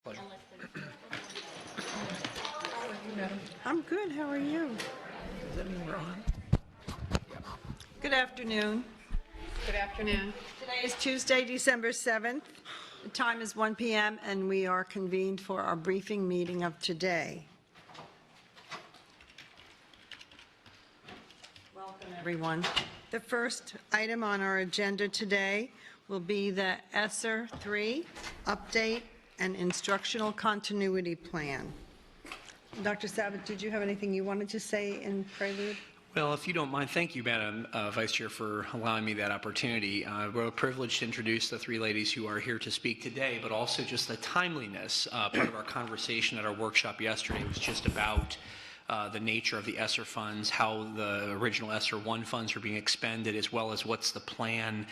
Pleasure. I'm good. How are you? Does that mean we're on? Good afternoon. Good afternoon. Today is Tuesday, December 7th. The time is 1 p.m. and we are convened for our briefing meeting of today. Welcome, everyone. The first item on our agenda today will be the ESSER 3 update and instructional continuity plan. Dr. Sabat, did you have anything you wanted to say in prelude? Well, if you don't mind, thank you, Madam Vice Chair, for allowing me that opportunity. We're privileged to introduce the three ladies who are here to speak today, but also just the timeliness. Part of our conversation at our workshop yesterday was just about the nature of the ESSER funds, how the original ESSER 1 funds are being expended, as well as what's the plan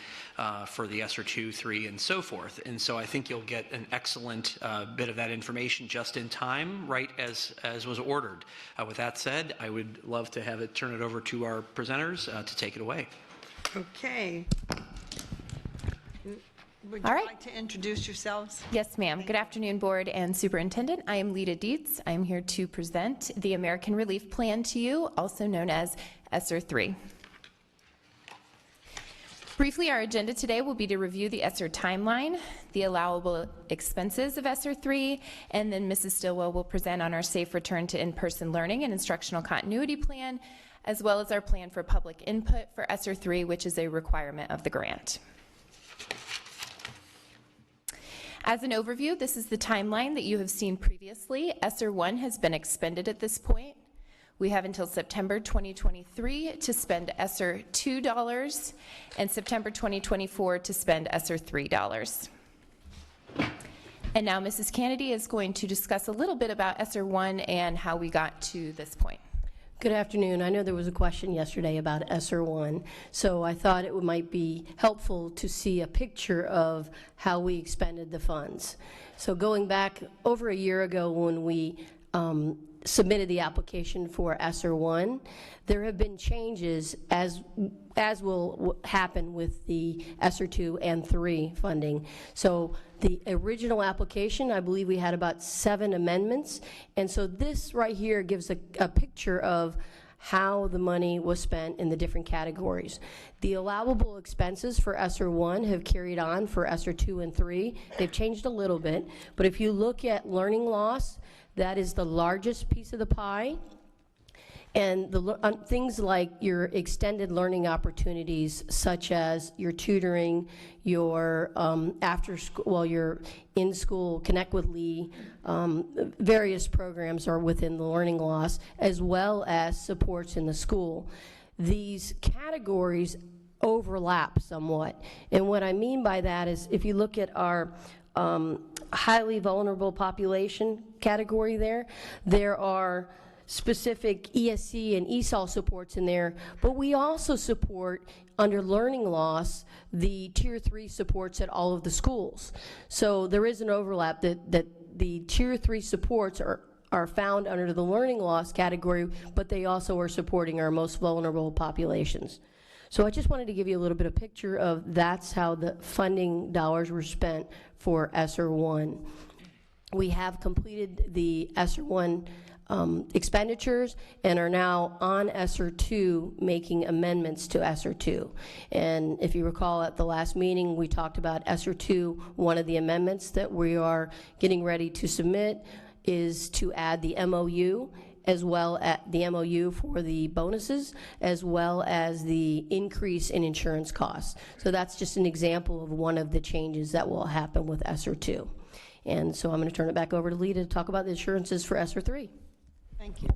for the ESSER 2, 3, and so forth. And so I think you'll get an excellent bit of that information just in time, right as was ordered. With that said, I would love to turn it over to our presenters to take it away. Okay. Would All you right. like to introduce yourselves? Yes, ma'am. Good afternoon, Board and Superintendent. I am Lita Dietz. I am here to present the American Relief Plan to you, also known as ESSER 3. Briefly, our agenda today will be to review the ESSER timeline, the allowable expenses of ESSER 3, and then Mrs. Stillwell will present on our safe return to in-person learning and instructional continuity plan, as well as our plan for public input for ESSER 3, which is a requirement of the grant. As an overview, this is the timeline that you have seen previously. ESSER 1 has been expended at this point. We have until September 2023 to spend ESSER $2 and September 2024 to spend ESSER $3. And now Mrs. Kennedy is going to discuss a little bit about ESSER 1 and how we got to this point. Good afternoon. I know there was a question yesterday about ESSER 1, so I thought it might be helpful to see a picture of how we expended the funds. So going back over a year ago when we submitted the application for ESSER 1, there have been changes as will happen with the ESSER 2 and 3 funding. So the original application, I believe we had about 7 amendments, and so this right here gives a picture of how the money was spent in the different categories. The allowable expenses for ESSER 1 have carried on for ESSER 2 and 3. They've changed a little bit, but if you look at learning loss, that is the largest piece of the pie. And things like your extended learning opportunities, such as your tutoring, your after school, well, your in-school Connect with Lee, various programs are within the learning loss, as well as supports in the school. These categories overlap somewhat. And what I mean by that is if you look at our highly vulnerable population category there are specific ESC and ESOL supports in there, but we also support, under learning loss, the Tier 3 supports at all of the schools. So there is an overlap that the Tier 3 supports are found under the learning loss category, but they also are supporting our most vulnerable populations. So I just wanted to give you a little bit of picture of that's how the funding dollars were spent for ESSER 1. We have completed the ESSER 1 expenditures and are now on ESSER 2 making amendments to ESSER 2. And if you recall at the last meeting, we talked about ESSER 2. One of the amendments that we are getting ready to submit is to add the MOU, as well as the MOU for the bonuses, as well as the increase in insurance costs. So that's just an example of one of the changes that will happen with ESSER 2. And so I'm going to turn it back over to Lita to talk about the insurances for ESSER 3. Thank you.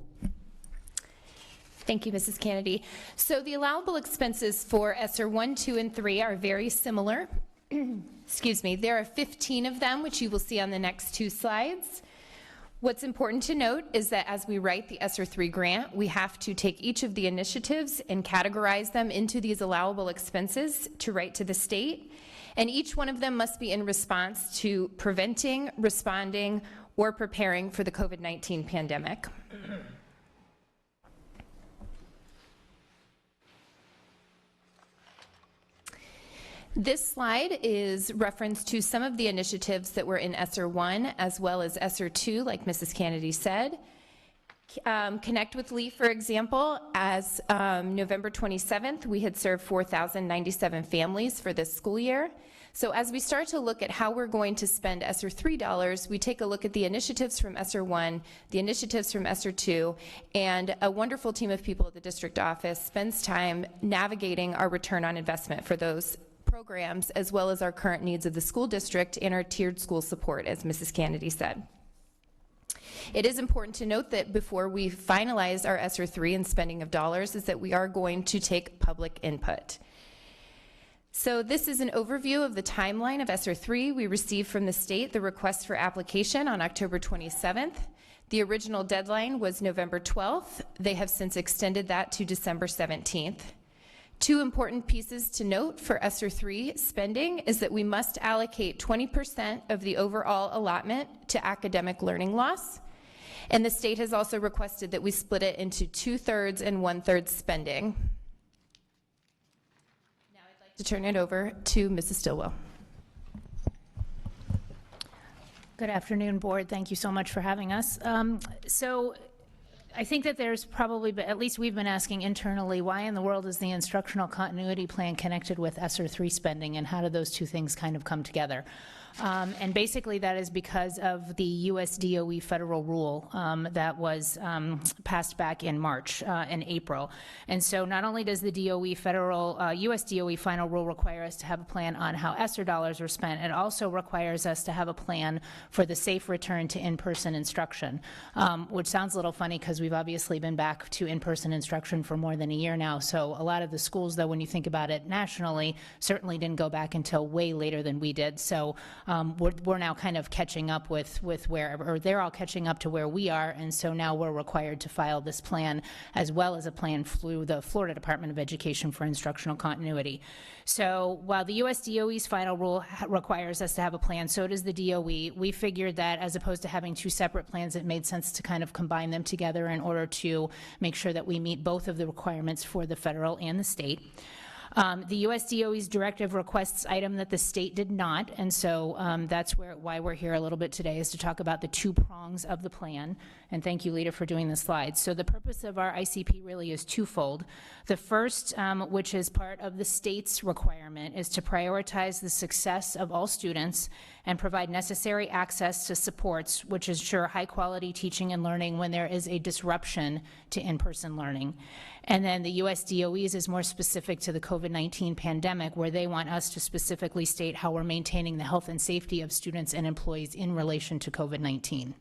Thank you, Mrs. Kennedy. So the allowable expenses for ESSER 1, 2, and 3 are very similar. Excuse me. There are 15 of them, which you will see on the next 2 slides. What's important to note is that as we write the ESSER 3 grant, we have to take each of the initiatives and categorize them into these allowable expenses to write to the state, and each one of them must be in response to preventing, responding, or preparing for the COVID-19 pandemic. This slide is reference to some of the initiatives that were in ESSER 1 as well as ESSER 2, like Mrs. Kennedy said. Connect with Lee, for example, as November 27th, we had served 4,097 families for this school year. So as we start to look at how we're going to spend ESSER 3 dollars, we take a look at the initiatives from ESSER 1, the initiatives from ESSER 2, and a wonderful team of people at the district office spends time navigating our return on investment for those programs, as well as our current needs of the school district and our tiered school support, as Mrs. Kennedy said. It is important to note that before we finalize our ESSER 3 and spending of dollars is that we are going to take public input. So this is an overview of the timeline of ESSER 3. We received from the state the request for application on October 27th. The original deadline was November 12th. They have since extended that to December 17th. Two important pieces to note for ESSER 3 spending is that we must allocate 20% of the overall allotment to academic learning loss. And the state has also requested that we split it into 2/3 and 1/3 spending. Now I'd like to turn it over to Mrs. Stillwell. Good afternoon, board. Thank you so much for having us. So I think that there's probably, but at least we've been asking internally, why in the world is the instructional continuity plan connected with ESSER 3 spending, and how do those two things kind of come together? And basically that is because of the US DOE federal rule that was passed back in March and April. And so not only does the DOE federal, US DOE final rule require us to have a plan on how ESSER dollars are spent, it also requires us to have a plan for the safe return to in-person instruction, which sounds a little funny because we've obviously been back to in-person instruction for more than a year now. So a lot of the schools, though, when you think about it nationally, certainly didn't go back until way later than we did. So we're now kind of catching up with where, or they're all catching up to where we are, and so now we're required to file this plan as well as a plan through the Florida Department of Education for instructional continuity. So while the US DOE's final rule requires us to have a plan, so does the DOE. We figured that as opposed to having two separate plans, it made sense to kind of combine them together in order to make sure that we meet both of the requirements for the federal and the state. The US DOE's directive requests item that the state did not, and so that's why we're here a little bit today, is to talk about the two prongs of the plan. And thank you, Lita, for doing the slides. So the purpose of our ICP really is twofold. The first, which is part of the state's requirement, is to prioritize the success of all students and provide necessary access to supports which ensure high quality teaching and learning when there is a disruption to in-person learning. And then the US DOE's is more specific to the COVID-19 pandemic, where they want us to specifically state how we're maintaining the health and safety of students and employees in relation to COVID-19.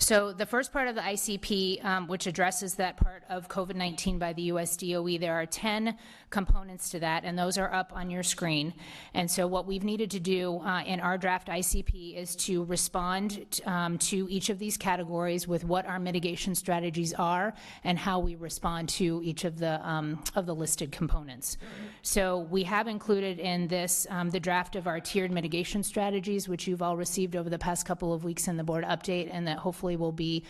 So the first part of the ICP, which addresses that part of COVID-19 by the US DOE, there are 10 components to that, and those are up on your screen. And so what we've needed to do in our draft ICP is to respond to each of these categories with what our mitigation strategies are and how we respond to each of the listed components. So we have included in this the draft of our tiered mitigation strategies, which you've all received over the past couple of weeks in the board update, and that hopefully we'll be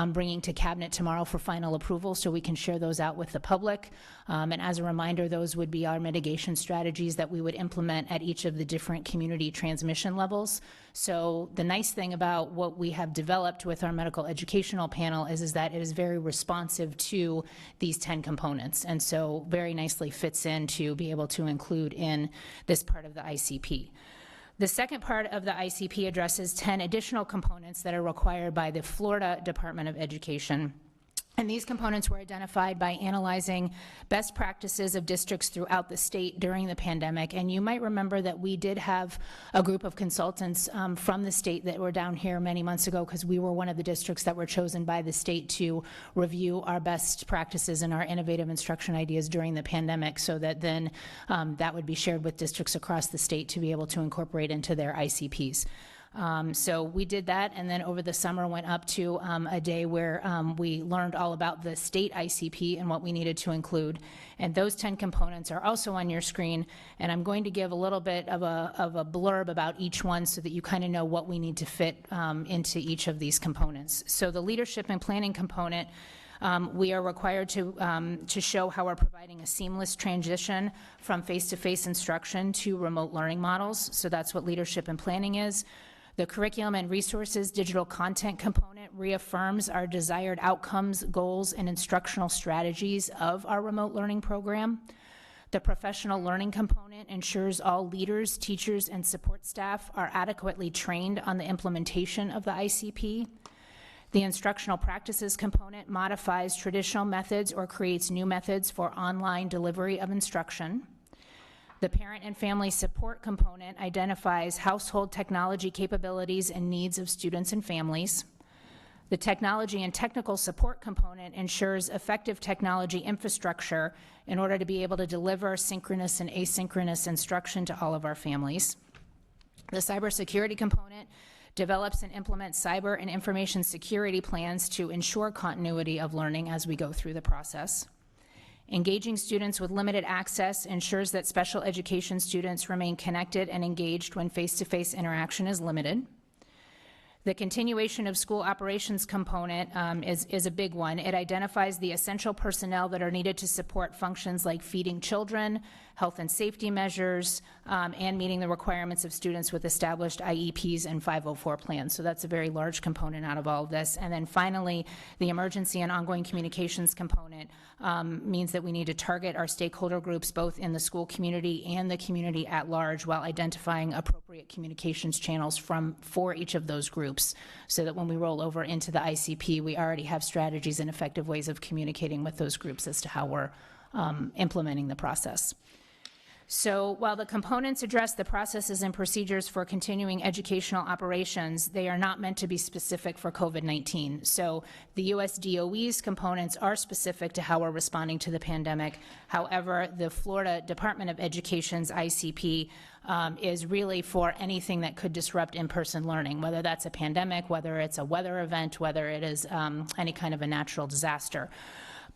bringing to cabinet tomorrow for final approval, so we can share those out with the public. And as a reminder, those would be our mitigation strategies that we would implement at each of the different community transmission levels. So the nice thing about what we have developed with our medical educational panel is that it is very responsive to these 10 components, and so very nicely fits in to be able to include in this part of the ICP. The second part of the ICP addresses 10 additional components that are required by the Florida Department of Education. And these components were identified by analyzing best practices of districts throughout the state during the pandemic. And you might remember that we did have a group of consultants from the state that were down here many months ago, because we were one of the districts that were chosen by the state to review our best practices and our innovative instruction ideas during the pandemic, so that then that would be shared with districts across the state to be able to incorporate into their ICPs. So we did that, and then over the summer went up to a day where we learned all about the state ICP and what we needed to include. And those 10 components are also on your screen, and I'm going to give a little bit of a blurb about each one so that you kind of know what we need to fit into each of these components. So the leadership and planning component We are required to show how we're providing a seamless transition from face-to-face instruction to remote learning models. So that's what leadership and planning is. The curriculum and resources digital content component reaffirms our desired outcomes, goals, and instructional strategies of our remote learning program. The professional learning component ensures all leaders, teachers, and support staff are adequately trained on the implementation of the ICP. The instructional practices component modifies traditional methods or creates new methods for online delivery of instruction. The parent and family support component identifies household technology capabilities and needs of students and families. The technology and technical support component ensures effective technology infrastructure in order to be able to deliver synchronous and asynchronous instruction to all of our families. The cybersecurity component develops and implements cyber and information security plans to ensure continuity of learning as we go through the process. Engaging students with limited access ensures that special education students remain connected and engaged when face-to-face interaction is limited. The continuation of school operations component is a big one. It identifies the essential personnel that are needed to support functions like feeding children, health and safety measures, and meeting the requirements of students with established IEPs and 504 plans. So that's a very large component out of all of this. And then finally, the emergency and ongoing communications component means that we need to target our stakeholder groups both in the school community and the community at large while identifying appropriate communications channels for each of those groups so that when we roll over into the ICP, we already have strategies and effective ways of communicating with those groups as to how we're implementing the process. So while the components address the processes and procedures for continuing educational operations, they are not meant to be specific for COVID-19. So the US DOE's components are specific to how we're responding to the pandemic. However, the Florida Department of Education's ICP is really for anything that could disrupt in-person learning, whether that's a pandemic, whether it's a weather event, whether it is any kind of a natural disaster.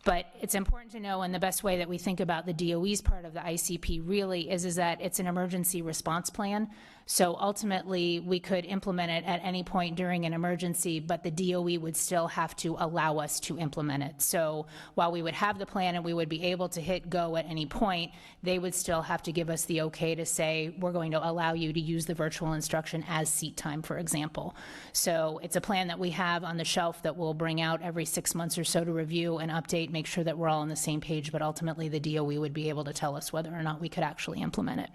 But it's important to know, and the best way that we think about the DOE's part of the ICP really is that it's an emergency response plan. So ultimately, we could implement it at any point during an emergency, but the DOE would still have to allow us to implement it. So while we would have the plan and we would be able to hit go at any point, they would still have to give us the okay to say, we're going to allow you to use the virtual instruction as seat time, for example. So it's a plan that we have on the shelf that we'll bring out every 6 months or so to review and update, make sure that we're all on the same page, but ultimately the DOE would be able to tell us whether or not we could actually implement it.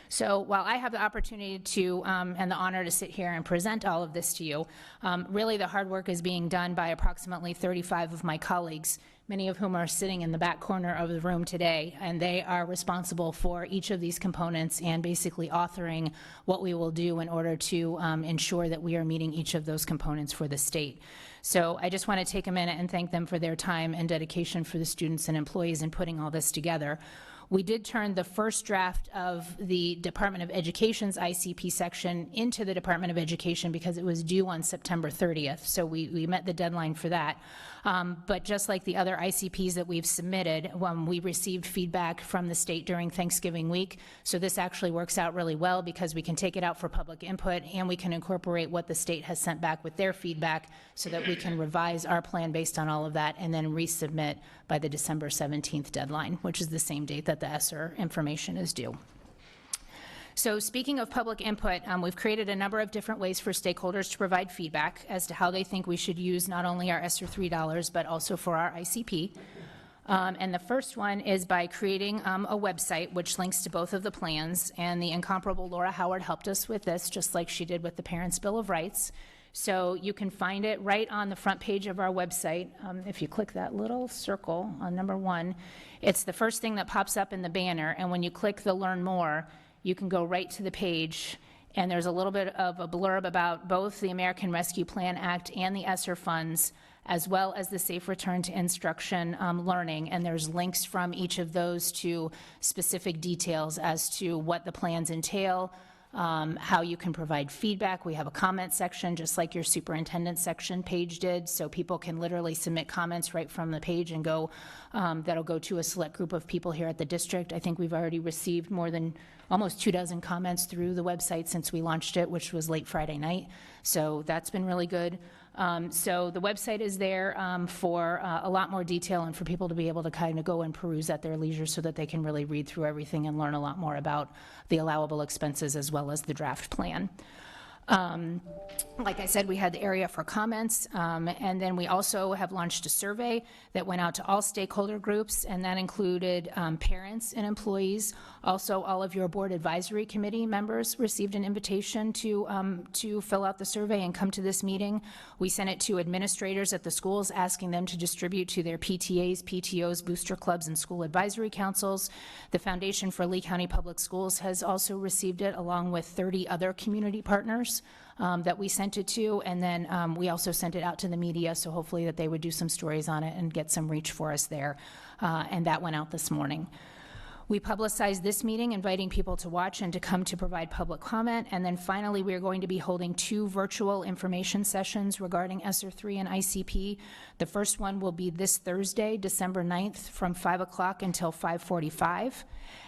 So while I have the opportunity to and the honor to sit here and present all of this to you, really the hard work is being done by approximately 35 of my colleagues, many of whom are sitting in the back corner of the room today, and they are responsible for each of these components and basically authoring what we will do in order to ensure that we are meeting each of those components for the state. So I just want to take a minute and thank them for their time and dedication for the students and employees in putting all this together. We did turn the first draft of the Department of Education's ICP section into the Department of Education because it was due on September 30th, so we met the deadline for that. But just like the other ICPs that we've submitted, we received feedback from the state during Thanksgiving week, so this actually works out really well because we can take it out for public input and we can incorporate what the state has sent back with their feedback so that we can revise our plan based on all of that and then resubmit by the December 17th deadline, which is the same date that the ESSER information is due. So speaking of public input, we've created a number of different ways for stakeholders to provide feedback as to how they think we should use not only our ESSER $3, but also for our ICP. And the first one is by creating a website which links to both of the plans, and the incomparable Laura Howard helped us with this, just like she did with the Parents' Bill of Rights. So you can find it right on the front page of our website. If you click that little circle on number 1, it's the first thing that pops up in the banner, and when you click the Learn More, you can go right to the page, and there's a little bit of a blurb about both the American Rescue Plan Act and the ESSER funds, as well as the Safe Return to Instruction learning, and there's links from each of those to specific details as to what the plans entail, how you can provide feedback. We have a comment section, just like your superintendent section page did, so people can literally submit comments right from the page and go, that'll go to a select group of people here at the district. I think we've already received more than almost 24 comments through the website since we launched it, which was late Friday night, so that's been really good. So the website is there for a lot more detail and for people to be able to kind of go and peruse at their leisure so that they can really read through everything and learn a lot more about the allowable expenses as well as the draft plan. Like I said, we had the area for comments, and then we also have launched a survey that went out to all stakeholder groups, and that included parents and employees. Also, all of your board advisory committee members received an invitation to fill out the survey and come to this meeting. We sent it to administrators at the schools, asking them to distribute to their PTAs, PTOs, booster clubs, and school advisory councils. The Foundation for Lee County Public Schools has also received it, along with 30 other community partners that we sent it to, and then we also sent it out to the media, so hopefully that they would do some stories on it and get some reach for us there, and that went out this morning. We publicized this meeting, inviting people to watch and to come to provide public comment, and then finally we are going to be holding 2 virtual information sessions regarding ESSER 3 and ICP. The first one will be this Thursday, December 9th, from 5 o'clock until 5:45,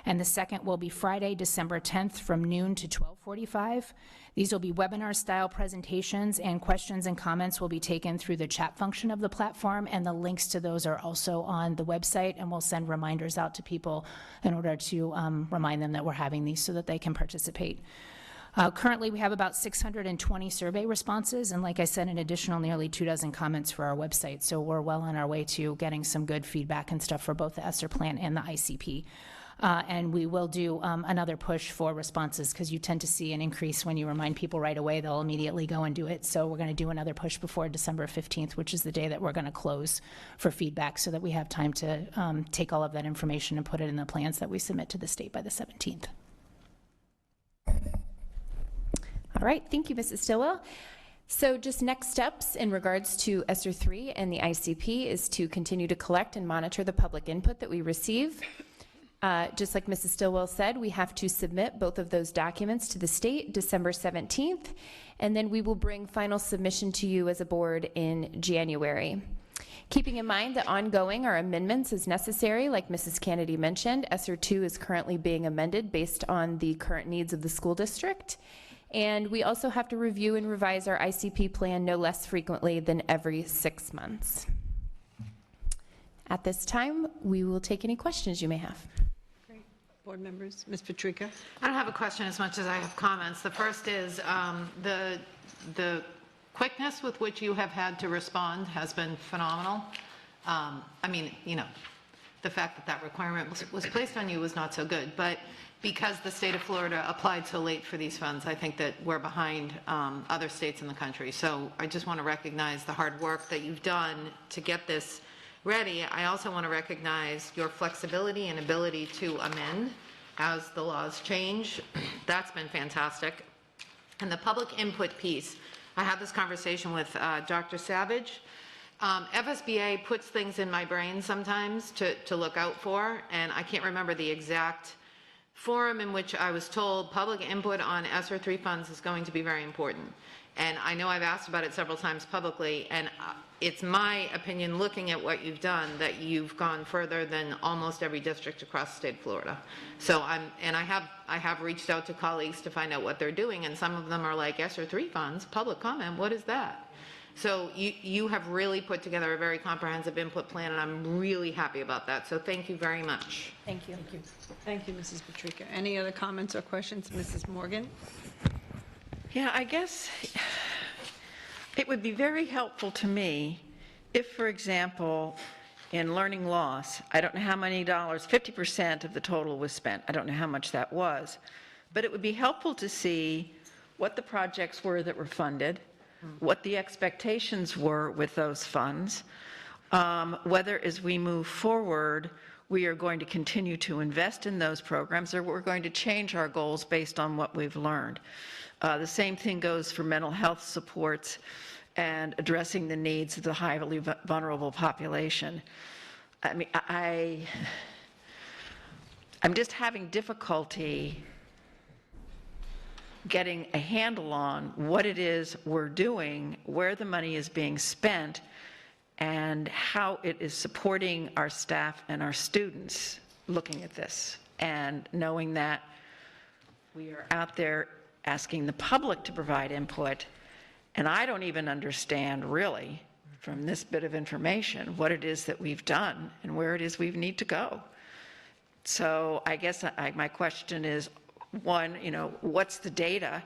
and the second will be Friday, December 10th, from noon to 12:45. These will be webinar-style presentations, and questions and comments will be taken through the chat function of the platform, and the links to those are also on the website, and we'll send reminders out to people in order to remind them that we're having these so that they can participate. Currently, we have about 620 survey responses, and like I said, an additional nearly 24 comments for our website, so we're well on our way to getting some good feedback and stuff for both the ESSER plan and the ICP. And we will do another push for responses, because you tend to see an increase when you remind people right away, they'll immediately go and do it. So we're going to do another push before December 15th, which is the day that we're going to close for feedback, so that we have time to take all of that information and put it in the plans that we submit to the state by the 17th. All right, thank you, Mrs. Stillwell. So just next steps in regards to ESSER 3 and the ICP is to continue to collect and monitor the public input that we receive. Just like Mrs. Stillwell said, we have to submit both of those documents to the state December 17th, and then we will bring final submission to you as a board in January. Keeping in mind that ongoing are amendments as necessary, like Mrs. Kennedy mentioned, ESSER 2 is currently being amended based on the current needs of the school district. And we also have to review and revise our ICP plan no less frequently than every 6 months. At this time, we will take any questions you may have. Board members, Ms. Patrica? I don't have a question as much as I have comments. The first is the quickness with which you have had to respond has been phenomenal. I mean, you know, the fact that that requirement was placed on you was not so good, but because the state of Florida applied so late for these funds, I think that we're behind other states in the country. So I just want to recognize the hard work that you've done to get this ready. I also want to recognize your flexibility and ability to amend as the laws change. That's been fantastic. And the public input piece, I had this conversation with Dr. Savage. FSBA puts things in my brain sometimes to look out for, and I can't remember the exact forum in which I was told public input on ESSER 3 funds is going to be very important. And I know I've asked about it several times publicly, and it's my opinion, looking at what you've done, that you've gone further than almost every district across the state of Florida. So I have reached out to colleagues to find out what they're doing, and some of them are like, ESSER 3 funds, public comment, what is that? So you have really put together a very comprehensive input plan, and I'm really happy about that. So thank you very much. Thank you. Thank you, Mrs. Patrica. Any other comments or questions? Mrs. Morgan? Yeah, I guess it would be very helpful to me if, for example, in learning loss, I don't know how many dollars, 50% of the total was spent. I don't know how much that was. But it would be helpful to see what the projects were that were funded, what the expectations were with those funds, whether as we move forward, we are going to continue to invest in those programs, or we're going to change our goals based on what we've learned. The same thing goes for mental health supports and addressing the needs of the highly vulnerable population. I mean, I'm just having difficulty getting a handle on what it is we're doing, where the money is being spent, and how it is supporting our staff and our students looking at this, and knowing that we are out there asking the public to provide input, And I don't even understand, really, from this bit of information, what it is that we've done and where it is we need to go. So I guess my question is, one, what's the data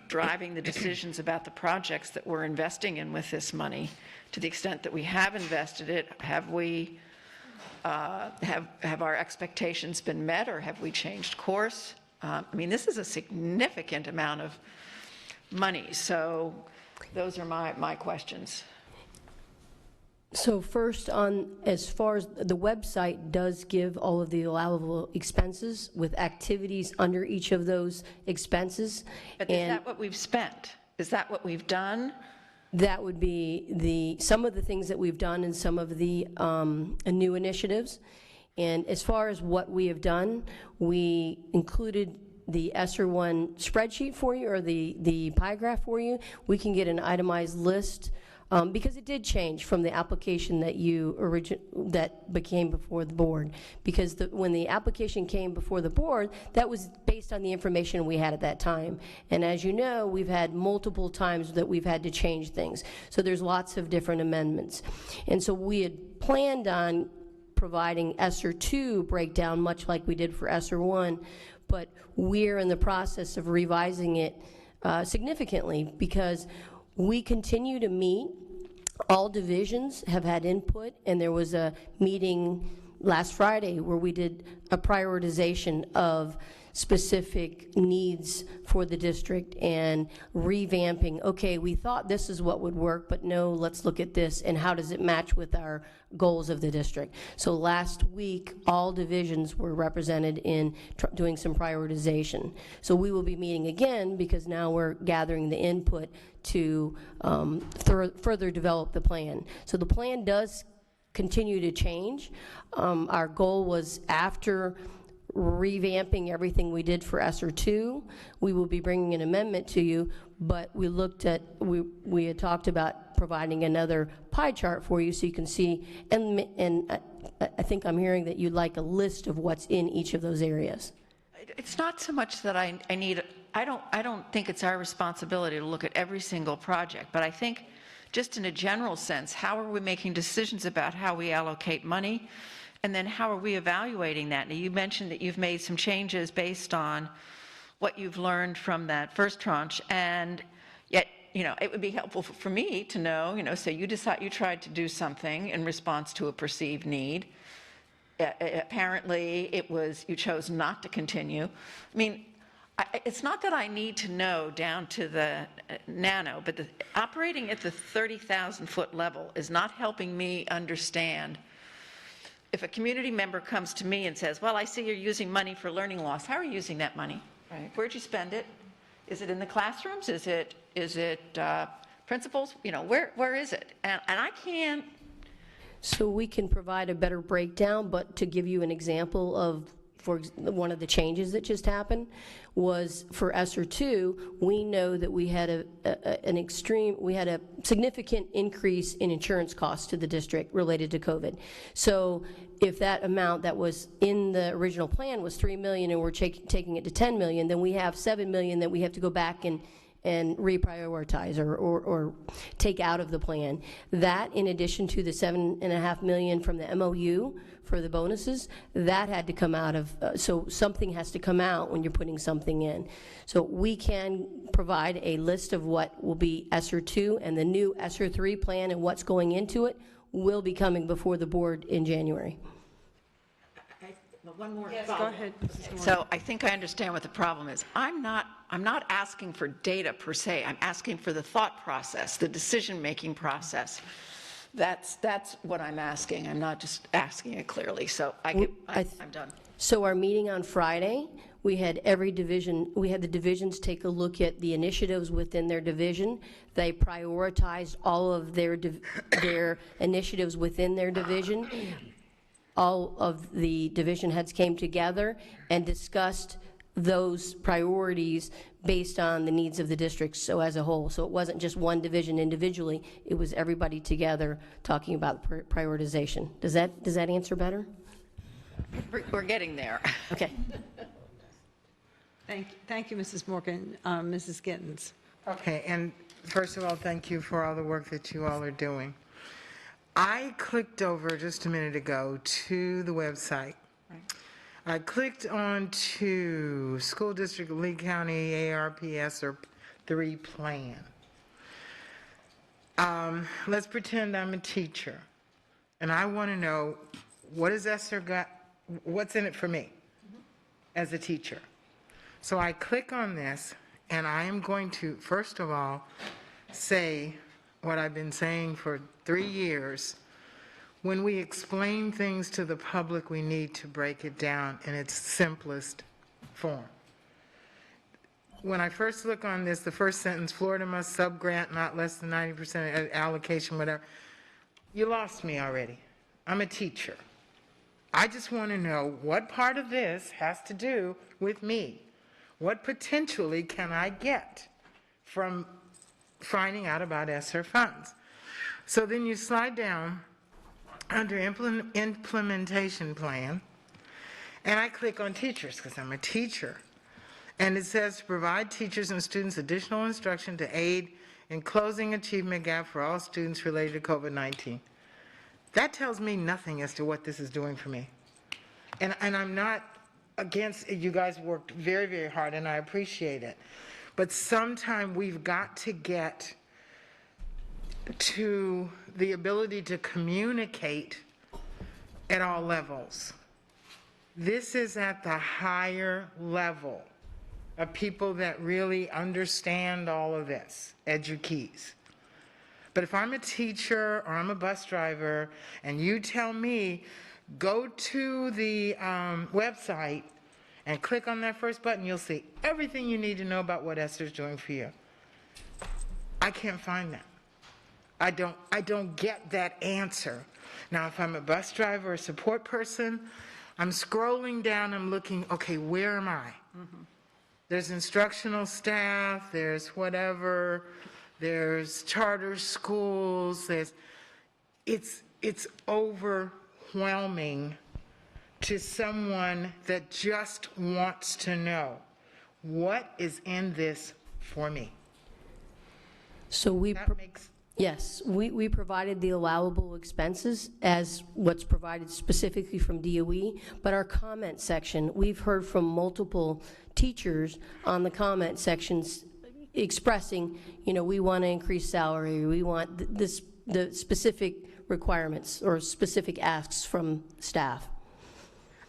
driving the decisions about the projects that we're investing in with this money? To the extent that we have invested it, have we, have our expectations been met, or have we changed course? I mean, this is a significant amount of money, so those are my questions. So first, as far as the website does give all of the allowable expenses with activities under each of those expenses. But is that what we've spent? Is that what we've done? That would be some of the things that we've done and some of the new initiatives. And as far as what we have done, we included the ESSER 1 spreadsheet for you, or the pie graph for you. We can get an itemized list, because it did change from the application that became before the board. Because when the application came before the board, that was based on the information we had at that time. And as you know, we've had multiple times that we've had to change things. So there's lots of different amendments. And so we had planned on providing ESSER 2 breakdown, much like we did for ESSER 1, but we're in the process of revising it significantly, because we continue to meet. All divisions have had input, and there was a meeting last Friday where we did a prioritization of specific needs for the district and revamping, okay, we thought this is what would work, but no, let's look at this, and how does it match with our goals of the district. So last week, all divisions were represented in doing some prioritization. So we will be meeting again, because now we're gathering the input to further develop the plan. So the plan does continue to change. Our goal was, after revamping everything we did for ESSER 2, we will be bringing an amendment to you, but we had talked about providing another pie chart for you so you can see, and I think I'm hearing that you'd like a list of what's in each of those areas. It's not so much that I need, I don't think it's our responsibility to look at every single project, but I think just in a general sense, how are we making decisions about how we allocate money? And then how are we evaluating that? Now, you mentioned that you've made some changes based on what you've learned from that first tranche, and yet, it would be helpful for me to know, so you tried to do something in response to a perceived need. Apparently, you chose not to continue. I mean, it's not that I need to know down to the nano, but operating at the 30,000-foot level is not helping me understand. If a community member comes to me and says, well, I see you're using money for learning loss, how are you using that money? Right. Where'd you spend it? Is it in the classrooms? Is it principals? Where is it? And I can't. So we can provide a better breakdown, but to give you an example of, one of the changes that just happened was for ESSER 2, we know that we had a significant increase in insurance costs to the district related to COVID. So if that amount that was in the original plan was $3 million and we're taking it to $10 million, then we have $7 million that we have to go back and reprioritize or take out of the plan. That, in addition to the $7.5 million from the MOU for the bonuses, that had to come out of, so something has to come out when you're putting something in. So we can provide a list of what will be ESSER 2, and the new ESSER 3 plan and what's going into it will be coming before the board in January. One more. Yes, go ahead. So I think I understand what the problem is. I'm not asking for data per se. I'm asking for the thought process, the decision-making process. That's what I'm asking. I'm not just asking it clearly. So I'm done. So our meeting on Friday, we had the divisions take a look at the initiatives within their division. They prioritized all of their initiatives within their division. All of the division heads came together and discussed those priorities based on the needs of the district, so as a whole. So it wasn't just one division individually, it was everybody together talking about prioritization. Does that answer better? We're getting there. Okay. Thank you, Mrs. Morgan. Mrs. Gittens. Okay, and First of all, thank you for all the work that you all are doing. I clicked over just a minute ago to the website. I clicked on to School District of Lee County ARPS or 3 plan. Let's pretend I'm a teacher, and I want to know what has ESSER got, what's in it for me as a teacher. So I click on this, and I am going to, first of all, say what I've been saying for 3 years. When we explain things to the public, we need to break it down in its simplest form. When I first look on this, the first sentence, Florida must subgrant not less than 90% allocation, whatever, you lost me already. I'm a teacher. I just want to know what part of this has to do with me. What potentially can I get from finding out about ESSER funds? So then you slide down under implementation plan, and I click on teachers because I'm a teacher. And it says to provide teachers and students additional instruction to aid in closing achievement gap for all students related to COVID-19. That tells me nothing as to what this is doing for me. And I'm not against it. You guys worked very, very hard, and I appreciate it. But sometime we've got to get to the ability to communicate at all levels. This is at the higher level of people that really understand all of this, edukeys. But if I'm a teacher or I'm a bus driver and you tell me, go to the website and click on that first button, you'll see everything you need to know about what ESSER is doing for you. I can't find that. I don't get that answer. Now, if I'm a bus driver or support person, I'm scrolling down, I'm looking, okay, where am I? Mm-hmm. There's instructional staff, there's whatever, there's charter schools, it's overwhelming to someone that just wants to know what is in this for me. So yes, we provided the allowable expenses as what's provided specifically from DOE, but our comment section, we've heard from multiple teachers on the comment sections expressing, we want to increase salary, we want the specific requirements or specific asks from staff.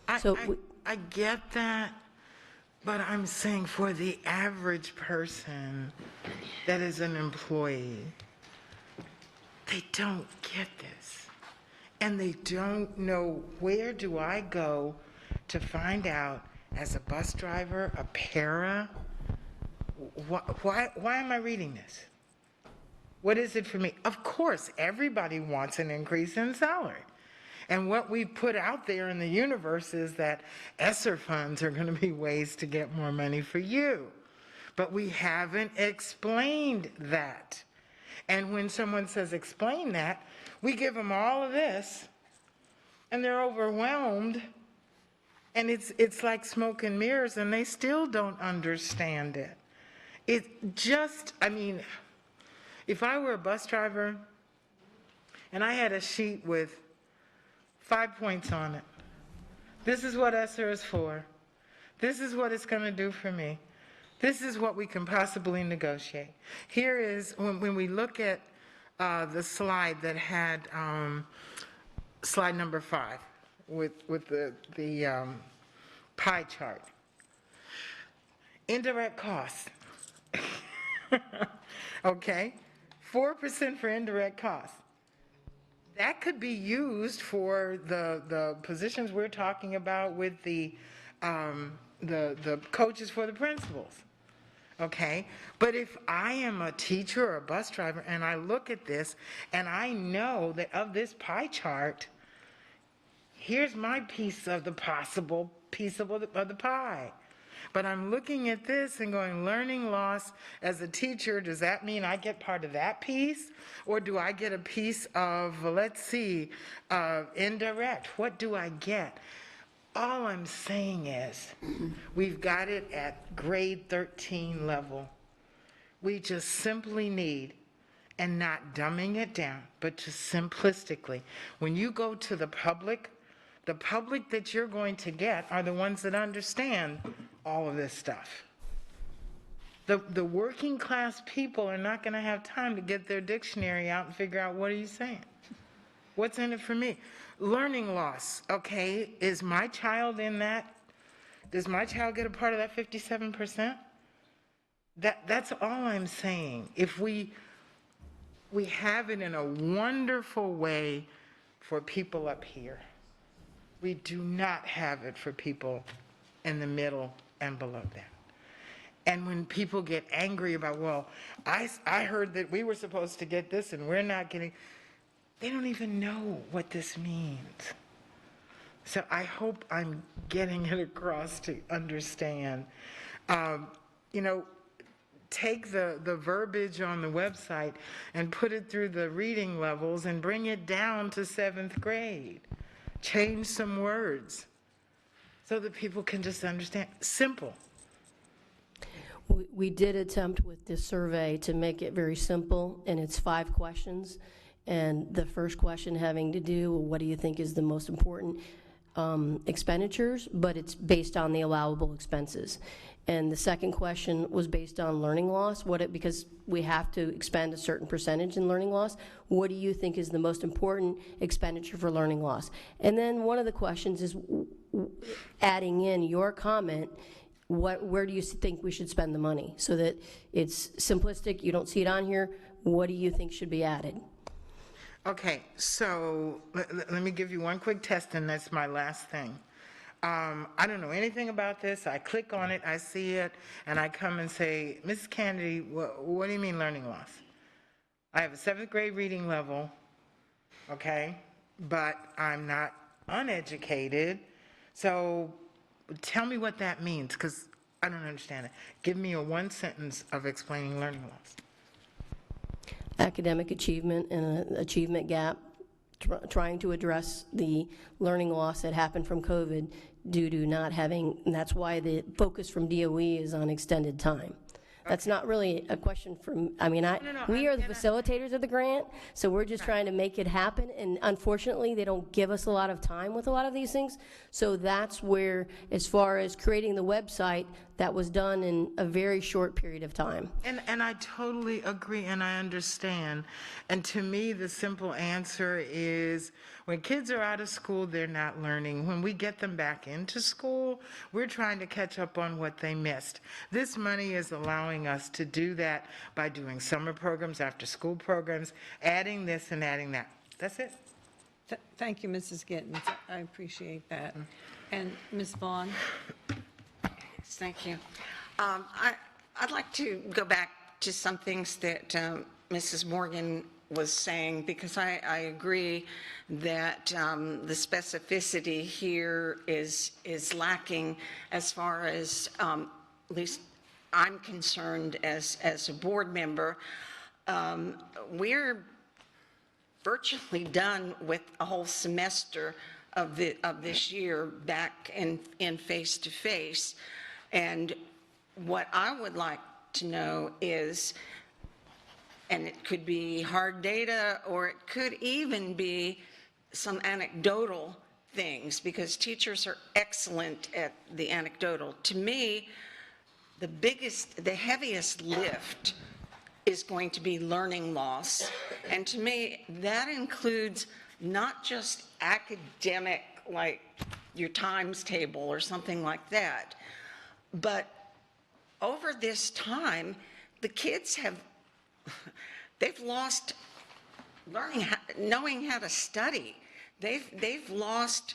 I get that, but I'm saying for the average person that is an employee, they don't get this. And they don't know, where do I go to find out as a bus driver, a para, why am I reading this? What is it for me? Of course, everybody wants an increase in salary. And what we put out there in the universe is that ESSER funds are going to be ways to get more money for you. But we haven't explained that. And when someone says, explain that, we give them all of this, and they're overwhelmed, and it's like smoke and mirrors, and they still don't understand it. It just, if I were a bus driver, and I had a sheet with 5 points on it, this is what ESSER is for. This is what it's going to do for me. This is what we can possibly negotiate. Here is, when we look at the slide that had slide number 5 with the pie chart. Indirect costs. Okay? 4% for indirect costs. That could be used for the positions we're talking about with the coaches for the principals. Okay? But if I am a teacher or a bus driver and I look at this and I know that of this pie chart, here's my piece of the possible piece of the pie. But I'm looking at this and going, learning loss as a teacher, does that mean I get part of that piece? Or do I get a piece of, let's see, indirect? What do I get? All I'm saying is, we've got it at grade 13 level. We just simply need, and not dumbing it down, but just simplistically, when you go to the public that you're going to get are the ones that understand all of this stuff. The working class people are not going to have time to get their dictionary out and figure out, what are you saying? What's in it for me? Learning loss, okay, is my child in that? Does my child get a part of that 57%? That's all I'm saying. If we have it in a wonderful way for people up here, we do not have it for people in the middle and below that. And when people get angry about, well, I heard that we were supposed to get this and we're not getting, they don't even know what this means. So I hope I'm getting it across to understand. Take the verbiage on the website and put it through the reading levels and bring it down to 7th grade. Change some words so that people can just understand. Simple. We did attempt with this survey to make it very simple, and it's 5 questions. And the first question having to do, what do you think is the most important expenditures, but it's based on the allowable expenses. And the second question was based on learning loss, because we have to expend a certain percentage in learning loss. What do you think is the most important expenditure for learning loss? And then one of the questions is adding in your comment, where do you think we should spend the money? So that it's simplistic, you don't see it on here, what do you think should be added? Okay, so let me give you one quick test, and that's my last thing. I don't know anything about this. I click on it, I see it, and I come and say, Mrs. Kennedy, what do you mean learning loss? I have a 7th grade reading level, okay, but I'm not uneducated. So tell me what that means, because I don't understand it. Give me a 1 sentence of explaining learning loss. Academic achievement and an achievement gap, trying to address the learning loss that happened from COVID due to not having, and that's why the focus from DOE is on extended time. That's not really a question from, we are the facilitators of the grant, so we're just trying to make it happen, and unfortunately, they don't give us a lot of time with a lot of these things, so that's where, as far as creating the website, that was done in a very short period of time. And I totally agree, and I understand. And to me, the simple answer is, when kids are out of school, they're not learning. When we get them back into school, we're trying to catch up on what they missed. This money is allowing us to do that by doing summer programs, after school programs, adding this and adding that. That's it. Thank you, Mrs. Gittens. I appreciate that. And Ms. Vaughn? Thank you. I'd like to go back to some things that Mrs. Morgan was saying, because I agree that the specificity here is lacking as far as, at least I'm concerned as a board member. We're virtually done with a whole semester of this year back in face-to-face. And what I would like to know is, and it could be hard data, or it could even be some anecdotal things, because teachers are excellent at the anecdotal. To me, the heaviest lift is going to be learning loss. And to me, that includes not just academic, like your times table or something like that, but over this time, the kids they've lost knowing how to study. They've lost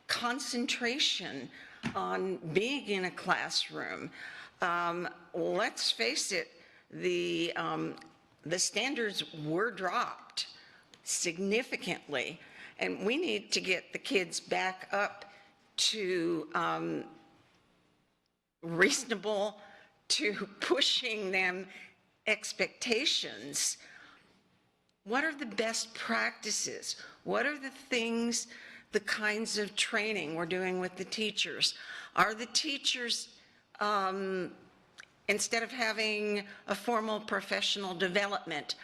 concentration on being in a classroom. Let's face it, the standards were dropped significantly, and we need to get the kids back up to reasonable, to pushing them expectations. What are the best practices? What are the things, the kinds of training we're doing with the teachers? Are the teachers instead of having a formal professional development,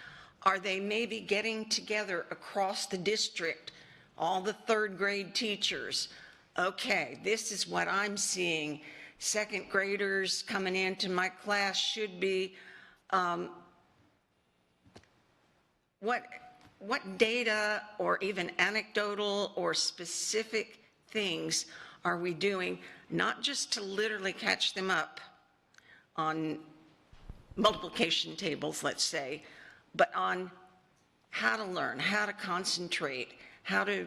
are they maybe getting together across the district, all the third grade teachers? Okay, this is what I'm seeing. Second graders coming into my class should be, what data or even anecdotal or specific things are we doing, not just to literally catch them up on multiplication tables, let's say, but on how to learn, how to concentrate, how to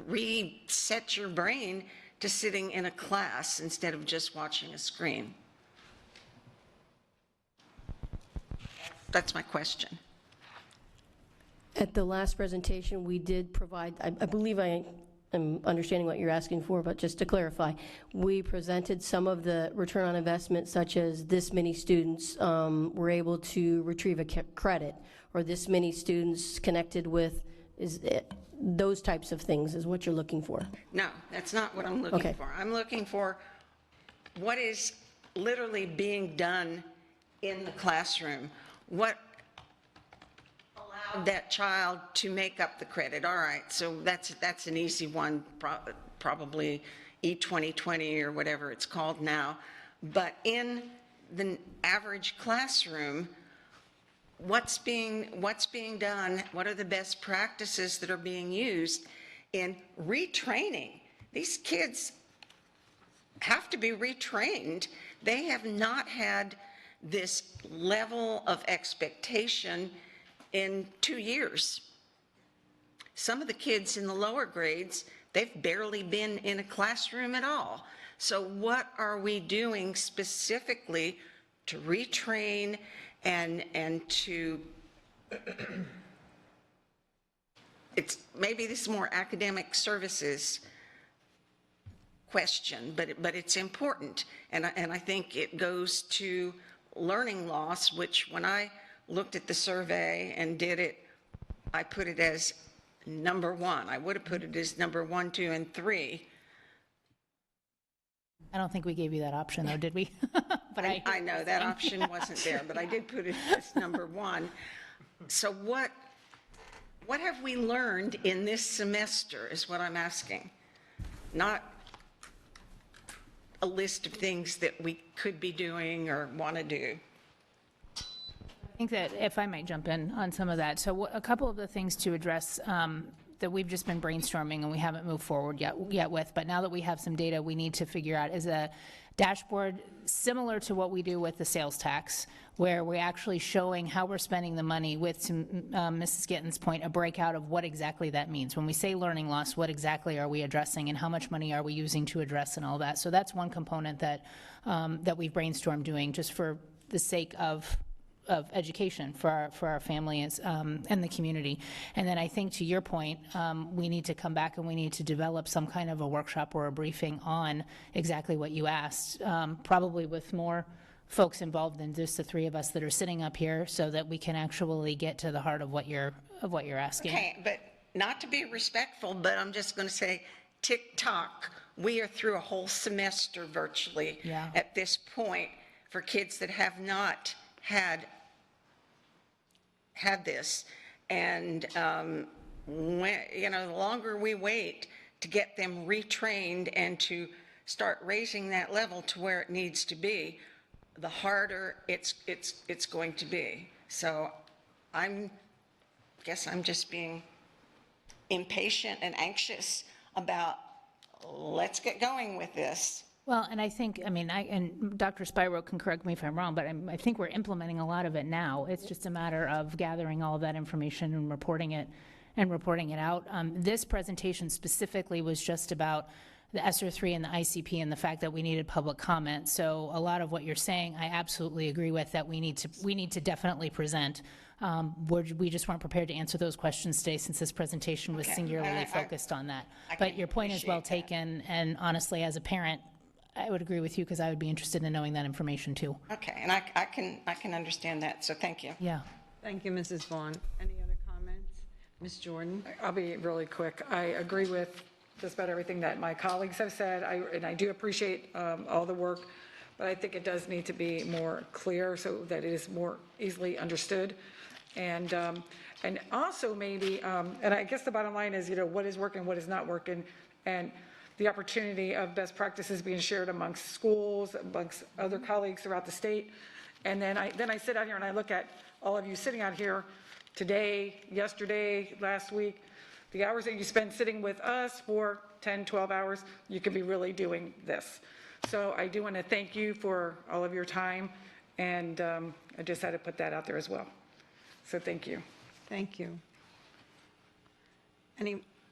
reset your brain to sitting in a class instead of just watching a screen? That's my question. At the last presentation, we did provide, I believe I am understanding what you're asking for, but just to clarify, we presented some of the return on investment, such as this many students were able to retrieve a credit, or this many students connected with, those types of things is what you're looking for. No, that's not what I'm looking Okay. for. I'm looking for what is literally being done in the classroom. What allowed that child to make up the credit? All right, so that's an easy one, probably E2020 or whatever it's called now. But in the average classroom, what's being done? What are the best practices that are being used in retraining? These kids have to be retrained. They have not had this level of expectation in 2 years. Some of the kids in the lower grades, they've barely been in a classroom at all. So what are we doing specifically to retrain and to, maybe this is more academic services question, but it's important. And I think it goes to learning loss, which when I looked at the survey and did it, I put it as number 1. I would have put it as number 1, 2, and 3. I don't think we gave you that option, though, did we? But I know that option wasn't there, but I did put it as number 1. So what have we learned in this semester is what I'm asking. Not a list of things that we could be doing or want to do. I think that if I might jump in on some of that. So a couple of the things to address that we've just been brainstorming and we haven't moved forward yet with, but now that we have some data we need to figure out is a dashboard similar to what we do with the sales tax, where we're actually showing how we're spending the money with, to Mrs. Gitten's point, a breakout of what exactly that means. When we say learning loss, what exactly are we addressing and how much money are we using to address and all that. So that's one component that, that we've brainstormed doing just for the sake of education for our families and the community. And then I think to your point, we need to come back and we need to develop some kind of a workshop or a briefing on exactly what you asked, probably with more folks involved than just the 3 of us that are sitting up here, so that we can actually get to the heart of what you're asking. Okay, but not to be respectful, but I'm just going to say tick-tock. We are through a whole semester virtually at this point for kids that have not had this, and when, the longer we wait to get them retrained and to start raising that level to where it needs to be, the harder it's going to be. So I guess I'm just being impatient and anxious about, let's get going with this. Well, and I think, and Dr. Spiro can correct me if I'm wrong, but I think we're implementing a lot of it now. It's just a matter of gathering all of that information and reporting it out. This presentation specifically was just about the ESSER 3 and the ICP and the fact that we needed public comment. So a lot of what you're saying, I absolutely agree with, that we need to definitely present. We just weren't prepared to answer those questions today, since this presentation was singularly focused on that. But your point is well taken, and honestly, as a parent, I would agree with you, because I would be interested in knowing that information too. Okay, and I can understand that, so thank you. Yeah. Thank you, Mrs. Vaughn. Any other comments? Ms. Jordan? I'll be really quick. I agree with just about everything that my colleagues have said, and I do appreciate all the work but I think it does need to be more clear so that it is more easily understood. And also maybe, and I guess the bottom line is, what is working, what is not working, and the opportunity of best practices being shared amongst schools, amongst other colleagues throughout the state. And then I sit out here and I look at all of you sitting out here today, yesterday, last week, the hours that you spend sitting with us for 10, 12 hours, you could be really doing this. So I do want to thank you for all of your time, and I just had to put that out there as well. So thank you. Thank you.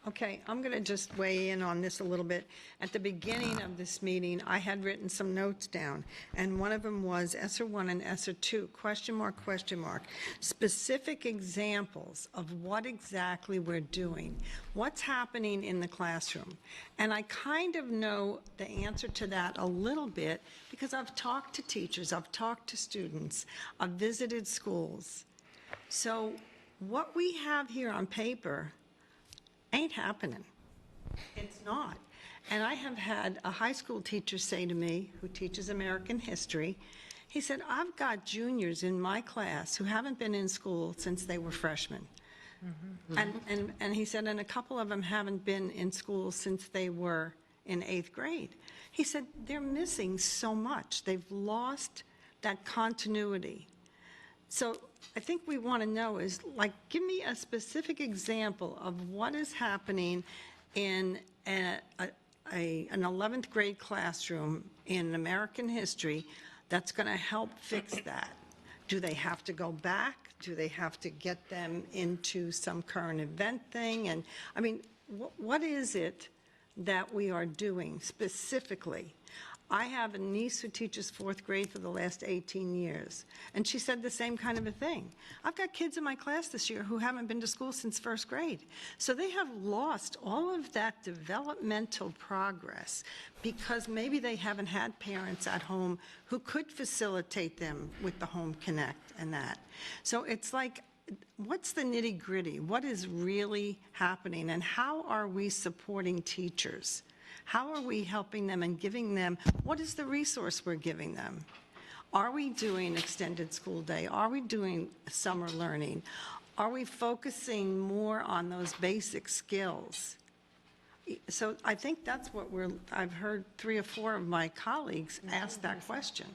Okay, I'm going to just weigh in on this a little bit. At the beginning of this meeting, I had written some notes down, and one of them was ESSER 1 and ESSER 2, question mark, specific examples of what exactly we're doing, what's happening in the classroom. And I kind of know the answer to that a little bit because I've talked to teachers, I've talked to students, I've visited schools. So what we have here on paper ain't happening. It's not. And I have had a high school teacher say to me, who teaches American history, he said, I've got juniors in my class who haven't been in school since they were freshmen. Mm-hmm. And he said, and a couple of them haven't been in school since they were in 8th grade. He said, they're missing so much. They've lost that continuity. So I think we want to know is, like, give me a specific example of what is happening in an 11th grade classroom in American history that's going to help fix that. Do they have to go back? Do they have to get them into some current event thing? And, I mean, what is it that we are doing specifically? I have a niece who teaches 4th grade for the last 18 years, and she said the same kind of a thing. I've got kids in my class this year who haven't been to school since 1st grade. So they have lost all of that developmental progress because maybe they haven't had parents at home who could facilitate them with the Home Connect and that. So it's like, what's the nitty-gritty? What is really happening, and how are we supporting teachers? How are we helping them and giving them, what is the resource we're giving them? Are we doing extended school day? Are we doing summer learning? Are we focusing more on those basic skills? So I think that's what I've heard 3 or 4 of my colleagues ask that question.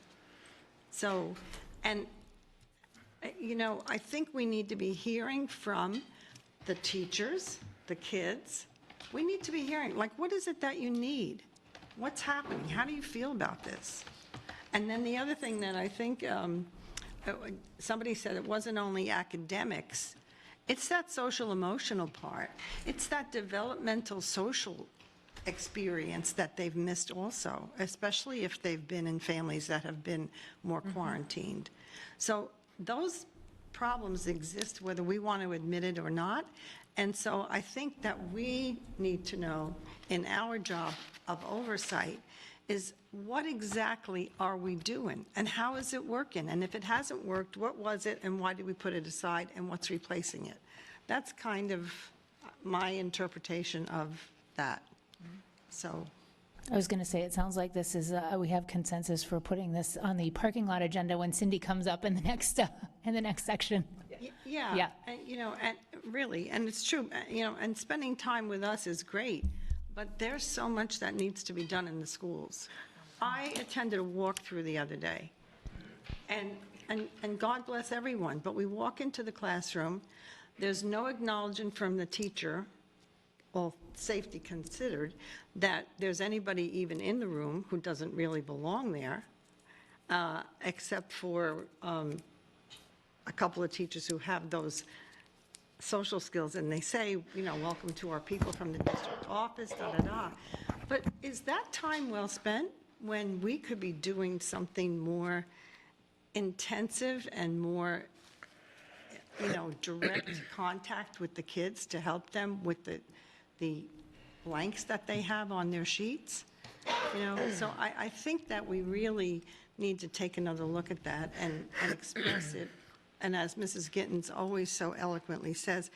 So, and, I think we need to be hearing from the teachers, the kids. We need to be hearing, like, what is it that you need? What's happening? How do you feel about this? And then the other thing that I think somebody said, it wasn't only academics, it's that social emotional part. It's that developmental social experience that they've missed also, especially if they've been in families that have been more quarantined. So those problems exist whether we want to admit it or not. And so I think that we need to know in our job of oversight is what exactly are we doing and how is it working? And if it hasn't worked, what was it and why did we put it aside and what's replacing it? That's kind of my interpretation of that. So. I was going to say, it sounds like this is, we have consensus for putting this on the parking lot agenda when Cindy comes up in the next section. Yeah. And, and really, and it's true, and spending time with us is great, but there's so much that needs to be done in the schools. I attended a walkthrough the other day, and God bless everyone, but we walk into the classroom, there's no acknowledgement from the teacher, all safety considered, that there's anybody even in the room who doesn't really belong there, except for a couple of teachers who have those social skills, and they say, welcome to our people from the district office, da-da-da. But is that time well spent when we could be doing something more intensive and more, direct contact with the kids to help them with the blanks that they have on their sheets? So I think that we really need to take another look at that and express it. And as Mrs. Gittens always so eloquently says,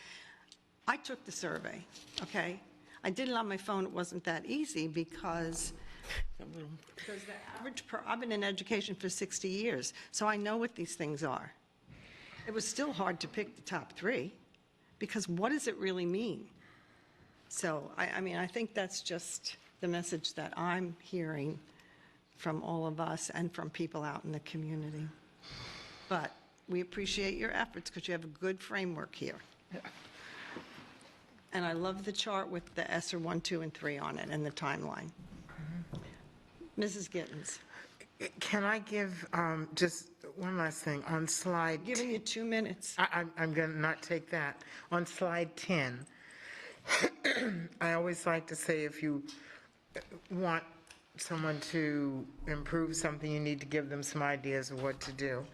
I took the survey, okay? I did it on my phone. It wasn't that easy because Because the average, I've been in education for 60 years, so I know what these things are. It was still hard to pick the top three, because what does it really mean? So, I mean, I think that's just the message that I'm hearing from all of us and from people out in the community. But we appreciate your efforts because you have a good framework here. And I love the chart with the ESSER 1, 2, and 3 on it and the timeline. Mrs. Gittens, Can I give just one last thing? On slide, giving you 2 minutes. I'm going to not take that. On slide 10, I always like to say if you want someone to improve something, you need to give them some ideas of what to do.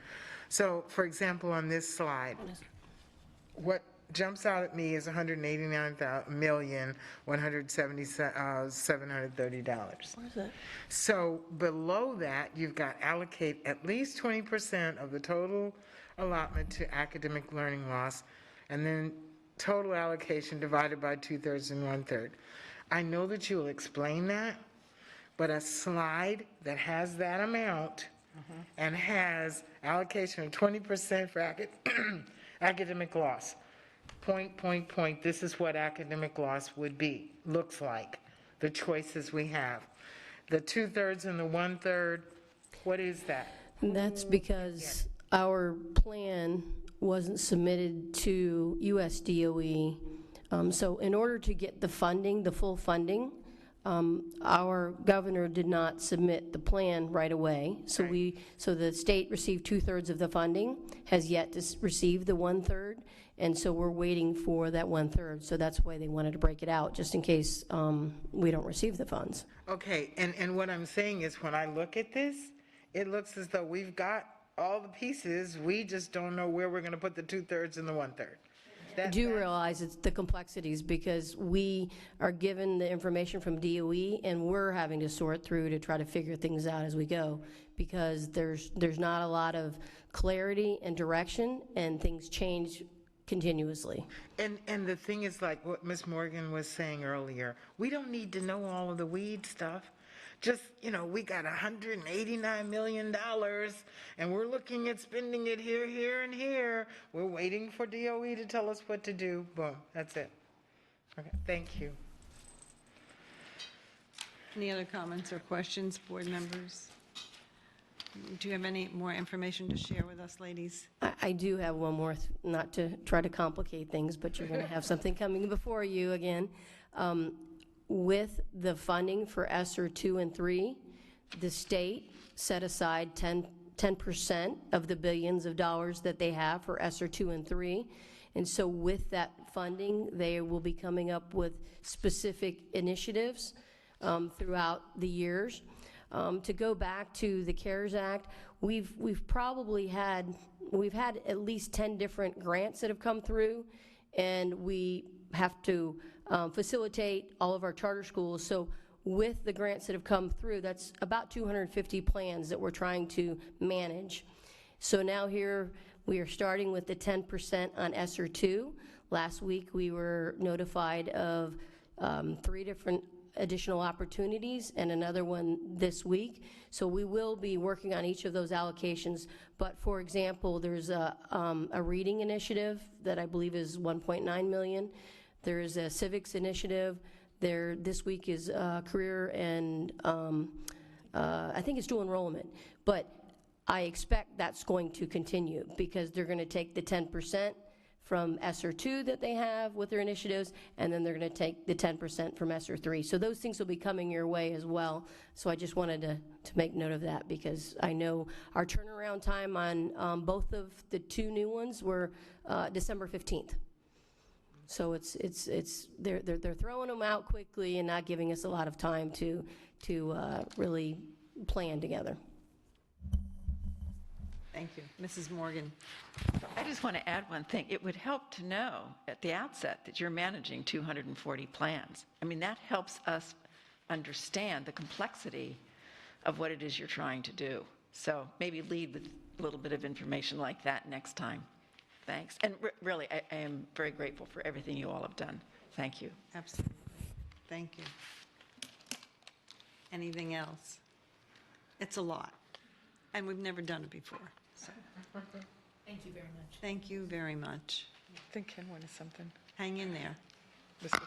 So, for example, on this slide, what jumps out at me is $189,170,730. What is that? So below that, you've got allocate at least 20% of the total allotment to academic learning loss, and then total allocation divided by 2/3 and 1/3. I know that you will explain that, but a slide that has that amount and has allocation of 20% for academic loss, point, this is what academic loss would be, looks like, the choices we have. The 2/3 and the 1/3, what is that? That's because our plan wasn't submitted to US DOE. So in order to get the funding, the full funding, our governor did not submit the plan right away. So so the state received 2/3 of the funding, has yet to receive the 1/3, and so we're waiting for that 1/3. So that's why they wanted to break it out, just in case we don't receive the funds. Okay, and what I'm saying is when I look at this, it looks as though we've got all the pieces, we just don't know where we're going to put the 2/3 and the 1/3. I do realize it's the complexities, because we are given the information from DOE, and we're having to sort through to try to figure things out as we go, because there's not a lot of clarity and direction, and things change continuously. And the thing is, like what Ms. Morgan was saying earlier, we don't need to know all of the weed stuff. Just, we got $189 million, and we're looking at spending it here, here, and here. We're waiting for DOE to tell us what to do. Boom, that's it. Okay, thank you. Any other comments or questions, board members? Do you have any more information to share with us, ladies? I do have one more, not to try to complicate things, but you're going to have something coming before you again. With the funding for ESSER 2 and 3, the state set aside 10% of the billions of dollars that they have for ESSER 2 and 3. And so with that funding, they will be coming up with specific initiatives throughout the years. To go back to the CARES Act, we've had at least 10 different grants that have come through, and we have to facilitate all of our charter schools. So with the grants that have come through, that's about 250 plans that we're trying to manage. So now here we are starting with the 10% on ESSER 2. Last week we were notified of 3 different additional opportunities and another one this week. So we will be working on each of those allocations. But for example, there's a reading initiative that I believe is $1.9 million. There is a civics initiative. This week is career and I think it's dual enrollment. But I expect that's going to continue, because they're going to take the 10% from ESSER 2 that they have with their initiatives, and then they're going to take the 10% from ESSER 3. So those things will be coming your way as well. So I just wanted to make note of that, because I know our turnaround time on both of the 2 new ones were December 15th. So they're throwing them out quickly and not giving us a lot of time to really plan together. Thank you. Mrs. Morgan. I just want to add one thing. It would help to know at the outset that you're managing 240 plans. I mean, that helps us understand the complexity of what it is you're trying to do. So maybe lead with a little bit of information like that next time. Thanks. And really, I am very grateful for everything you all have done. Thank you. Absolutely. Thank you. Anything else? It's a lot, and we've never done it before, so. Thank you very much. Thank you very much. I think Ken wanted something. Hang in there. Mayor,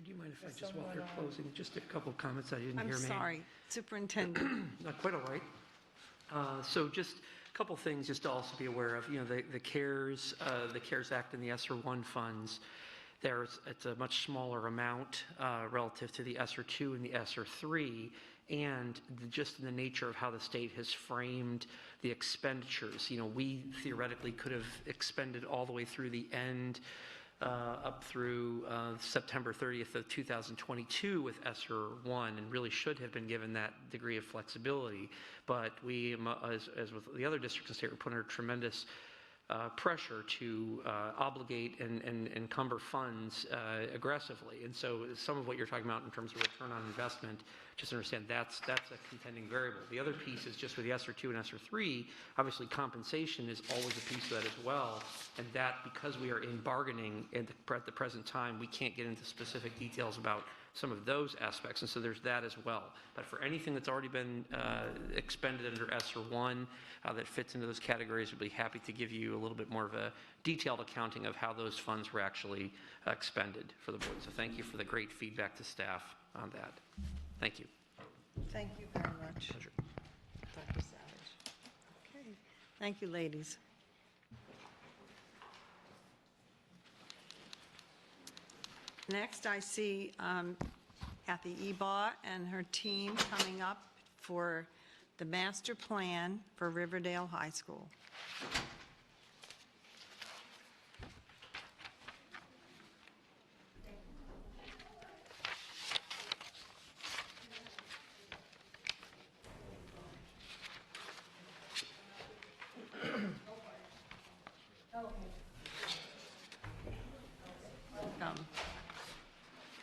do you mind if I just, while they're closing, just a couple of comments I didn't I'm hear made? sorry, Superintendent. Not quite all right. So just a couple things just to also be aware of, the CARES Act and the ESSER 1 funds. It's a much smaller amount relative to the ESSER 2 and the ESSER 3, and just in the nature of how the state has framed the expenditures. We theoretically could have expended all the way through the end up through September 30th of 2022 with ESSER 1, and really should have been given that degree of flexibility. But we, as with the other districts in the state, were put under tremendous pressure to obligate and encumber funds aggressively. And so some of what you're talking about in terms of return on investment, just understand that's a contending variable. The other piece is just with the ESSER 2 and ESSER 3, obviously compensation is always a piece of that as well. And that, because we are in bargaining at the present time, we can't get into specific details about some of those aspects, and so there's that as well. But for anything that's already been expended under ESSER 1 that fits into those categories, we'd be happy to give you a little bit more of a detailed accounting of how those funds were actually expended for the board. So thank you for the great feedback to staff on that. Thank you. Thank you very much. Pleasure. Dr. Savage. Okay, thank you, ladies. Next, I see Kathy Ebaugh and her team coming up for the master plan for Riverdale High School.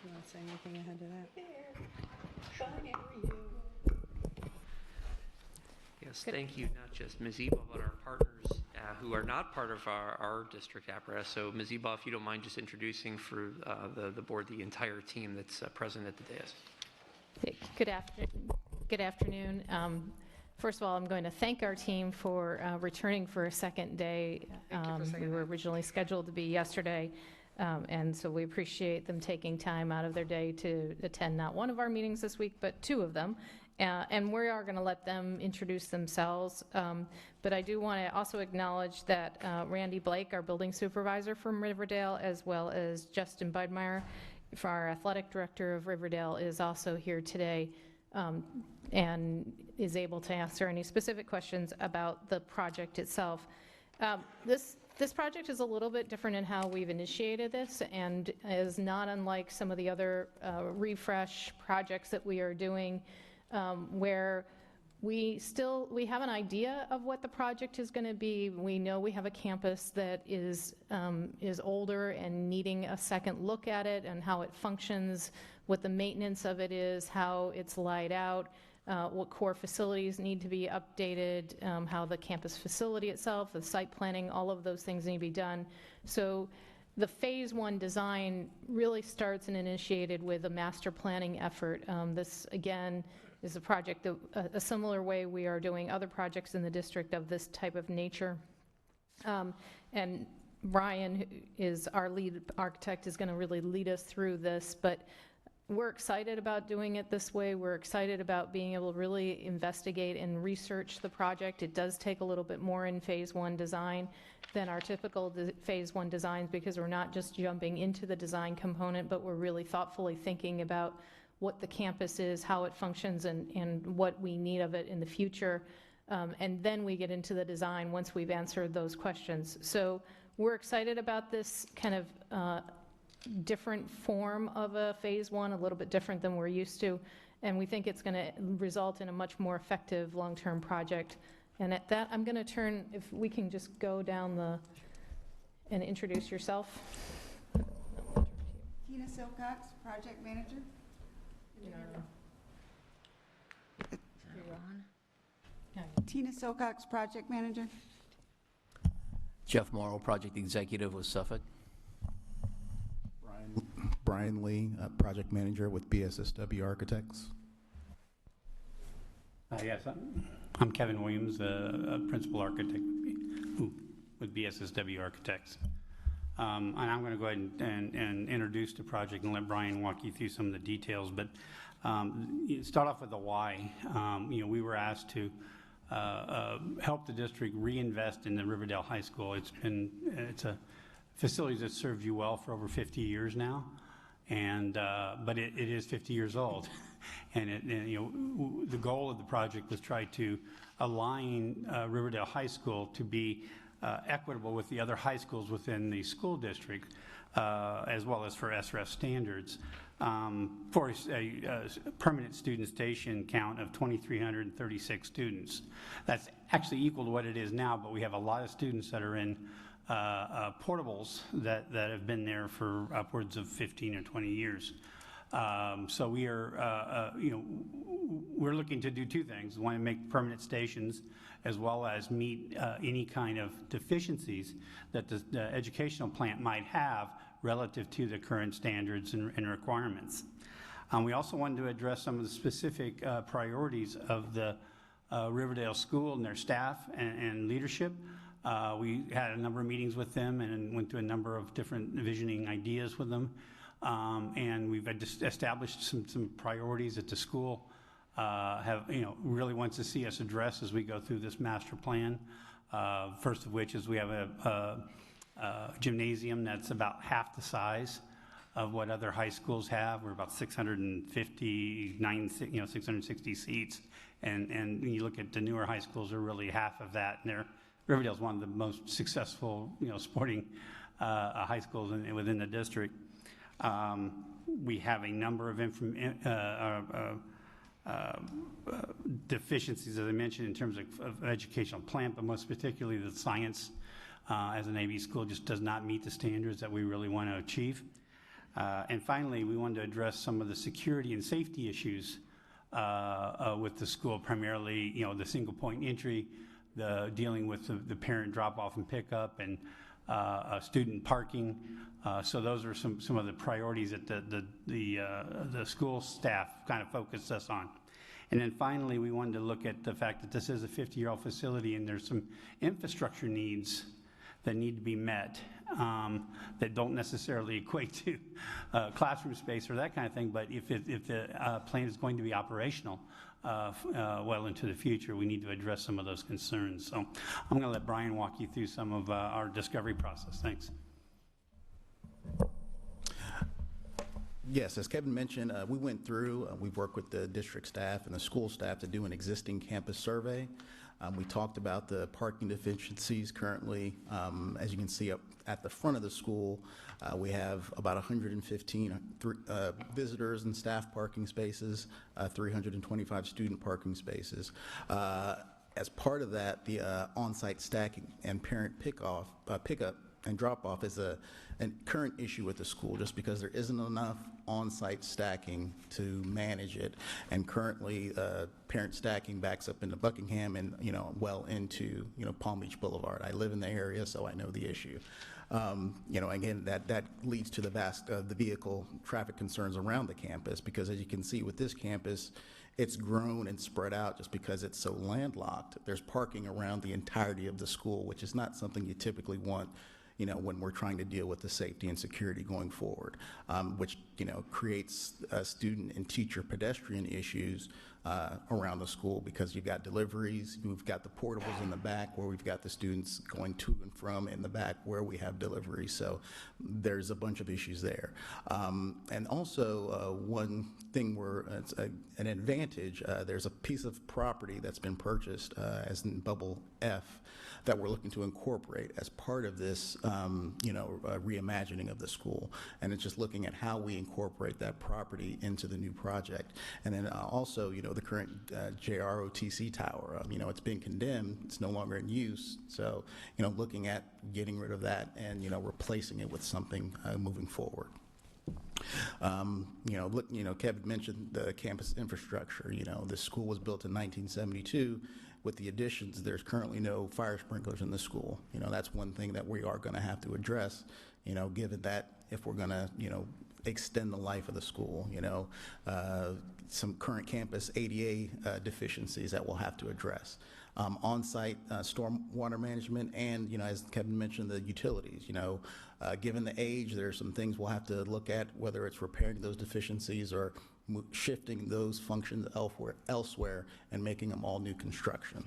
You want to say anything ahead of that? Yes, thank you, not just Ms. Ebaugh, but our partners who are not part of our district apparatus. So Ms. Ebaugh, if you don't mind just introducing for the board the entire team that's present at the dais. Good afternoon. First of all, I'm going to thank our team for returning for a second day. We were originally scheduled to be yesterday, and so we appreciate them taking time out of their day to attend not one of our meetings this week, but two of them. And we are going to let them introduce themselves. But I do want to also acknowledge that Randy Blake, our building supervisor from Riverdale, as well as Justin Budmeyer, for our athletic director of Riverdale, is also here today and is able to answer any specific questions about the project itself. This project is a little bit different in how we've initiated this, and is not unlike some of the other refresh projects that we are doing, where we have an idea of what the project is going to be. We know we have a campus that is older and needing a second look at it and how it functions, what the maintenance of it is, how it's laid out, what core facilities need to be updated, how the campus facility itself, the site planning, all of those things need to be done. So the phase one design really starts and initiated with a master planning effort. This, again, is a project that, a similar way we are doing other projects in the district of this type of nature. And Brian, who is our lead architect, is going to really lead us through this, but we're excited about doing it this way. We're excited about being able to really investigate and research the project. It does take a little bit more in phase one design than our typical phase one designs, because we're not just jumping into the design component, but we're really thoughtfully thinking about what the campus is, how it functions, and what we need of it in the future. And then we get into the design once we've answered those questions. So we're excited about this kind of different form of a phase one, a little bit different than we're used to. And we think it's going to result in a much more effective long-term project. And at that, I'm going to turn, if we can just go down and introduce yourself. Tina Silcox, project manager. Tina Silcox, project manager. Jeff Morrow, project executive with Suffolk. Brian Lee, project manager with BSSW Architects. Yes, I'm Kevin Williams, a principal architect with BSSW Architects. And I'm going to go ahead and introduce the project and let Brian walk you through some of the details. But start off with the why. We were asked to help the district reinvest in the Riverdale High School. It's a facility that's served you well for over 50 years now, and but it is 50 years old. And the goal of the project was try to align Riverdale High School to be equitable with the other high schools within the school district, as well as for SRF standards. For a permanent student station count of 2,336 students. That's actually equal to what it is now, but we have a lot of students that are in portables that have been there for upwards of 15 or 20 years. So we are, we're looking to do two things. We want to make permanent stations as well as meet any kind of deficiencies that the educational plant might have relative to the current standards and requirements. We also wanted to address some of the specific priorities of the Riverdale School and their staff and leadership. We had a number of meetings with them and went through a number of different visioning ideas with them. And we've established some priorities that the school really wants to see us address as we go through this master plan. First of which is we have a gymnasium that's about half the size of what other high schools have. We're about 660 seats. And when you look at the newer high schools, they're really half of that. And Riverdale's one of the most successful, sporting high schools within the district. We have a number of deficiencies, as I mentioned, in terms of educational plan, but most particularly the science as an AV school just does not meet the standards that we really want to achieve. And finally, we wanted to address some of the security and safety issues with the school, primarily, the single point entry, the dealing with the parent drop off and pickup, and student parking. So those are some of the priorities that the school staff kind of focused us on. And then finally, we wanted to look at the fact that this is a 50-year-old facility and there's some infrastructure needs that need to be met that don't necessarily equate to classroom space or that kind of thing. But if the plant is going to be operational well into the future, we need to address some of those concerns. So I'm going to let Brian walk you through some of our discovery process. Thanks. Yes, as Kevin mentioned, we went through, we've worked with the district staff and the school staff to do an existing campus survey. We talked about the parking deficiencies currently. As you can see up at the front of the school, we have about 115 visitors and staff parking spaces, 325 student parking spaces. As part of that, the on-site stacking and parent pickup and drop-off is a current issue with the school, just because there isn't enough on-site stacking to manage it. And currently, parent stacking backs up into Buckingham and, well into, Palm Beach Boulevard. I live in the area, so I know the issue. Again, that leads to the vehicle traffic concerns around the campus, because as you can see with this campus, it's grown and spread out just because it's so landlocked. There's parking around the entirety of the school, which is not something you typically want, when we're trying to deal with the safety and security going forward, which, creates student and teacher pedestrian issues around the school, because you've got deliveries, we've got the portables in the back where we've got the students going to and from in the back where we have deliveries. So there's a bunch of issues there. And also one thing it's an advantage, there's a piece of property that's been purchased as in bubble F that we're looking to incorporate as part of this, reimagining of the school. And it's just looking at how we incorporate that property into the new project. And then also, the current JROTC tower, it's been condemned, it's no longer in use. So, looking at getting rid of that and, replacing it with something moving forward. Kevin mentioned the campus infrastructure. The school was built in 1972. With the additions, there's currently no fire sprinklers in the school. That's one thing that we are going to have to address, given that if we're going to, extend the life of the school, some current campus ADA deficiencies that we'll have to address. On-site stormwater management and, as Kevin mentioned, the utilities. Given the age, there are some things we'll have to look at, whether it's repairing those deficiencies or shifting those functions elsewhere and making them all new construction.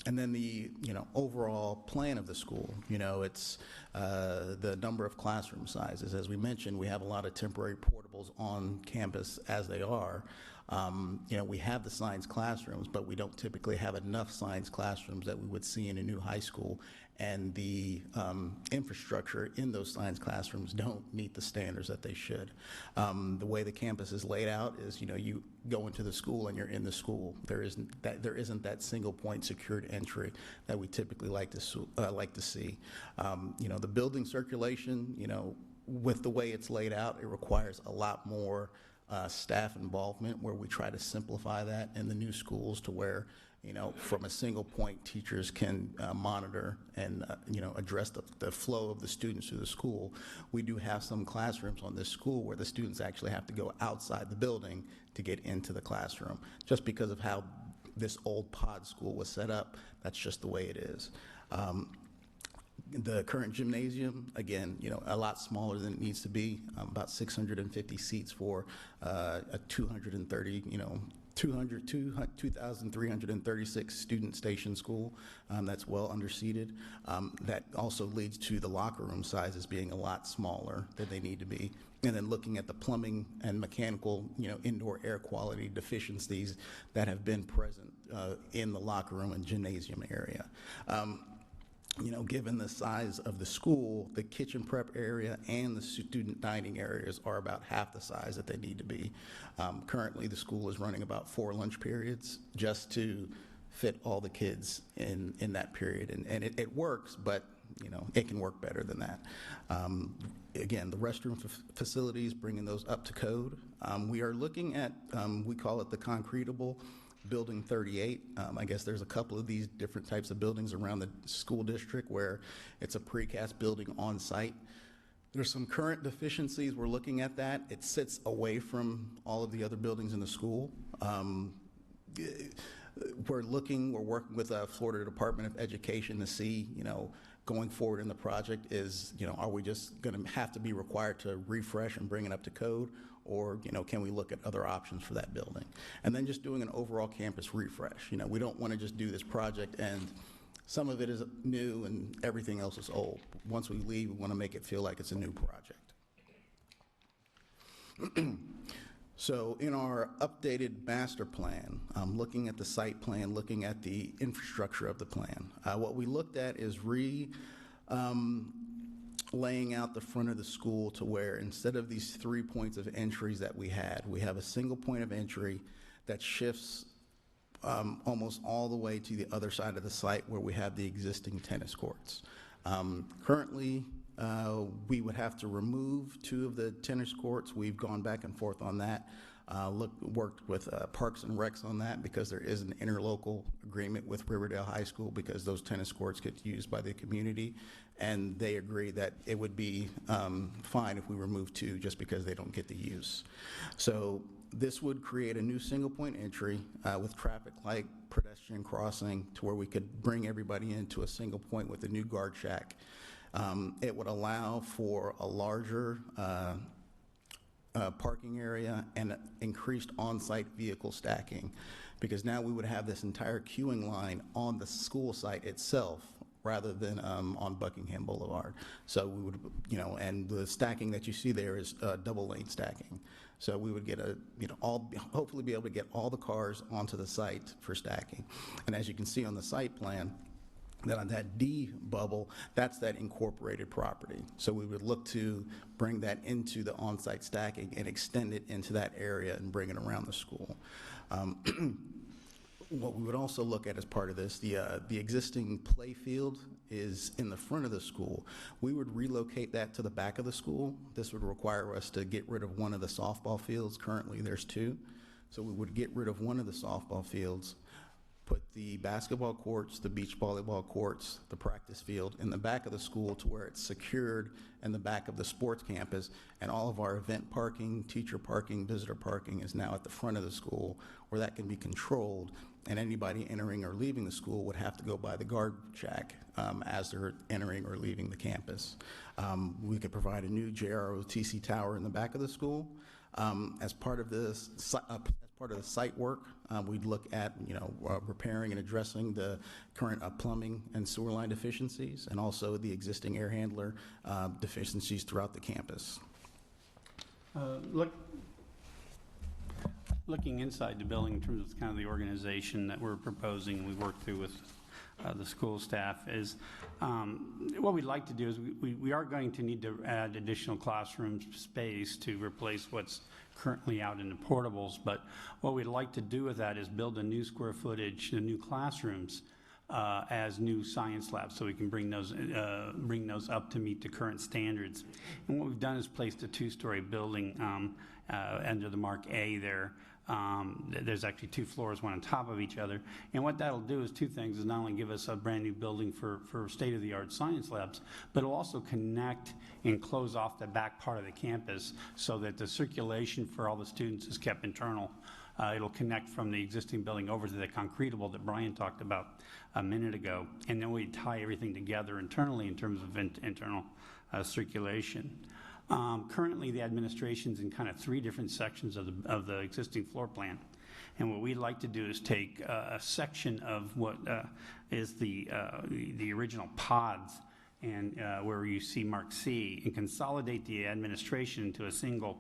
And then the, overall plan of the school, it's the number of classroom sizes. As we mentioned, we have a lot of temporary portables on campus as they are. We have the science classrooms, but we don't typically have enough science classrooms that we would see in a new high school, and the infrastructure in those science classrooms don't meet the standards that they should. The way the campus is laid out is, you go into the school and you're in the school. There isn't that single point secured entry that we typically like to see. The building circulation, with the way it's laid out, it requires a lot more staff involvement, where we try to simplify that in the new schools to where, from a single point, teachers can monitor and, address the flow of the students through the school. We do have some classrooms on this school where the students actually have to go outside the building to get into the classroom, just because of how this old pod school was set up. That's just the way it is. The current gymnasium, again, a lot smaller than it needs to be, about 650 seats for a 2,336 student station school. That's well underseated. That also leads to the locker room sizes being a lot smaller than they need to be. And then looking at the plumbing and mechanical, indoor air quality deficiencies that have been present in the locker room and gymnasium area. Given the size of the school, the kitchen prep area and the student dining areas are about half the size that they need to be. Currently, the school is running about 4 lunch periods just to fit all the kids in that period. And it works, but, it can work better than that. Again, the restroom facilities, bringing those up to code. We are looking at, we call it the concretable, Building 38. I guess there's a couple of these different types of buildings around the school district where it's a precast building on site. There's some current deficiencies. We're looking at that. It sits away from all of the other buildings in the school. We're working with Florida Department of Education to see, going forward in the project is, are we just going to have to be required to refresh and bring it up to code? Or, can we look at other options for that building? And then just doing an overall campus refresh. We don't want to just do this project and some of it is new and everything else is old. Once we leave, we want to make it feel like it's a new project. So in our updated master plan, looking at the site plan, looking at the infrastructure of the plan, what we looked at is laying out the front of the school to where instead of these 3 points of entries that we had, we have a single point of entry that shifts almost all the way to the other side of the site where we have the existing tennis courts. Currently, we would have to remove 2 of the tennis courts. We've gone back and forth on that. Worked with Parks and Recs on that because there is an interlocal agreement with Riverdale High School because those tennis courts get used by the community, and they agree that it would be fine if we remove 2 just because they don't get the use. So this would create a new single point entry with traffic light, pedestrian crossing to where we could bring everybody into a single point with a new guard shack. It would allow for a larger parking area and increased on-site vehicle stacking, because now we would have this entire queuing line on the school site itself rather than on Buckingham Boulevard. So we would, and the stacking that you see there is double lane stacking. So we would get hopefully be able to get all the cars onto the site for stacking. And as you can see on the site plan, that on that D bubble, that's that incorporated property. So we would look to bring that into the on-site stacking and extend it into that area and bring it around the school. What we would also look at as part of this, the existing play field is in the front of the school. We would relocate that to the back of the school. This would require us to get rid of one of the softball fields. Currently there's 2. So we would get rid of one of the softball fields, put the basketball courts, the beach volleyball courts, the practice field in the back of the school to where it's secured in the back of the sports campus, and all of our event parking, teacher parking, visitor parking is now at the front of the school where that can be controlled, and anybody entering or leaving the school would have to go by the guard shack as they're entering or leaving the campus. We could provide a new JROTC tower in the back of the school. As part of this, part of the site work, we'd look at, repairing and addressing the current plumbing and sewer line deficiencies, and also the existing air handler deficiencies throughout the campus. Looking inside the building in terms of kind of the organization that we're proposing, we work through with the school staff, is what we'd like to do is we are going to need to add additional classroom space to replace what's currently out in the portables, but what we'd like to do with that is build a new square footage, the new classrooms as new science labs, so we can bring those up to meet the current standards. And what we've done is placed a two-story building under the Mark A there. There's actually 2 floors, one on top of each other. And what that'll do is 2 things, is not only give us a brand new building for state-of-the-art science labs, but it'll also connect and close off the back part of the campus so that the circulation for all the students is kept internal. It'll connect from the existing building over to the concretable that Brian talked about a minute ago. And then we tie everything together internally in terms of internal circulation. Currently, the administration's in kind of 3 different sections of the existing floor plan. And what we'd like to do is take a section of what is the original pods, and where you see Mark C, and consolidate the administration into a single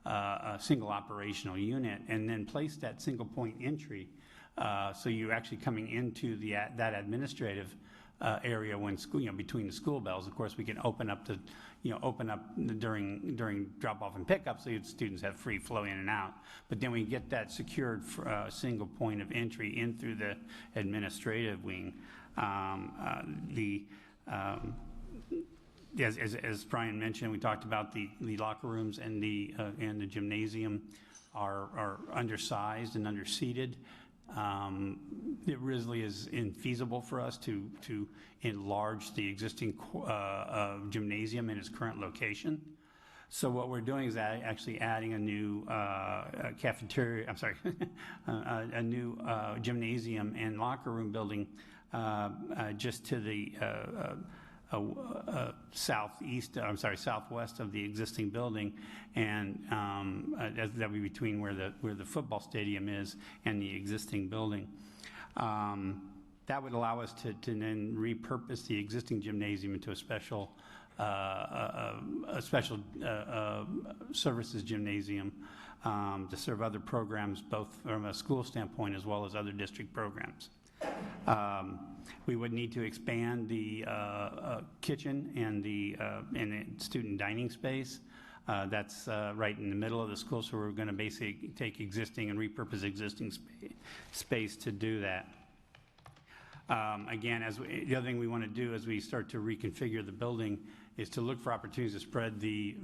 operational unit, and then place that single point entry. So you're actually coming into that administrative area when school, between the school bells. Of course, we can open up during drop off and pickup, so students have free flow in and out. But then we get that secured for a single point of entry in through the administrative wing. As Brian mentioned, we talked about the locker rooms and the gymnasium are undersized and underseated. It really is infeasible for us to enlarge the existing gymnasium in its current location. So what we're doing is actually adding a new cafeteria, I'm sorry, a new gymnasium and locker room building just to the southwest of the existing building, and that'll be between where the football stadium is and the existing building. That would allow us to then repurpose the existing gymnasium into a special services gymnasium to serve other programs, both from a school standpoint as well as other district programs. We would need to expand the kitchen and the student dining space. That's right in the middle of the school, so we're going to basically take existing and repurpose existing space to do that. Again, the other thing we want to do as we start to reconfigure the building is to look for opportunities to spread the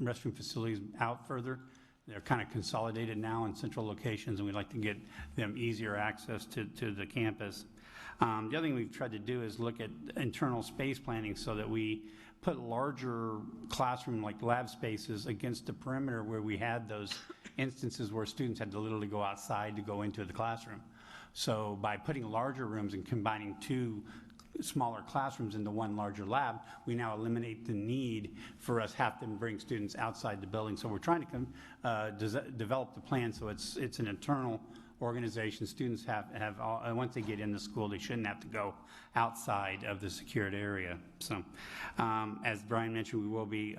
restroom facilities out further. They're kind of consolidated now in central locations, and we'd like to get them easier access to the campus. The other thing we've tried to do is look at internal space planning so that we put larger classroom, like lab spaces, against the perimeter where we had those instances where students had to literally go outside to go into the classroom. So by putting larger rooms and combining 2 smaller classrooms into one larger lab, we now eliminate the need for us have to bring students outside the building. So we're trying to develop the plan so it's an internal organization. Students have once they get into school, they shouldn't have to go outside of the secured area. So as Brian mentioned, we will be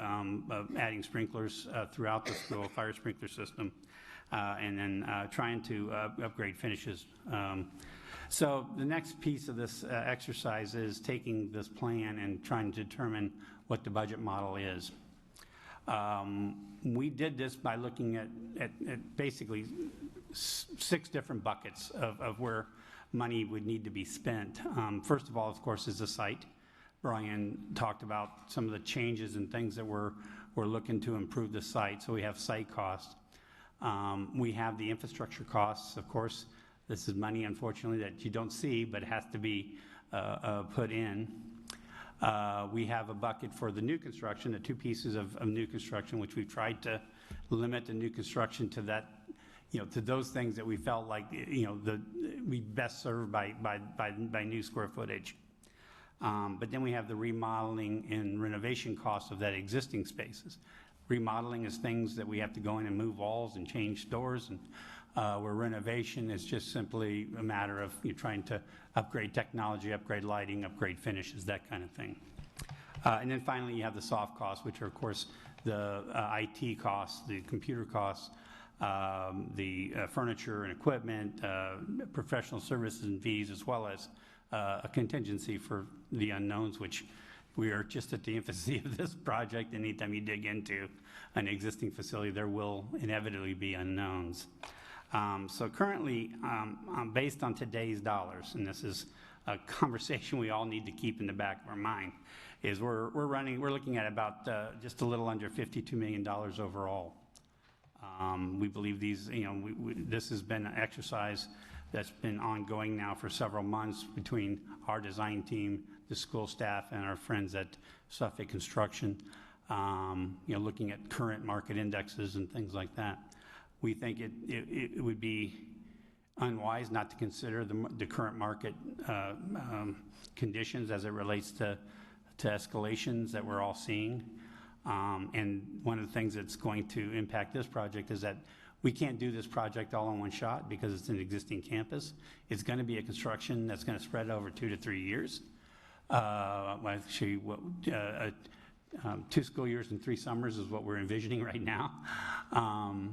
adding sprinklers throughout the school, fire sprinkler system, and then trying to upgrade finishes. So the next piece of this exercise is taking this plan and trying to determine what the budget model is. We did this by looking at basically 6 different buckets of where money would need to be spent. First of all, of course, is the site. Brian talked about some of the changes and things that we're looking to improve the site. So we have site costs. We have the infrastructure costs, of course. This is money, unfortunately, that you don't see, but it has to be put in. We have a bucket for the new construction, the two pieces of new construction, which we've tried to limit the new construction to that, to those things that we felt like, we best served by new square footage. But then we have the remodeling and renovation costs of that existing spaces. Remodeling is things that we have to go in and move walls and change doors, and where renovation is just simply a matter of trying to upgrade technology, upgrade lighting, upgrade finishes, that kind of thing. And then finally, you have the soft costs, which are, of course, the IT costs, the computer costs, the furniture and equipment, professional services and fees, as well as a contingency for the unknowns, which we are just at the infancy of this project. Anytime you dig into an existing facility, there will inevitably be unknowns. So currently, based on today's dollars, and this is a conversation we all need to keep in the back of our mind, is we're looking at about just a little under $52 million overall. We believe these, this has been an exercise that's been ongoing now for several months between our design team, the school staff, and our friends at Suffolk Construction, looking at current market indexes and things like that. We think it would be unwise not to consider the current market conditions as it relates to escalations that we're all seeing. And one of the things that's going to impact this project is that we can't do this project all in one shot because it's an existing campus. It's going to be a construction that's going to spread over 2 to 3 years. Actually, 2 school years and 3 summers is what we're envisioning right now,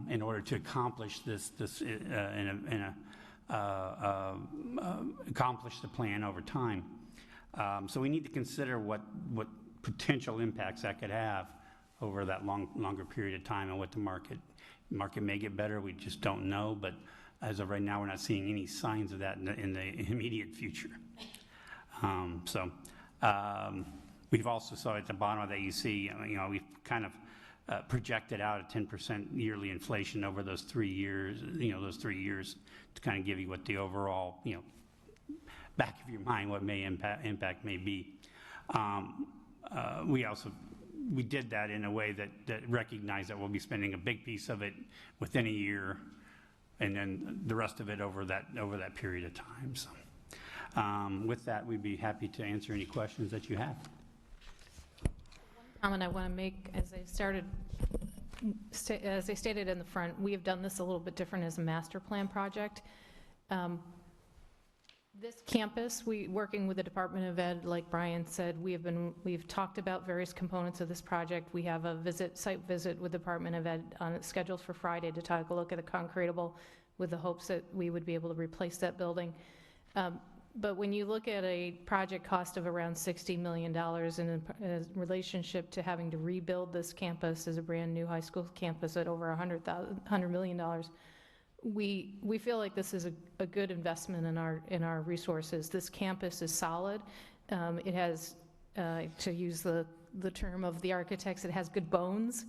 in order to accomplish accomplish the plan over time. So we need to consider what potential impacts that could have over that longer period of time, and what the market may get better. We just don't know, but as of right now, we're not seeing any signs of that in the immediate future. We've also saw at the bottom of that, you see, we've kind of projected out a 10% yearly inflation over those 3 years, to kind of give you what the overall, back of your mind, what may impact may be. We did that in a way that recognized that we'll be spending a big piece of it within a year, and then the rest of it over that period of time. So, with that, we'd be happy to answer any questions that you have. Comment I want to make, as I stated in the front, we have done this a little bit different as a master plan project. This campus, working with the Department of Ed, like Brian said, we've talked about various components of this project. We have a site visit with the Department of Ed scheduled for Friday to take a look at the concretable, with the hopes that we would be able to replace that building. But when you look at a project cost of around $60 million in relationship to having to rebuild this campus as a brand new high school campus at over $100 million, we feel like this is a good investment in our resources. This campus is solid. It has, to use the term of the architects, it has good bones.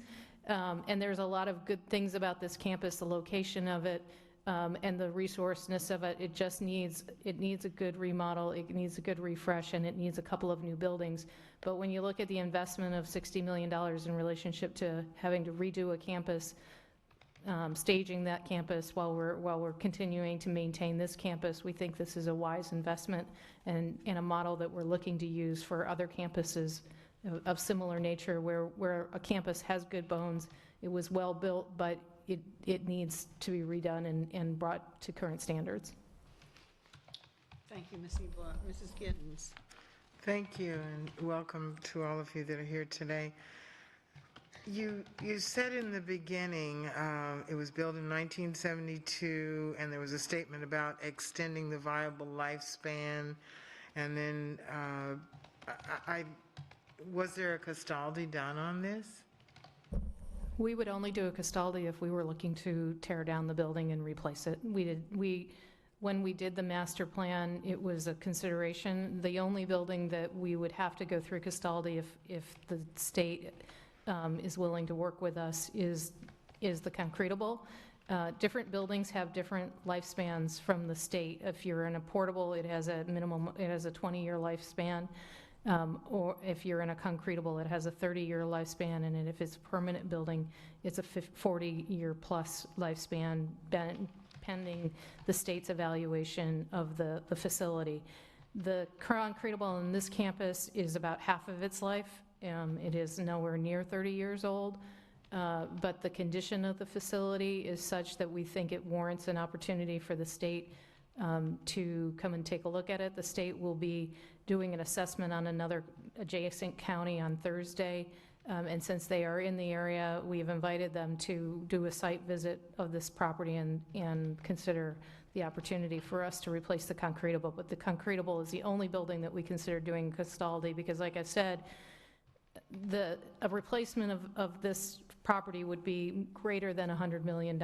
And there's a lot of good things about this campus, the location of it, and the resourcefulness of it. It needs a good remodel, it needs a good refresh, and it needs a couple of new buildings. But when you look at the investment of $60 million in relationship to having to redo a campus, staging that campus while we're continuing to maintain this campus, we think this is a wise investment and a model that we're looking to use for other campuses of similar nature, where a campus has good bones. It was well built, but it needs to be redone and brought to current standards. Thank you, Ms. Ebla. Mrs. Giddens. Thank you, and welcome to all of you that are here today. You said in the beginning, it was built in 1972, and there was a statement about extending the viable lifespan, and then was there a costaldi done on this? We would only do a costaldi if we were looking to tear down the building and replace it. When we did the master plan, it was a consideration. The only building that we would have to go through costaldi if the state is willing to work with us is the concretable. Different buildings have different lifespans from the state. If you're in a portable, it has a 20-year lifespan. Or if you're in a concretable, it has a 30-year lifespan, and if it's a permanent building, it's a 40-year plus lifespan, pending the state's evaluation of the facility. The concretable on this campus is about half of its life. It is nowhere near 30 years old. But the condition of the facility is such that we think it warrants an opportunity for the state to come and take a look at it. The state will be doing an assessment on another adjacent county on Thursday. And since they are in the area, we've invited them to do a site visit of this property and consider the opportunity for us to replace the concretable. But the concretable is the only building that we consider doing Castaldi, because like I said, a replacement of this property would be greater than $100 million,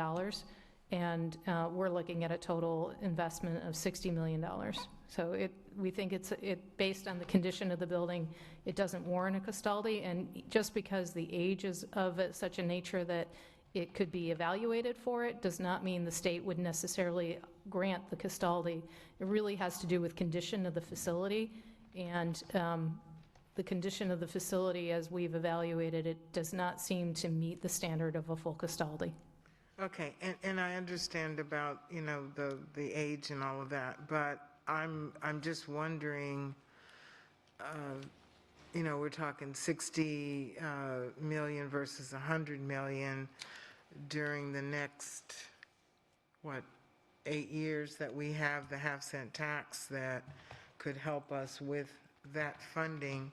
and we're looking at a total investment of $60 million. So we think based on the condition of the building, it doesn't warrant a Castaldi, and just because the age is of such a nature that it could be evaluated for it does not mean the state would necessarily grant the Castaldi. It really has to do with condition of the facility, and the condition of the facility, as we've evaluated it, does not seem to meet the standard of a full Castaldi. Okay, and I understand about, the age and all of that, but I'm just wondering, we're talking 60 million versus 100 million during the next, 8 years that we have the half-cent tax that could help us with that funding.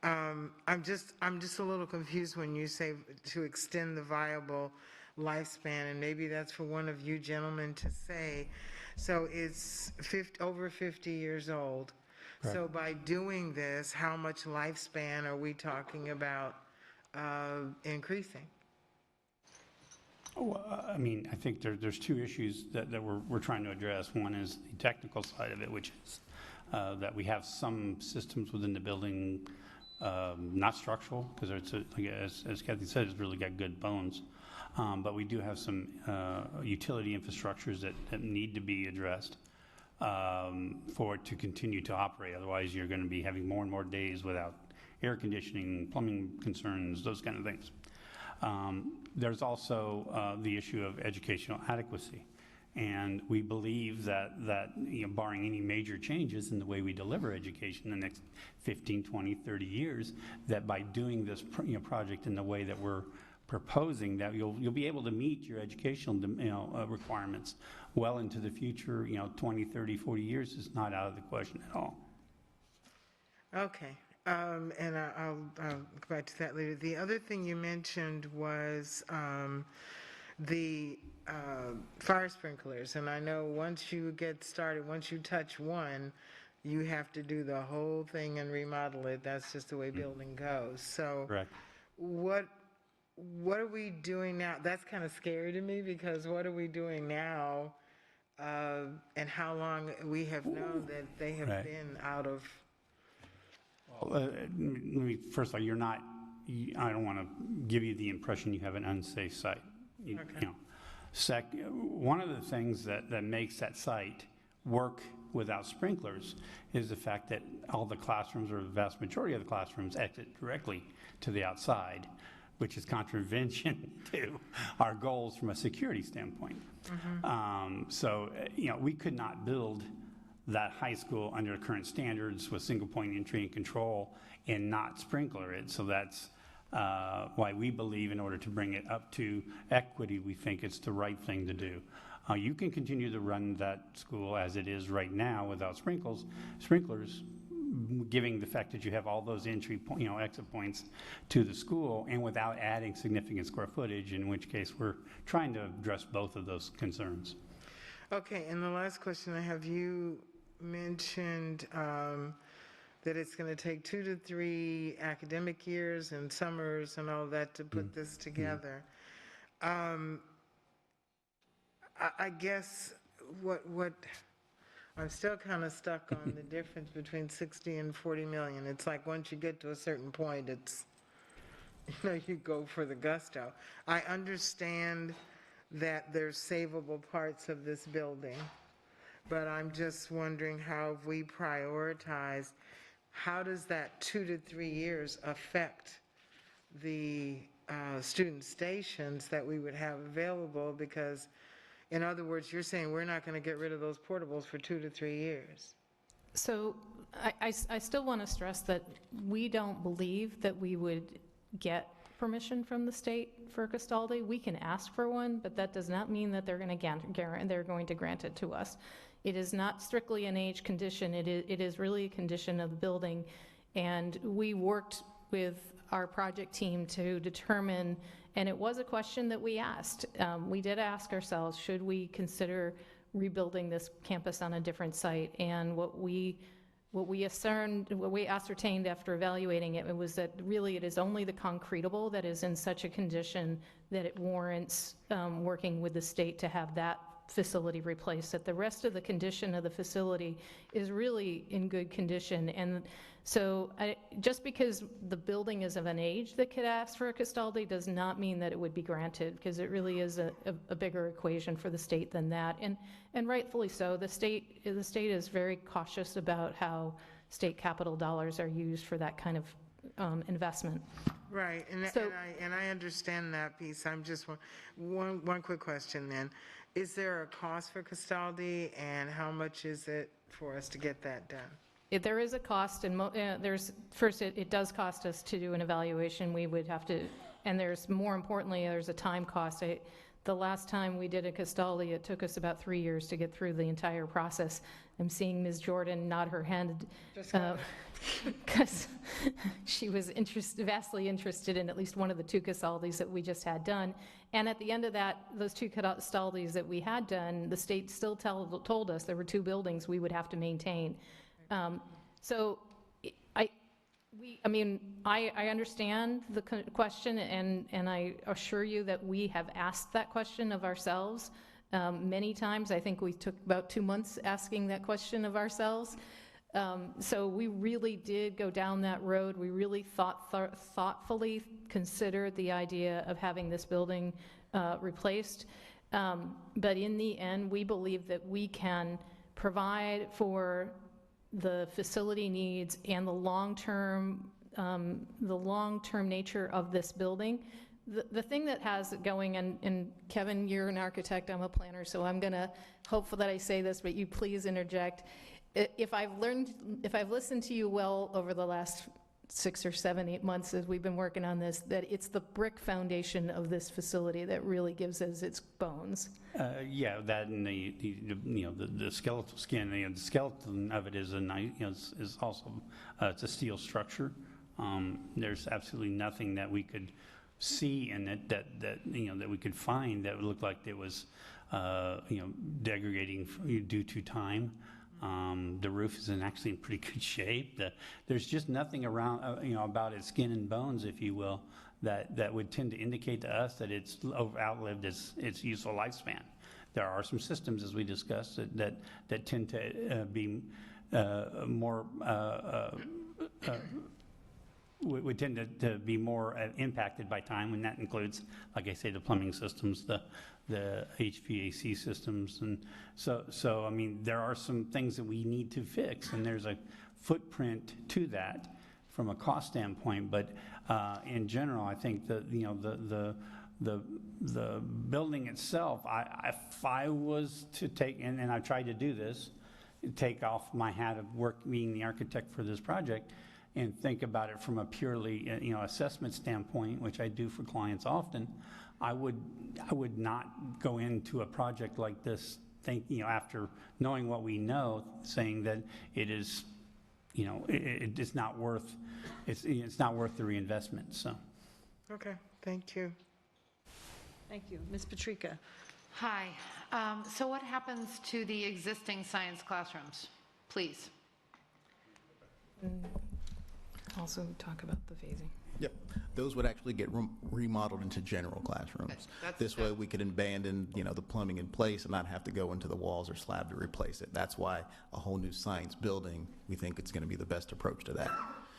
I'm just a little confused when you say to extend the viable lifespan, and maybe that's for one of you gentlemen to say. So it's over 50 years old. Correct. So by doing this, how much lifespan are we talking about increasing? I mean, I think there's two issues that we're trying to address. One is the technical side of it, which is that we have some systems within the building, not structural, because as Kathy said, it's really got good bones. But we do have some utility infrastructures that need to be addressed for it to continue to operate. Otherwise, you're going to be having more and more days without air conditioning, plumbing concerns, those kind of things. There's also the issue of educational adequacy. And we believe that barring any major changes in the way we deliver education in the next 15, 20, 30 years, that by doing this project in the way that we're proposing, that you'll be able to meet your educational requirements well into the future. 20, 30, 40 years is not out of the question at all. Okay. And I'll go back to that later. The other thing you mentioned was the fire sprinklers. And I know once you get started, once you touch one, you have to do the whole thing and remodel it. That's just the way building goes. So correct. What are we doing now? That's kind of scary to me, because what are we doing now, and how long we have known that they have right. been out of... Well, first of all, I don't want to give you the impression you have an unsafe site. Okay. One of the things that makes that site work without sprinklers is the fact that all the classrooms, or the vast majority of the classrooms, exit directly to the outside, which is contravention to our goals from a security standpoint. Mm-hmm. We could not build that high school under current standards with single point entry and control and not sprinkler it. So that's why we believe in order to bring it up to equity, we think it's the right thing to do. You can continue to run that school as it is right now without sprinklers, giving the fact that you have all those exit points to the school, and without adding significant square footage, in which case we're trying to address both of those concerns. Okay, and the last question I have, you mentioned that it's going to take 2 to 3 academic years and summers and all that to put this together. I guess what I'm still kind of stuck on the difference between 60 and 40 million. It's like once you get to a certain point, it's, you go for the gusto. I understand that there's savable parts of this building. But I'm just wondering how if we prioritize, how does that 2 to 3 years affect the student stations that we would have available? Because, in other words, you're saying we're not going to get rid of those portables for 2 to 3 years. So I still want to stress that we don't believe that we would get permission from the state for Castaldi. We can ask for one, but that does not mean that they're going to grant it to us. It is not strictly an age condition. It is really a condition of the building. And we worked with our project team to determine, and it was a question that we asked. We did ask ourselves, should we consider rebuilding this campus on a different site? And what we ascertained after evaluating it was that really it is only the concretable that is in such a condition that it warrants working with the state to have that facility replaced, that the rest of the condition of the facility is really in good condition. And so just because the building is of an age that could ask for a Castaldi does not mean that it would be granted, because it really is a bigger equation for the state than that. And rightfully so. The state is very cautious about how state capital dollars are used for that kind of investment. Right, and I understand that piece. I'm just one quick question then. Is there a cost for Castaldi, and how much is it for us to get that done? There is a cost, and it does cost us to do an evaluation. We would have to, and more importantly, there's a time cost. The last time we did a Castaldi, it took us about 3 years to get through the entire process. I'm seeing Ms. Jordan nod her head because she was vastly interested in at least one of the 2 Castaldis that we just had done. And at the end of those 2 Castaldis that we had done, the state still told us there were 2 buildings we would have to maintain. So I understand the question, and I assure you that we have asked that question of ourselves many times. I think we took about 2 months asking that question of ourselves. So we really did go down that road. We really thoughtfully considered the idea of having this building replaced. But in the end, we believe that we can provide for the facility needs and the long-term nature of this building. The thing that has it going, and Kevin, you're an architect, I'm a planner, so I'm going to hope that I say this, but you please interject. If I've listened to you well over the last 6 or 7, 8 months as we've been working on this, that it's the brick foundation of this facility that really gives us its bones. Yeah, that and the skeletal skin, the skeleton of it is is also it's a steel structure. There's absolutely nothing that we could see in it that we could find that would look like it was degrading due to time. The roof is actually in pretty good shape. There's just nothing around, about its skin and bones, if you will, that would tend to indicate to us that it's outlived its useful lifespan. There are some systems, as we discussed, that tend to be more would tend to be more impacted by time, and that includes, like I say, the plumbing systems, the HVAC systems, and so I mean, there are some things that we need to fix, and there's a footprint to that from a cost standpoint. But in general, I think that the building itself, if I was to take, and I've tried to do this, take off my hat of being the architect for this project, and think about it from a purely assessment standpoint, which I do for clients often, I would not go into a project like this after knowing what we know, saying that it is it's not worth the reinvestment. So okay, thank you. Thank you. Ms. Patrica. Hi. So what happens to the existing science classrooms, please? Also talk about the phasing. Yep, those would actually get remodeled into general classrooms. This way we could abandon, the plumbing in place and not have to go into the walls or slab to replace it. That's why a whole new science building, we think it's going to be the best approach to that.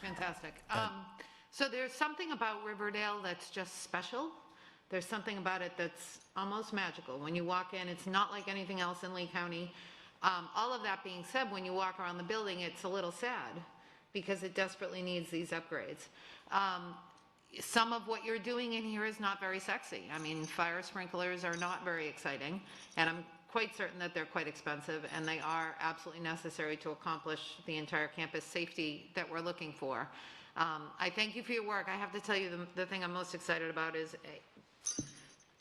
Fantastic. So there's something about Riverdale that's just special. There's something about it that's almost magical. When you walk in, it's not like anything else in Lee County. All of that being said, when you walk around the building, it's a little sad because it desperately needs these upgrades. Some of what you're doing in here is not very sexy. I mean, fire sprinklers are not very exciting, and I'm quite certain that they're quite expensive, and they are absolutely necessary to accomplish the entire campus safety that we're looking for. I thank you for your work. I have to tell you, the thing I'm most excited about is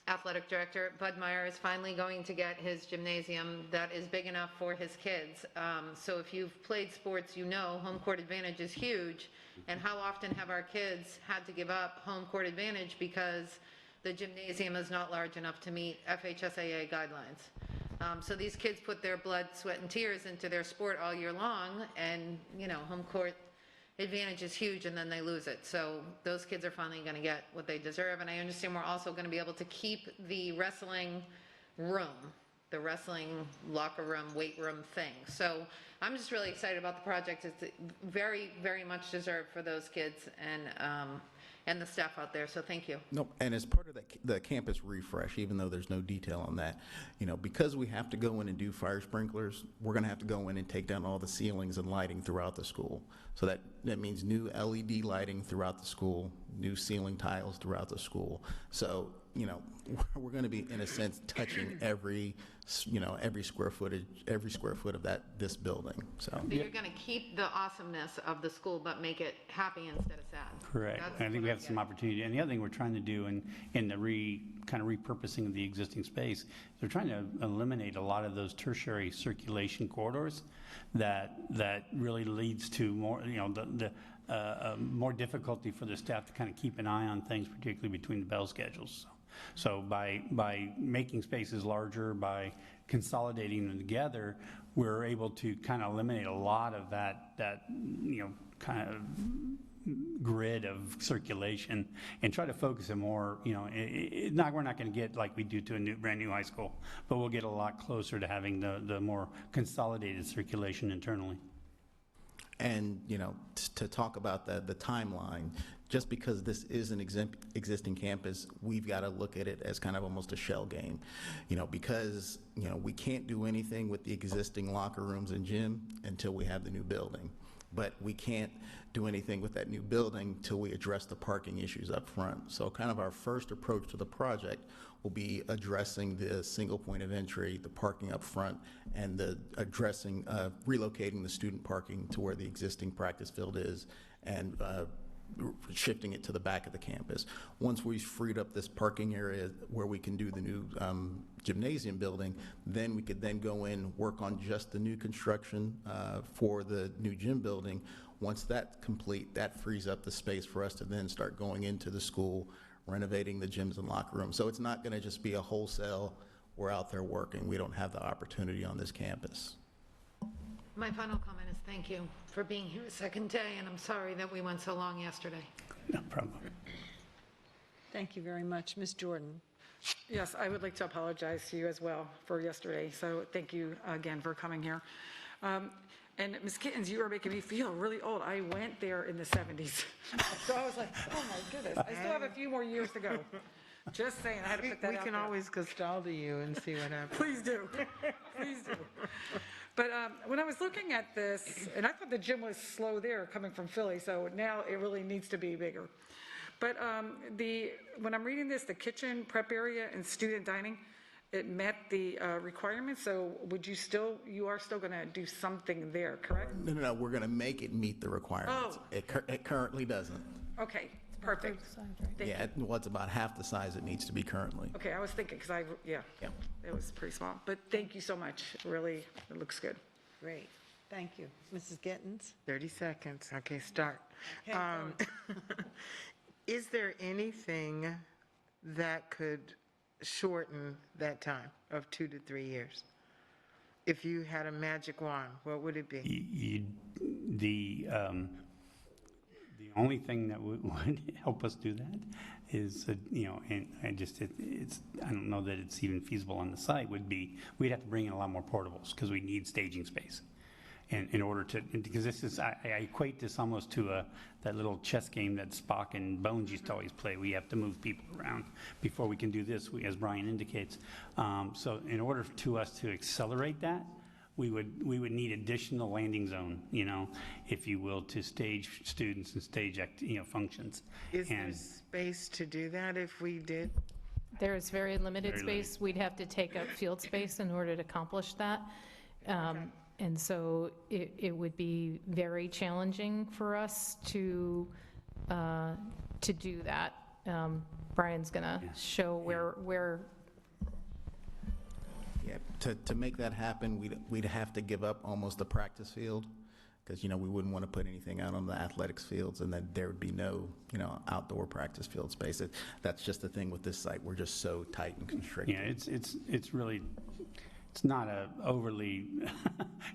Athletic Director Bud Meyer is finally going to get his gymnasium that is big enough for his kids. So if you've played sports, you know home court advantage is huge. And how often have our kids had to give up home court advantage because the gymnasium is not large enough to meet FHSAA guidelines? So these kids put their blood, sweat, and tears into their sport all year long, and, you know, home court advantage is huge, and then they lose it. So those kids are finally going to get what they deserve, and I understand we're also going to be able to keep the wrestling room, the wrestling locker room, weight room thing. So I'm just really excited about the project. It's very, very much deserved for those kids and the staff out there, so thank you. No, and as part of the campus refresh, even though there's no detail on that, you know, because we have to go in and do fire sprinklers, we're going to have to go in and take down all the ceilings and lighting throughout the school. So that means new LED lighting throughout the school, new ceiling tiles throughout the school. So, you know, we're going to be, in a sense, touching every square foot of this building. So You're going to keep the awesomeness of the school, but make it happy instead of sad. Correct. I think we have some opportunity. And the other thing we're trying to do in the kind of repurposing of the existing space, we're trying to eliminate a lot of those tertiary circulation corridors that really leads to more, you know, more difficulty for the staff to kind of keep an eye on things, particularly between the bell schedules. So by making spaces larger, by consolidating them together, we're able to kind of eliminate a lot of that you know, kind of grid of circulation and try to focus it more, you know, we're not going to get like we do to a brand new high school, but we'll get a lot closer to having the more consolidated circulation internally. And, you know, to talk about the timeline, just because this is an existing campus, we've got to look at it as kind of almost a shell game, you know, because, you know, we can't do anything with the existing locker rooms and gym until we have the new building. But we can't do anything with that new building till we address the parking issues up front. So kind of our first approach to the project will be addressing the single point of entry, the parking up front, and relocating the student parking to where the existing practice field is, and shifting it to the back of the campus. Once we've freed up this parking area where we can do the new gymnasium building, then we could then go in, work on just the new construction for the new gym building. Once that's complete, that frees up the space for us to then start going into the school, renovating the gyms and locker rooms. So it's not going to just be a wholesale, we're out there working. We don't have the opportunity on this campus. My final comment is thank you for being here a second day, and I'm sorry that we went so long yesterday. No problem. Thank you very much. Ms. Jordan. Yes, I would like to apologize to you as well for yesterday, so thank you again for coming here. And Ms. Kittens, you are making me feel really old. I went there in the 70s. So I was like, oh my goodness, I still have a few more years to go. Just saying, I had to put that out there. We can always Castaldo you and see what happens. Please do. Please do. But when I was looking at this, and I thought the gym was slow there coming from Philly, so now it really needs to be bigger. But when I'm reading this, the kitchen, prep area, and student dining, it met the requirements, so you are still going to do something there, correct? No, we're going to make it meet the requirements. Oh. It currently doesn't. Okay, perfect. Thank Yeah, well, it's about half the size it needs to be currently. Okay, I was thinking, because it was pretty small. But thank you so much. Really, it looks good. Great. Thank you. Mrs. Gittens? 30 seconds. Okay, start. Okay, Is there anything that could shorten that time of 2 to 3 years? If you had a magic wand, what would it be? The only thing that would help us do that is, you know, and I don't know that it's even feasible on the site, would be we'd have to bring in a lot more portables because we need staging space. in order to, because this is, I equate this almost to that little chess game that Spock and Bones used to always play. We have to move people around before we can do this, as Brian indicates. So in order to us to accelerate that, we would need additional landing zone, if you will, to stage students and stage functions. Is there space to do that if we did? There is very limited Very space. We'd have to take up field space in order to accomplish that. And so it would be very challenging for us to do that. Brian's going to show where. Yeah, to make that happen, we'd have to give up almost the practice field, because, we wouldn't want to put anything out on the athletics fields, and then there would be no, outdoor practice field space. That's just the thing with this site. We're just so tight and constricted. Yeah, it's really, it's not a overly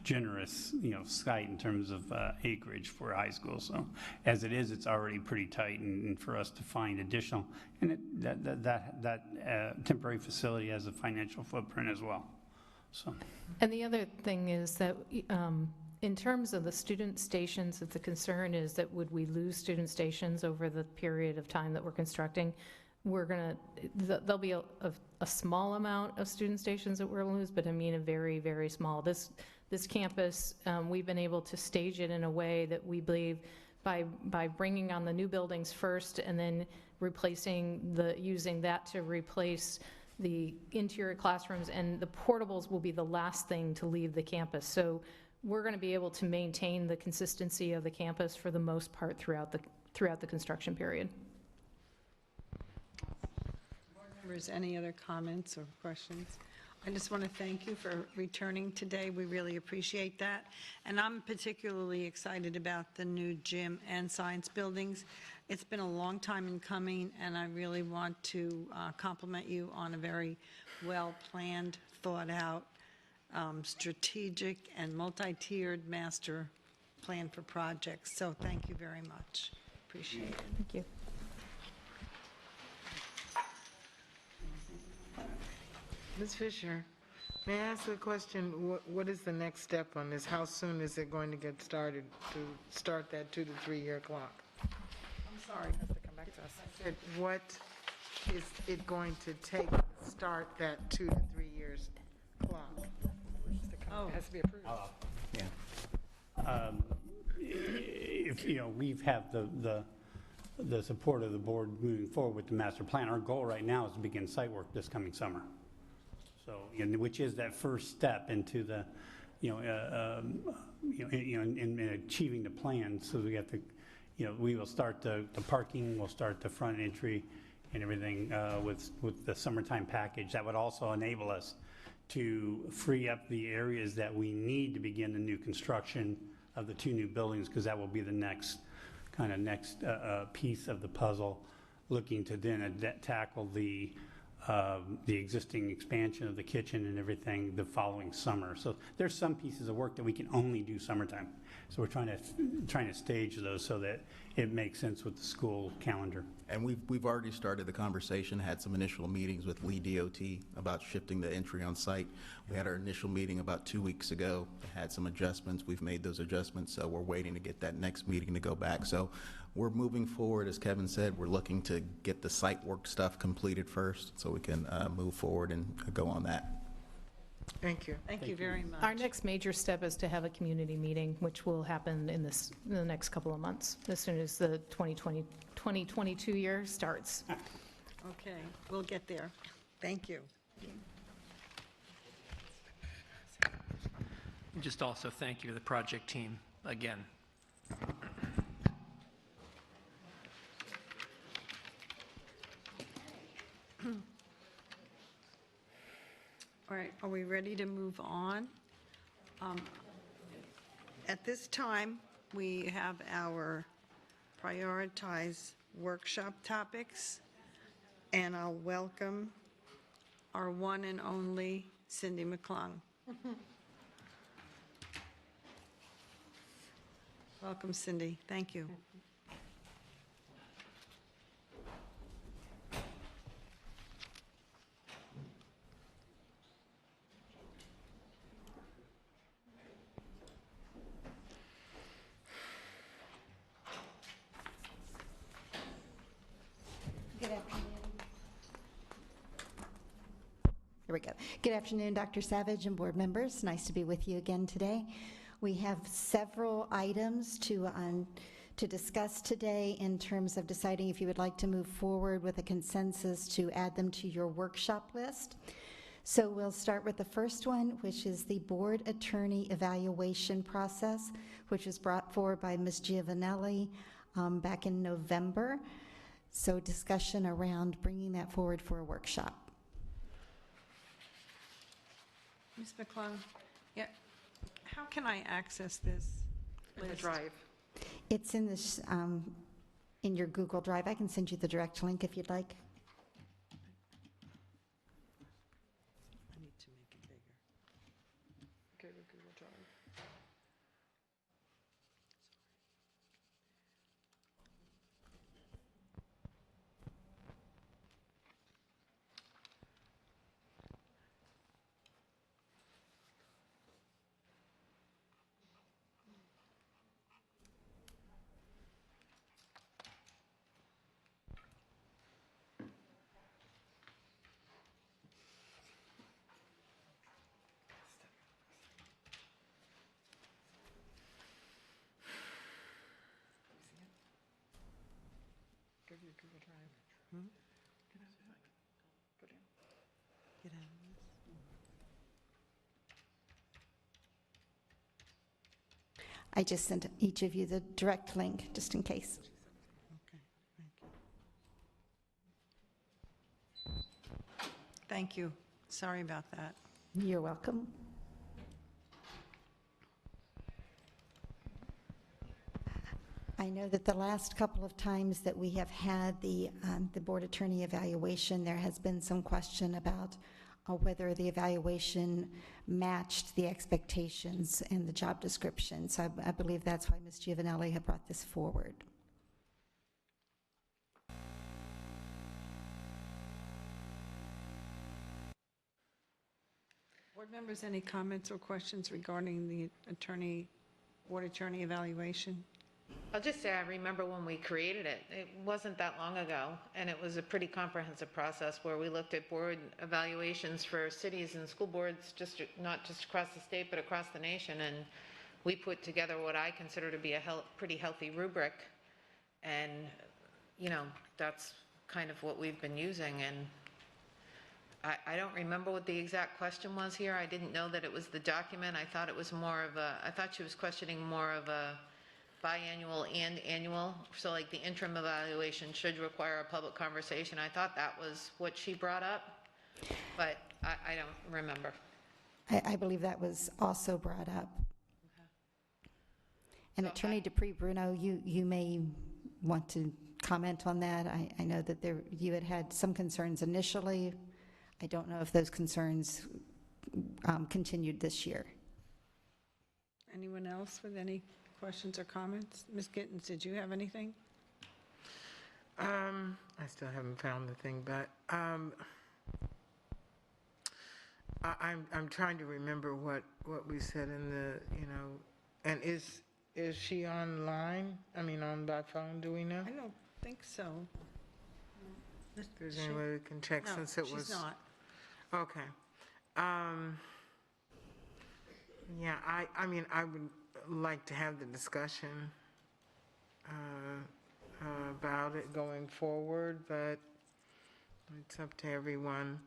generous, site in terms of acreage for high school. So as it is, it's already pretty tight, and for us to find additional, and that temporary facility has a financial footprint as well. So. And the other thing is that in terms of the student stations, the concern is that would we lose student stations over the period of time that we're constructing? There'll be a small amount of student stations that we're going to lose, but I mean a very, very small. This campus, we've been able to stage it in a way that we believe by bringing on the new buildings first and then using that to replace the interior classrooms, and the portables will be the last thing to leave the campus. So we're going to be able to maintain the consistency of the campus for the most part throughout the construction period. Board members, any other comments or questions? I just want to thank you for returning today. We really appreciate that. And I'm particularly excited about the new gym and science buildings. It's been a long time in coming, and I really want to compliment you on a very well-planned, thought-out, strategic and multi-tiered master plan for projects. So thank you very much. Appreciate it. Thank you. Ms. Fisher, may I ask a question? What is the next step on this? How soon is it going to get started to start that 2 to 3 year clock? I'm sorry. Has to come back to us. I said, what is it going to take to start that 2 to 3 years clock? It has to be approved. If we've had the support of the board moving forward with the master plan, our goal right now is to begin site work this coming summer. So, which is that first step into the, in achieving the plan. So we got the, we will start the parking, we'll start the front entry and everything with the summertime package. That would also enable us to free up the areas that we need to begin the new construction of the 2 new buildings, because that will be the next piece of the puzzle, looking to then tackle the existing expansion of the kitchen and everything the following summer. So there's some pieces of work that we can only do summertime. So we're trying to stage those so that it makes sense with the school calendar. And we've already started the conversation, had some initial meetings with Lee DOT about shifting the entry on site. We had our initial meeting about 2 weeks ago, had some adjustments. We've made those adjustments, so we're waiting to get that next meeting to go back. So we're moving forward. As Kevin said, we're looking to get the site work stuff completed first so we can move forward and go on that. Thank you. Thank you very much. Our next major step is to have a community meeting, which will happen in the next couple of months, as soon as the 2022 year starts. Okay, we'll get there. Thank you. And just also thank you to the project team again. All right, are we ready to move on? At this time, we have our prioritized workshop topics, and I'll welcome our one and only Cindy McClung. Welcome, Cindy. Thank you. Here we go. Good afternoon, Dr. Savage and board members. Nice to be with you again today. We have several items to discuss today in terms of deciding if you would like to move forward with a consensus to add them to your workshop list. So we'll start with the first one, which is the board attorney evaluation process, which was brought forward by Ms. Giovanelli back in November. So discussion around bringing that forward for a workshop. Ms. McClung, yeah, how can I access this In the list? drive. It's in this, in your Google Drive. I can send you the direct link if you'd like. I need to make it bigger. Go to Google Drive. Go to your Google Drive. Get out of it. Go down. Get out of this. I just sent each of you the direct link, just in case. Okay, thank you. Thank you. Sorry about that. You're welcome. I know that the last couple of times that we have had the board attorney evaluation, there has been some question about whether the evaluation matched the expectations and the job description. So I believe that's why Ms. Giovanelli had brought this forward. Board members, any comments or questions regarding the board attorney evaluation? I'll just say I remember when we created it. It wasn't that long ago, and it was a pretty comprehensive process where we looked at board evaluations for cities and school boards, not just across the state, but across the nation. And we put together what I consider to be a pretty healthy rubric. And, you know, that's kind of what we've been using. And I don't remember what the exact question was here. I didn't know that it was the document. I thought it was I thought she was questioning more of a biannual and annual, so like the interim evaluation should require a public conversation. I thought that was what she brought up, but I don't remember. I believe that was also brought up. And Attorney Dupree Bruno, you may want to comment on that. I know that you had some concerns initially. I don't know if those concerns continued this year. Anyone else with any questions or comments? Ms. Gittens, did you have anything? I still haven't found the thing, but I'm trying to remember what we said in the, and is she online? I mean, by phone, do we know? I don't think so. If there's any way we can check since it was. She's not. Okay. Yeah, I mean, I would like to have the discussion about it going forward, but it's up to everyone.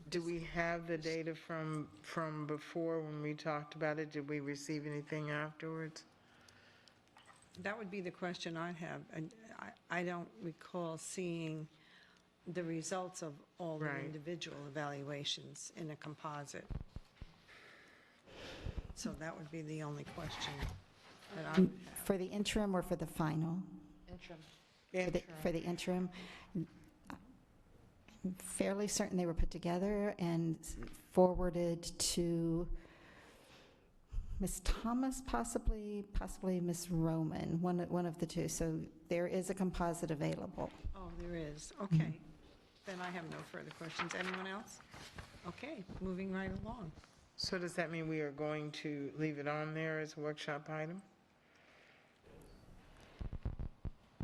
Do we have the data from before when we talked about it? Did we receive anything afterwards? That would be the question I'd have. And I don't recall seeing the results of all the individual evaluations in a composite. So that would be the only question that I would have. For the interim or for the final? Interim. For the interim, I'm fairly certain they were put together and forwarded to Ms. Thomas, possibly Ms. Roman, one of the two. So there is a composite available. Oh, there is. Okay. Then I have no further questions. Anyone else? Okay, moving right along. So does that mean we are going to leave it on there as a workshop item?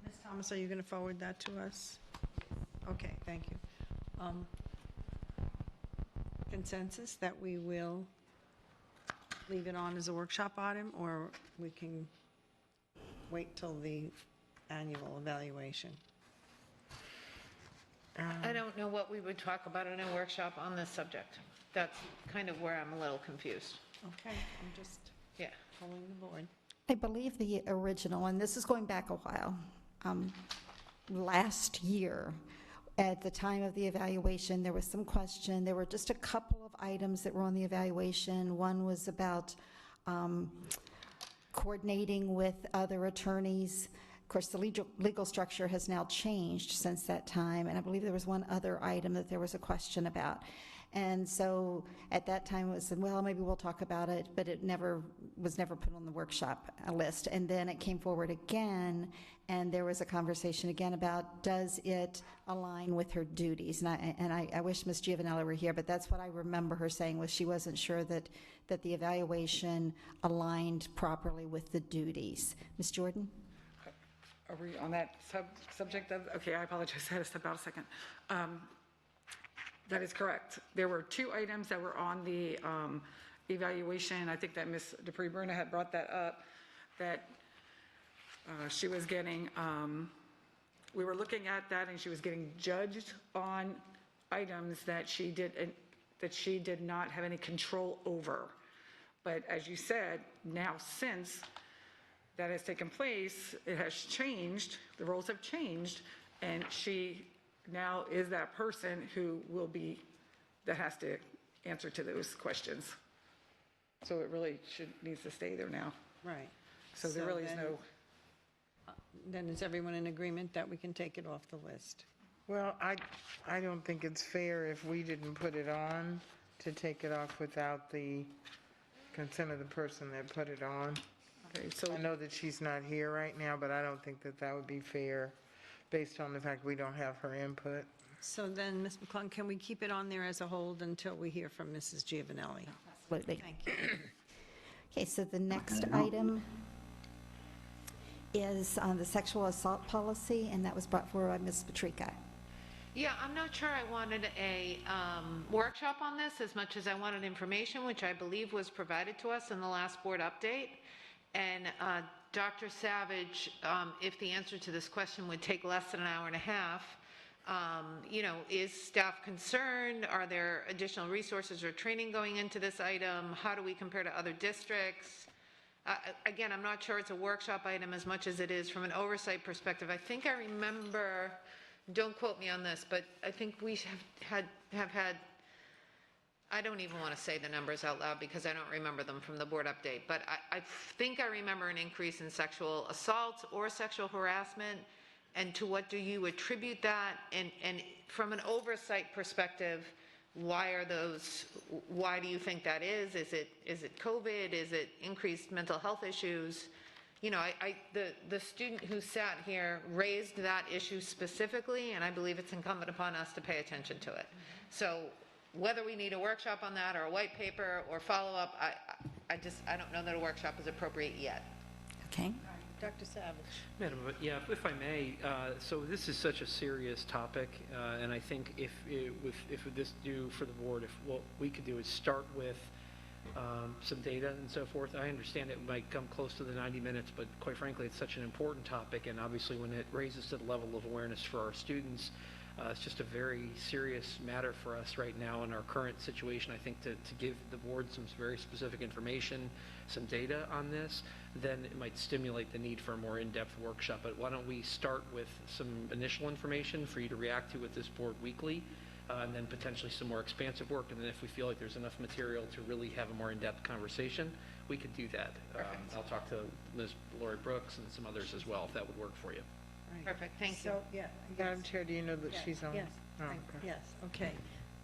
Ms. Thomas, are you going to forward that to us? Okay, thank you. consensus that we will leave it on as a workshop item, or we can wait till the annual evaluation? I don't know what we would talk about in a workshop on this subject. That's kind of where I'm a little confused. Okay, I'm just Yeah. following the board. I believe the original, and this is going back a while, last year, at the time of the evaluation, there was some question. There were just a couple of items that were on the evaluation. One was about coordinating with other attorneys. Of course, the legal structure has now changed since that time, and I believe there was one other item that there was a question about. And so at that time, it was, well, maybe we'll talk about it, but it was never put on the workshop list. And then it came forward again, and there was a conversation again about, does it align with her duties? And I wish Ms. Giovanelli were here, but that's what I remember her saying, was she wasn't sure that the evaluation aligned properly with the duties. Ms. Jordan? Are we on that subject of, okay, I apologize, I had to step out a second. That is correct. There were 2 items that were on the evaluation. I think that Ms. Dupree-Bruna had brought that up, that she was getting, we were looking at that, and she was getting judged on items that she did not have any control over. But as you said, now since that has taken place, it has changed, the roles have changed, and she now is that person who will be, that has to answer to those questions. So it really needs to stay there now. Right. So there really is no. Then is everyone in agreement that we can take it off the list? Well, I don't think it's fair if we didn't put it on to take it off without the consent of the person that put it on. Okay, so I know that she's not here right now, but I don't think that would be fair based on the fact we don't have her input. So then, Ms. McClung, can we keep it on there as a hold until we hear from Mrs. Giovanelli? Absolutely. Thank you. Okay, so the next item is on the sexual assault policy, and that was brought forward by Ms. Patrica. Yeah, I'm not sure I wanted a workshop on this as much as I wanted information, which I believe was provided to us in the last board update. And Dr. Savage, if the answer to this question would take less than an hour and a half, is staff concerned? Are there additional resources or training going into this item? How do we compare to other districts? Again, I'm not sure it's a workshop item as much as it is from an oversight perspective. I think I remember, don't quote me on this, but I think we have had, I don't even want to say the numbers out loud because I don't remember them from the board update, but I think I remember an increase in sexual assaults or sexual harassment. And to what do you attribute that? And from an oversight perspective, why do you think that is? Is it COVID? Is it increased mental health issues? The student who sat here raised that issue specifically, and I believe it's incumbent upon us to pay attention to it. So whether we need a workshop on that or a white paper or follow-up, I don't know that a workshop is appropriate yet. Okay. Dr. Savage. Madam, if I may, so this is such a serious topic, and I think if this do for the board, if what we could do is start with some data and so forth. I understand it might come close to the 90 minutes, but quite frankly, it's such an important topic, and obviously when it raises to the level of awareness for our students, it's just a very serious matter for us right now in our current situation. I think to give the board some very specific information, some data on this, then it might stimulate the need for a more in-depth workshop. But why don't we start with some initial information for you to react to with this board weekly, and then potentially some more expansive work. And then if we feel like there's enough material to really have a more in-depth conversation, we could do that. I'll talk to Ms. Lori Brooks and some others as well, if that would work for you. Right. Perfect, thank you. So, yeah. Madam Chair, do you know that she's on? Yes. Oh, okay. Yes, okay.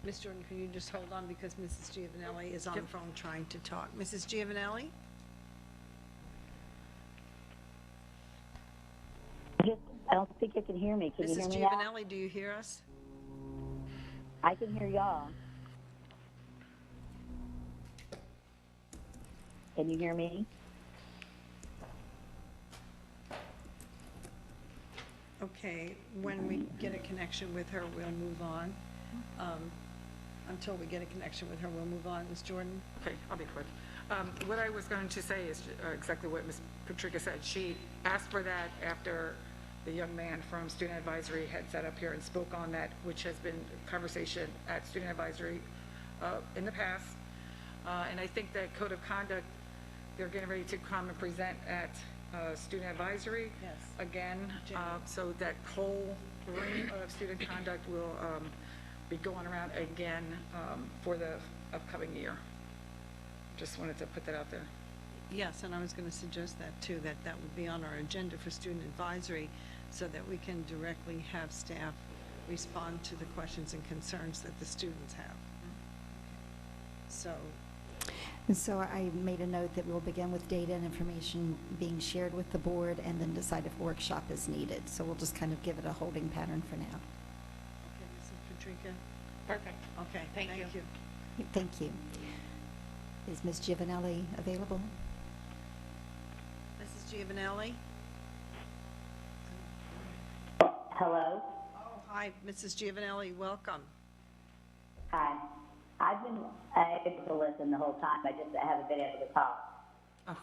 Ms. Jordan, can you just hold on because Mrs. Giovanelli is on the phone trying to talk. Mrs. Giovanelli? I don't think you can hear me. Can you hear Mrs. me now? Giovanelli, do you hear us? I can hear y'all. Can you hear me? Okay, when we get a connection with her, we'll move on. until we get a connection with her, we'll move on. Ms. Jordan? Okay, I'll be quick. What I was going to say is exactly what Ms. Patrica said. She asked for that after the young man from Student Advisory had sat up here and spoke on that, which has been conversation at Student Advisory in the past. And I think that code of conduct, they're getting ready to come and present at Student Advisory. Yes. Again, so that whole ring of student conduct will be going around again for the upcoming year. Just wanted to put that out there. Yes, and I was going to suggest that too, that that would be on our agenda for student advisory so that we can directly have staff respond to the questions and concerns that the students have. So, And so I made a note that we'll begin with data and information being shared with the board and then decide if a workshop is needed. So we'll just kind of give it a holding pattern for now. okay, Mrs. Patrica? Perfect. Okay, Thank you. Thank you. Is Ms. Giovanelli available? Mrs. Giovanelli? Hello? Oh, hi, Mrs. Giovanelli, welcome. Hi. I've been able to listen the whole time. I just haven't been able to talk. Okay.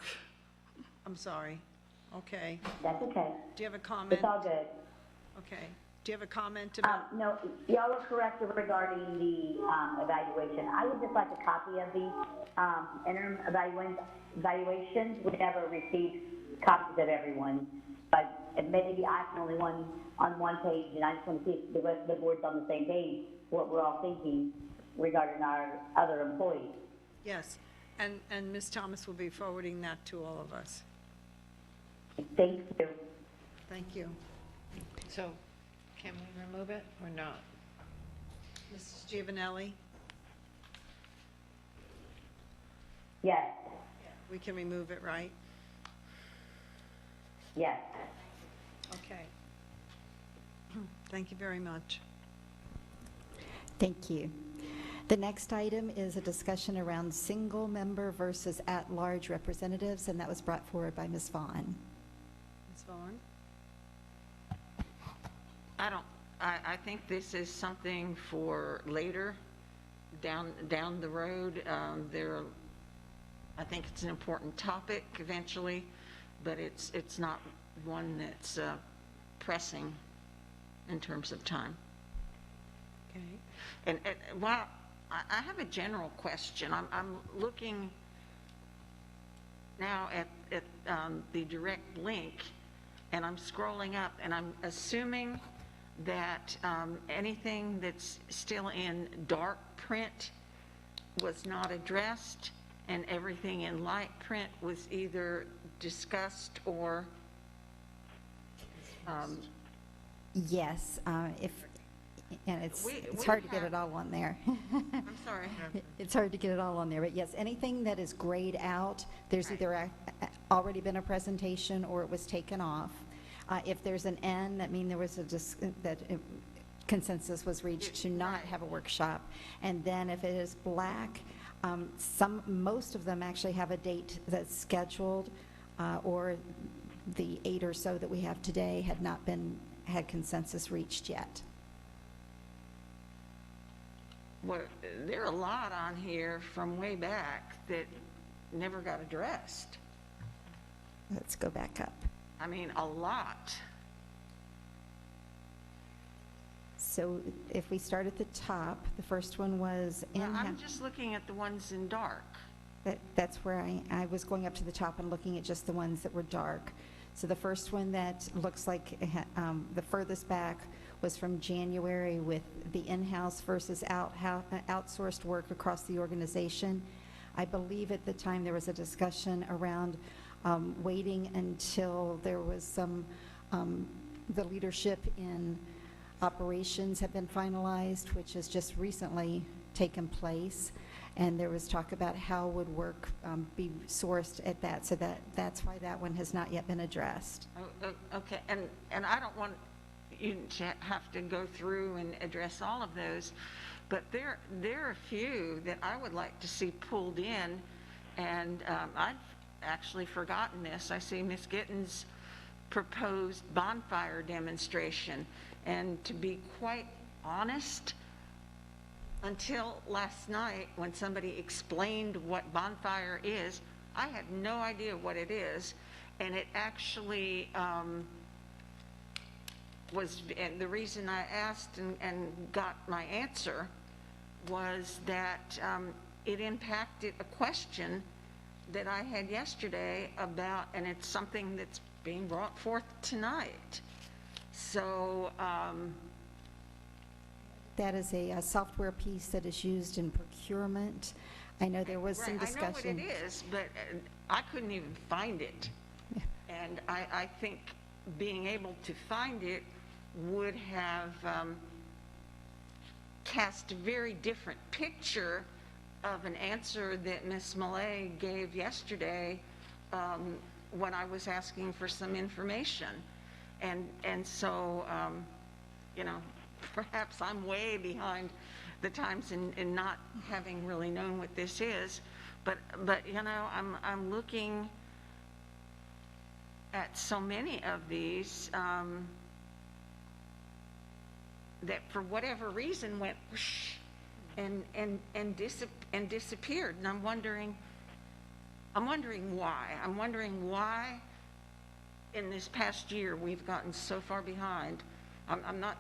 I'm sorry. Okay. That's okay. Do you have a comment? It's all good. Okay. Do you have a comment about? No, y'all are correct regarding the evaluation. I would just like a copy of the interim evaluations. We never received copies of everyone, but maybe I'm the only one on one page, and I just want to see if the rest of the board's on the same page, what we're all thinking regarding our other employees. Yes, and Ms. Thomas will be forwarding that to all of us. Thank you. Thank you. So, can we remove it or not? Mrs. Giovanelli, Yes, we can remove it, right? yes. Okay. Thank you very much. Thank you. The next item is a discussion around single member versus at-large representatives, and that was brought forward by Ms. Vaughn. Ms. Vaughn? I think this is something for later, down the road. I think it's an important topic eventually, but it's not one that's pressing in terms of time. Okay. And while I have a general question, I'm looking now at the direct link, and I'm scrolling up, and I'm assuming that anything that's still in dark print was not addressed, and everything in light print was either discussed or Yes, and it's hard to get it all on there. I'm sorry. It's hard to get it all on there, but yes, anything that is grayed out, there's either already been a presentation or it was taken off. If there's an N, that means there was consensus was reached to not have a workshop. And then if it is black, most of them actually have a date that's scheduled, or the 8 or so that we have today had consensus reached yet. Well, there are a lot on here from way back that never got addressed. Let's go back up. I mean, a lot. So if we start at the top, the first one was Well, I'm just looking at the ones in dark. That's where I was going up to the top and looking at just the ones that were dark. So the first one that looks like the furthest back was from January with the in-house versus outsourced work across the organization. I believe at the time there was a discussion around waiting until there was the leadership in operations had been finalized, which has just recently taken place. And there was talk about how would work be sourced at that. So that's why that one has not yet been addressed. Okay, and I don't want you to have to go through and address all of those, but there are a few that I would like to see pulled in, and I've actually forgotten this. I see Ms. Gittens' proposed bonfire demonstration, and to be quite honest, until last night when somebody explained what bonfire is, I had no idea what it is. And it actually and the reason I asked and got my answer was that it impacted a question that I had yesterday about, and it's something that's being brought forth tonight. So that is a software piece that is used in procurement. I know there was some discussion. I know what it is, but I couldn't even find it. Yeah. And I think being able to find it would have cast a very different picture of an answer that Ms. Millay gave yesterday when I was asking for some information. And so, you know, perhaps I'm way behind the times in not having really known what this is, but you know, I'm looking at so many of these that for whatever reason went whoosh and disappeared, and I'm wondering why. I'm wondering why in this past year we've gotten so far behind. I'm not.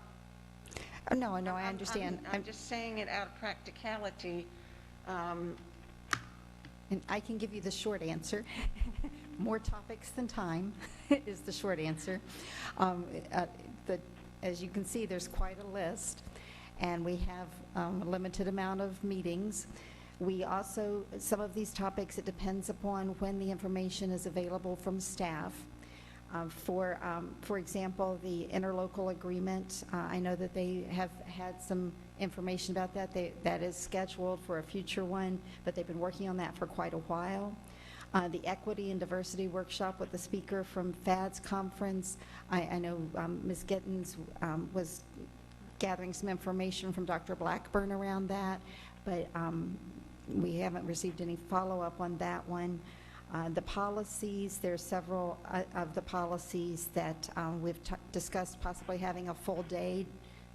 Oh, no, I understand. I'm just saying it out of practicality. And I can give you the short answer. More topics than time is the short answer. As you can see, there's quite a list, and we have a limited amount of meetings. We also, some of these topics, it depends upon when the information is available from staff. For example, the interlocal agreement, I know that they have had some information about that. That is scheduled for a future one, but they've been working on that for quite a while. The Equity and Diversity Workshop with the speaker from FAD's conference, I know Ms. Gittens was gathering some information from Dr. Blackburn around that, but we haven't received any follow-up on that one. The policies, there's several of the policies that we've discussed possibly having a full day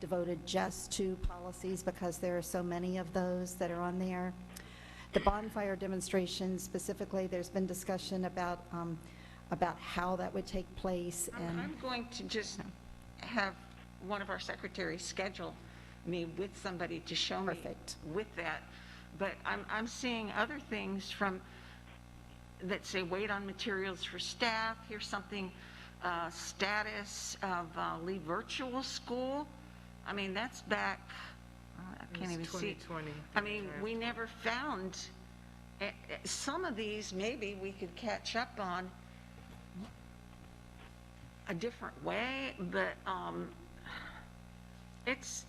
devoted just to policies because there are so many of those that are on there. The bonfire demonstration specifically, there's been discussion about how that would take place. And I'm going to just have one of our secretaries schedule me with somebody to show me with that. But I'm seeing other things from that say wait on materials for staff. Here's something, status of Lee Virtual School. I mean, that's back, I can't even see. 2020. I mean, we never found, some of these maybe we could catch up on a different way, but it's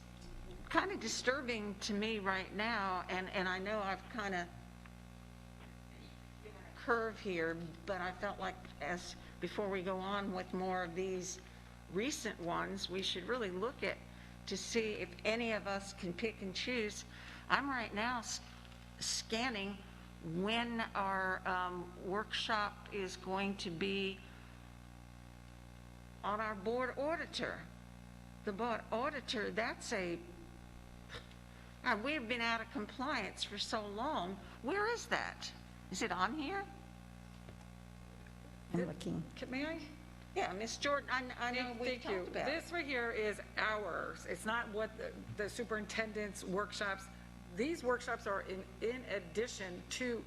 kind of disturbing to me right now, and I know I've kind of given a curve here, but I felt like as before we go on with more of these recent ones, we should really look at to see if any of us can pick and choose. I'm right now scanning when our workshop is going to be on our board auditor. The board auditor, that's we have been out of compliance for so long. Where is that? Is it on here? I'm looking. May I? Yeah, Ms. Jordan, I know we Thank you. talked about This right here is ours. It's not what the superintendent's workshops. These workshops are in addition to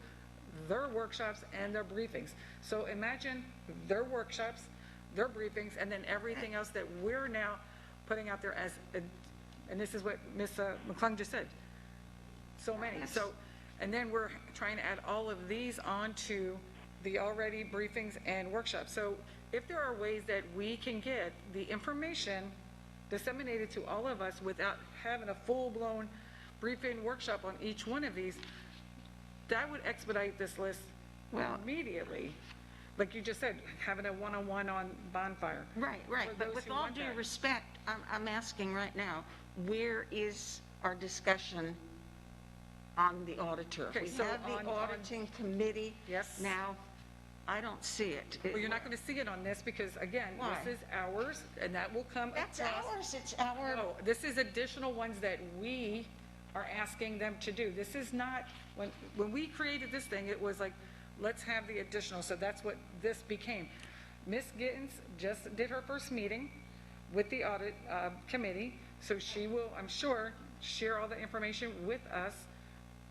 their workshops and their briefings. So imagine their workshops, their briefings, and then everything else that we're now putting out there as, and this is what Ms. McClung just said, so many. So, and then we're trying to add all of these onto the already briefings and workshops. So if there are ways that we can get the information disseminated to all of us without having a full-blown briefing workshop on each one of these, that would expedite this list immediately. Like you just said, having a one-on-one on bonfire. Right. But with all due respect, I'm asking right now, where is our discussion on the auditor? Okay, We so have the auditing committee. Yes. Now, I don't see it. Well, you're not going to see it on this because, again, Why? this is ours, and that will come That's across. ours, it's our. No, this is additional ones that we are asking them to do. This is not, when we created this thing, it was like, let's have the additional, so that's what this became. Ms. Gittens just did her first meeting with the audit committee, so she will, I'm sure, share all the information with us,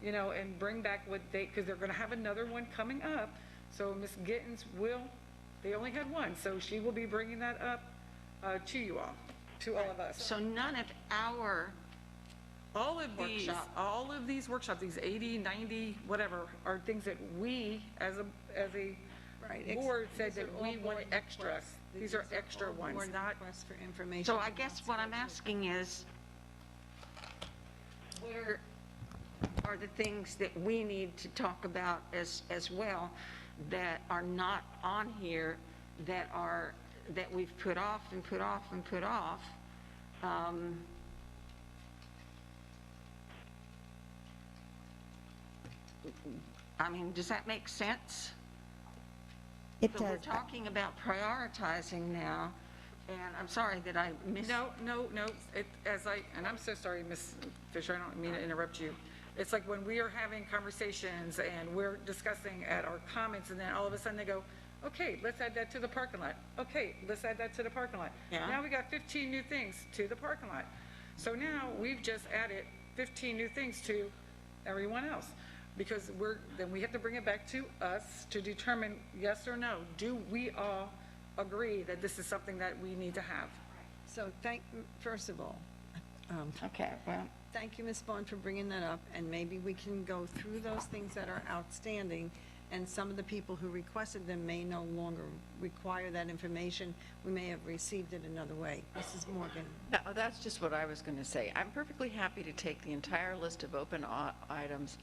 you know, and bring back what they, because they're going to have another one coming up. So Ms. Gittens will, they only had one, so she will be bringing that up to you all, to all of us. So none of our All of these workshops, these 80, 90, whatever, are things that we, as a board, said that we want extras. These are extra ones, not. Requests for information. So I guess what I'm asking is, where are the things that we need to talk about as well that are not on here, that we've put off and put off and put off? I mean, does that make sense? It So we're does. talking about prioritizing now, and I'm sorry that I missed. No, and I'm so sorry, Ms. Fisher, I don't mean to interrupt you. It's like when we are having conversations and we're discussing at our comments, and then all of a sudden they go, okay, let's add that to the parking lot. Okay, let's add that to the parking lot. Yeah. Now we got 15 new things to the parking lot. So now we've just added 15 new things to everyone else. Because then we have to bring it back to us to determine yes or no. Do we all agree that this is something that we need to have? So first of all, Okay, well, thank you, Ms. Vaughn, for bringing that up, and maybe we can go through those things that are outstanding, and some of the people who requested them may no longer require that information. We may have received it another way. Mrs. Morgan. No, that's just what I was going to say. I'm perfectly happy to take the entire list of open items,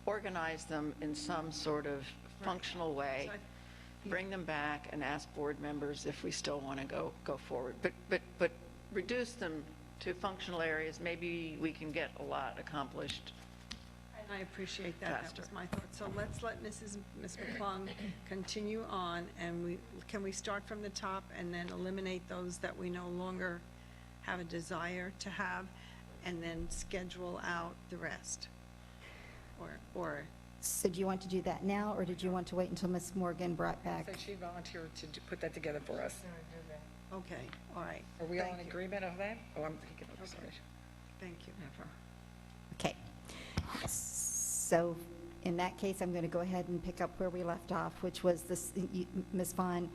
organize them in some sort of functional way, bring them back and ask board members if we still want to go forward. But reduce them to functional areas, maybe we can get a lot accomplished. I appreciate that. Faster. That was my thought. So let's let Ms. McClung continue on, and can we start from the top and then eliminate those that we no longer have a desire to have, and then schedule out the rest? Or So do you want to do that now, or did you want to wait until Ms. Morgan brought back? Said she volunteered to put that together for us. okay, all right. Are we all in Thank you. agreement of that? Oh, I'm thinking of, sorry. Thank you. Okay. So in that case, I'm going to go ahead and pick up where we left off, which was this, Ms. Vaughn,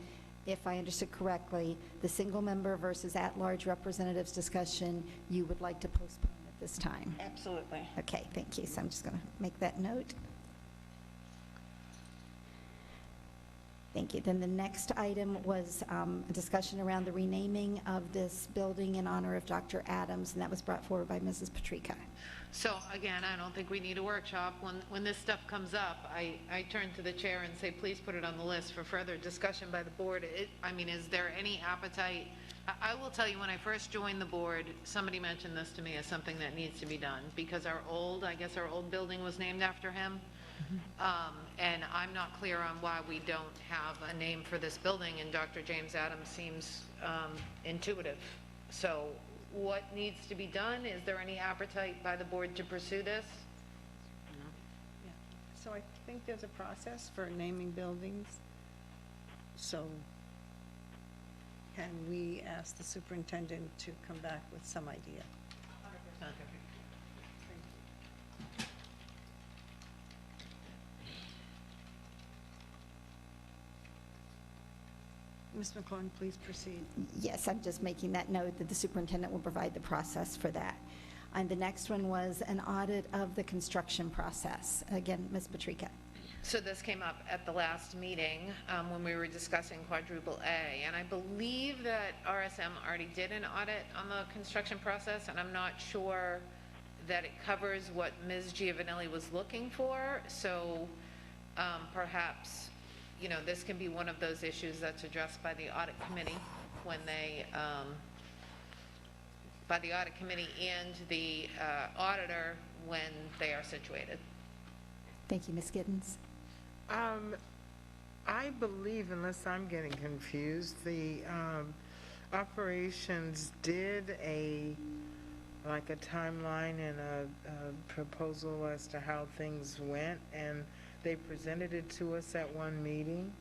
if I understood correctly, the single member versus at-large representatives discussion, you would like to postpone at this time. absolutely. Okay, thank you. So I'm just going to make that note. Thank you. Then the next item was a discussion around the renaming of this building in honor of Dr. Adams, and that was brought forward by Mrs. Patrica. So again, I don't think we need a workshop. When this stuff comes up, I turn to the chair and say, please put it on the list for further discussion by the board. I mean, is there any appetite? I will tell you, when I first joined the board, somebody mentioned this to me as something that needs to be done, because I guess our old building was named after him. And I'm not clear on why we don't have a name for this building, and Dr. James Adams seems intuitive. So what needs to be done? Is there any appetite by the board to pursue this? Yeah. So I think there's a process for naming buildings. So can we ask the superintendent to come back with some idea? 100%. Ms. McClung, please proceed. Yes, I'm just making that note that the superintendent will provide the process for that. And the next one was an audit of the construction process. Again, Ms. Patrica. So this came up at the last meeting when we were discussing quadruple A, and I believe that RSM already did an audit on the construction process, and I'm not sure that it covers what Ms. Giovanelli was looking for. So perhaps, you know, this can be one of those issues that's addressed by the audit committee when they, by the audit committee and the auditor when they are situated. Thank you, Ms. Giddens. I believe, unless I'm getting confused, the operations did a like a timeline and a proposal as to how things went, and they presented it to us at one meeting.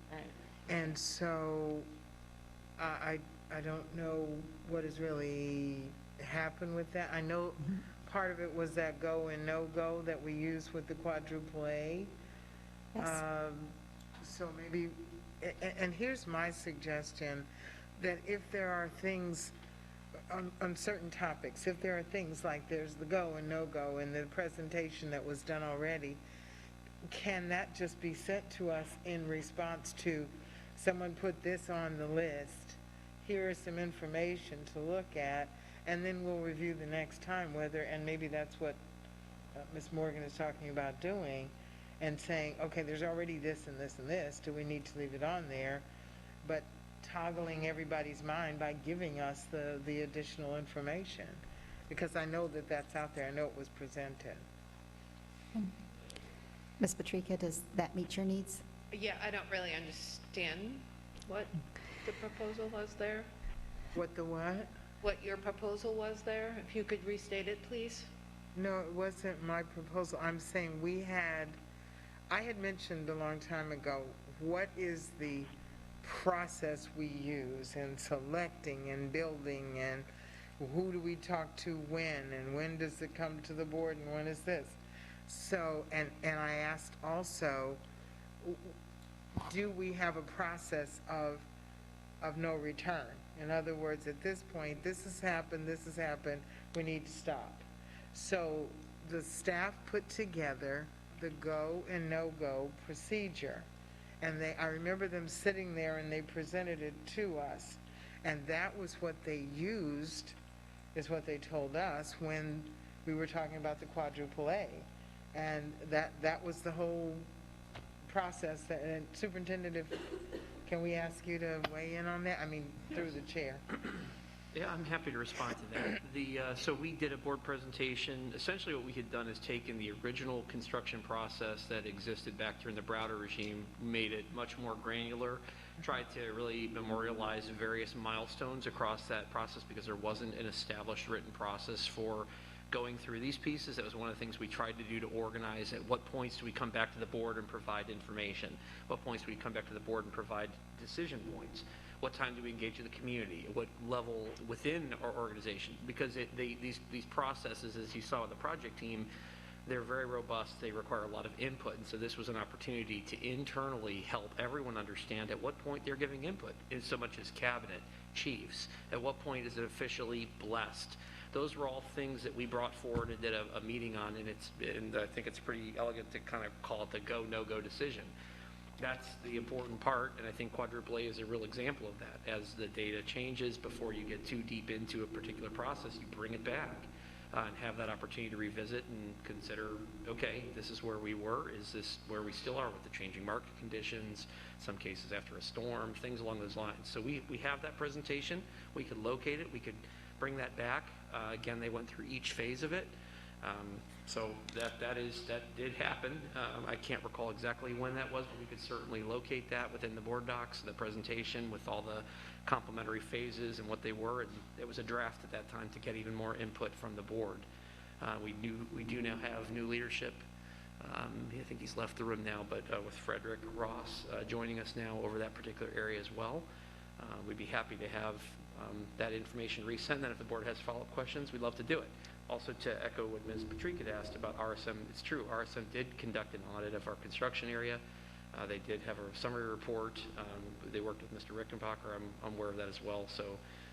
And so I don't know what has really happened with that. I know part of it was that go and no-go that we used with the quadruple A. Yes. So maybe, and here's my suggestion, that if there are things on certain topics, if there are things like there's the go and no-go and the presentation that was done already, can that just be sent to us in response to, someone put this on the list, here is some information to look at, and then we'll review the next time whether, and maybe that's what Ms. Morgan is talking about doing, and saying, okay, there's already this and this and this, do we need to leave it on there? But toggling everybody's mind by giving us the additional information, because I know that that's out there, I know it was presented. Ms. Patrica, does that meet your needs? Yeah, I don't really understand what the proposal was there. What the what? What your proposal was there. If you could restate it, please. No, it wasn't my proposal. I'm saying I had mentioned a long time ago, what is the process we use in selecting and building, and who do we talk to when, and when does it come to the board, and when is this? So, and I asked also, do we have a process of no return? In other words, at this point, this has happened, we need to stop. So the staff put together the go and no-go procedure. And I remember them sitting there and they presented it to us. And that was what they used, is what they told us when we were talking about the quadruple A. And that was the whole process. And Superintendent, can we ask you to weigh in on that? I mean, through the chair. Yeah, I'm happy to respond to that. So we did a board presentation. Essentially what we had done is taken the original construction process that existed back during the Browder regime, made it much more granular, tried to really memorialize various milestones across that process because there wasn't an established written process for going through these pieces. That was one of the things we tried to do to organize. At what points do we come back to the board and provide information? What points do we come back to the board and provide decision points? What time do we engage with the community? At what level within our organization? Because these processes, as you saw with the project team, they're very robust. They require a lot of input. And so this was an opportunity to internally help everyone understand at what point they're giving input, in so much as cabinet, chiefs. At what point is it officially blessed? Those were all things that we brought forward and did a meeting on, and I think it's pretty elegant to kind of call it the go, no-go decision. That's the important part, and I think quadruple A is a real example of that. As the data changes, before you get too deep into a particular process, you bring it back and have that opportunity to revisit and consider, okay, this is where we were, is this where we still are with the changing market conditions, some cases after a storm, things along those lines. So we have that presentation, we could locate it, we could bring that back. Again, they went through each phase of it. So that did happen. I can't recall exactly when that was, but we could certainly locate that within the board docs, the presentation with all the complementary phases and what they were. And it was a draft at that time to get even more input from the board. We do now have new leadership. I think he's left the room now, but with Frederick Ross joining us now over that particular area as well. We'd be happy to have that information resent. Then if the board has follow-up questions, we'd love to do it. Also, to echo what Ms. Patrica had asked about RSM, it's true, RSM did conduct an audit of our construction area. They did have a summary report. They worked with Mr. Rickenbacker. I'm aware of that as well. So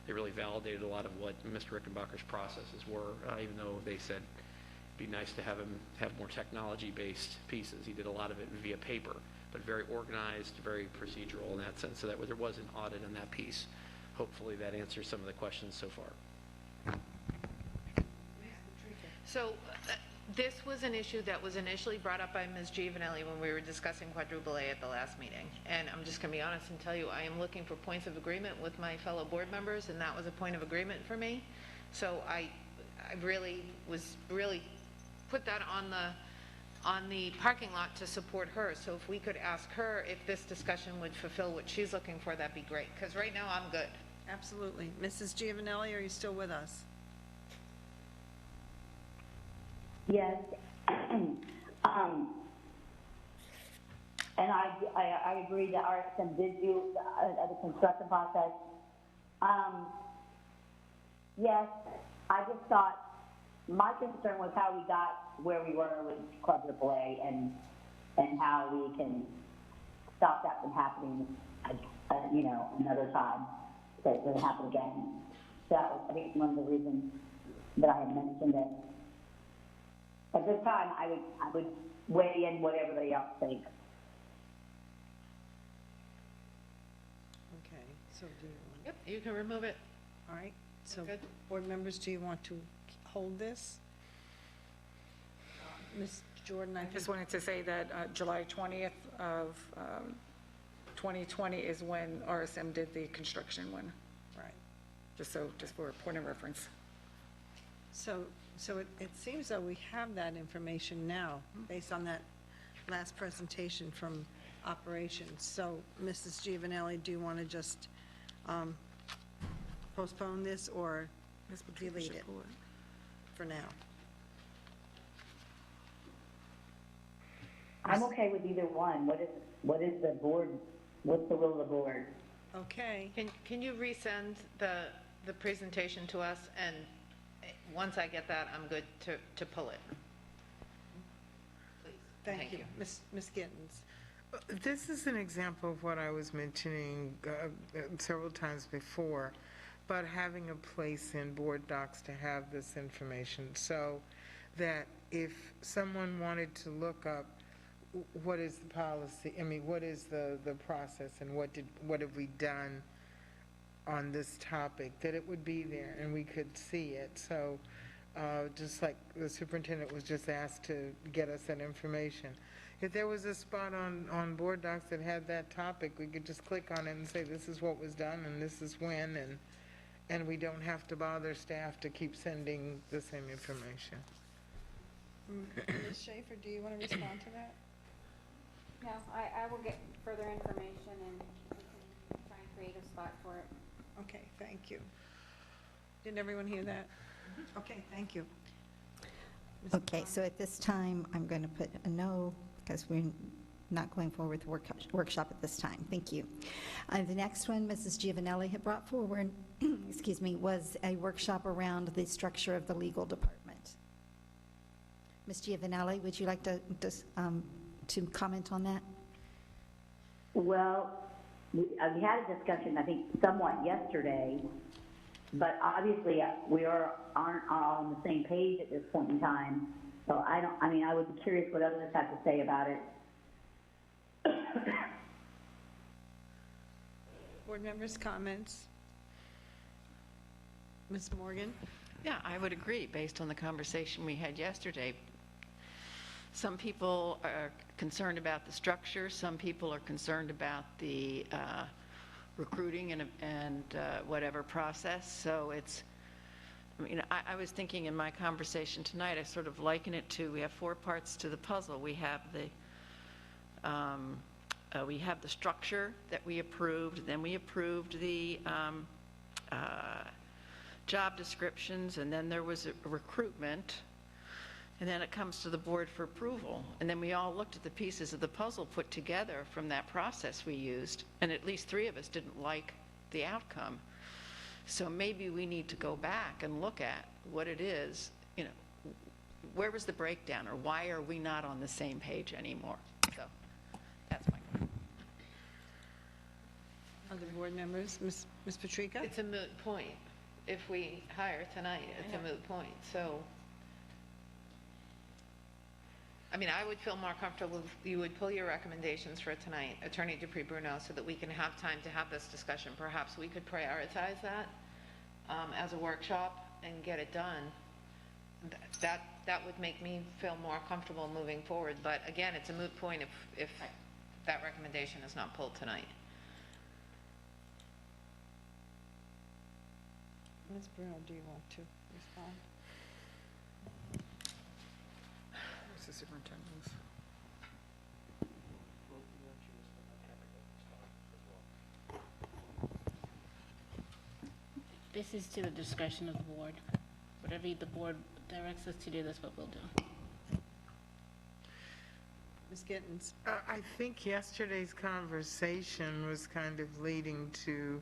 they really validated a lot of what Mr. Rickenbacker's processes were, even though they said it'd be nice to have him have more technology-based pieces. He did a lot of it via paper, but very organized, very procedural in that sense, so that there was an audit on that piece. Hopefully that answers some of the questions so far. So this was an issue that was initially brought up by Ms. Giovanelli when we were discussing quadruple A at the last meeting. And I'm just going to be honest and tell you, I am looking for points of agreement with my fellow board members, and that was a point of agreement for me. So I really put that on the parking lot to support her. So if we could ask her if this discussion would fulfill what she's looking for, that'd be great. Because right now I'm good. Absolutely. Mrs. Giovanelli, are you still with us? Yes. And I agree that RSM did do the construction process. Yes, I just thought, my concern was how we got where we were with Club AAA and how we can stop that from happening, another time, so it doesn't happen again. So that was, I think, one of the reasons that I had mentioned it. At this time, I would weigh in what everybody else thinks. Okay, so do you want? Yep, you can remove it. All right, so Good. board members, do you want to hold this? Ms. Jordan, I I think. just wanted to say that July 20th of 2020 is when RSM did the construction one, Right. just for a point of reference. So it seems that we have that information now, based on that last presentation from operations. So, Mrs. Giovanelli, do you want to just postpone this or delete it for now? I'm okay with either one. What is the board, what's the will of the board? Okay. Can you resend the presentation to us, and once I get that, I'm good to pull it? Please. Thank you. Ms. Gittens. This is an example of what I was mentioning several times before, but having a place in board docs to have this information, so that if someone wanted to look up what is the policy, what is the process, and what have we done on this topic, that it would be there and we could see it. So just like the superintendent was just asked to get us that information. If there was a spot on board docs that had that topic, we could just click on it and say, this is what was done and this is when, and we don't have to bother staff to keep sending the same information. Ms. Schaefer, do you want to respond to that? No, I will get further information and we can try and create a spot for it. Okay, thank you. Did everyone hear that? Okay, thank you. Okay, so at this time, I'm going to put a no, because we're not going forward with the workshop at this time. Thank you. The next one, Mrs. Giovanelli had brought forward, excuse me, was a workshop around the structure of the legal department. Ms. Giovanelli, would you like to comment on that? Well, we had a discussion, I think, somewhat yesterday, but obviously we aren't all on the same page at this point in time. So I would be curious what others have to say about it. Board members' comments? Ms. Morgan? Yeah, I would agree, based on the conversation we had yesterday. Some people are concerned about the structure, some people are concerned about the recruiting and whatever process. So I was thinking in my conversation tonight, I sort of liken it to, we have 4 parts to the puzzle. We have the structure that we approved, then we approved the job descriptions, and then there was a recruitment, and then it comes to the board for approval. And then we all looked at the pieces of the puzzle put together from that process we used, and at least 3 of us didn't like the outcome. So maybe we need to go back and look at what it is, where was the breakdown, or why are we not on the same page anymore? So that's my question. Other board members? Ms. Patrica? It's a moot point. If we hire tonight, it's a moot point. So, I would feel more comfortable if you would pull your recommendations for tonight, Attorney Dupree-Bruno, so that we can have time to have this discussion. Perhaps we could prioritize that as a workshop and get it done. That would make me feel more comfortable moving forward. But again, it's a moot point if that recommendation is not pulled tonight. Ms. Bruno, do you want to respond? Where's the superintendent's? This is to the discretion of the board. Whatever the board directs us to do, that's what we'll do. Ms. Gittens? I think yesterday's conversation was kind of leading to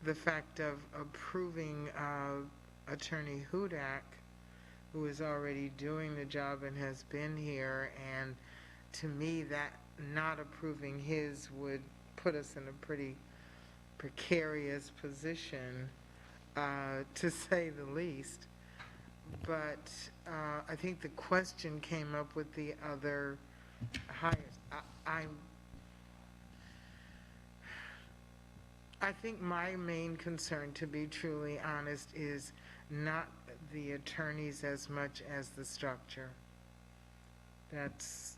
the fact of approving Attorney Hudak, who is already doing the job and has been here, and to me, that not approving his would put us in a pretty precarious position, to say the least. But I think the question came up with the other hires. I think my main concern, to be truly honest, is not the attorneys as much as the structure. That's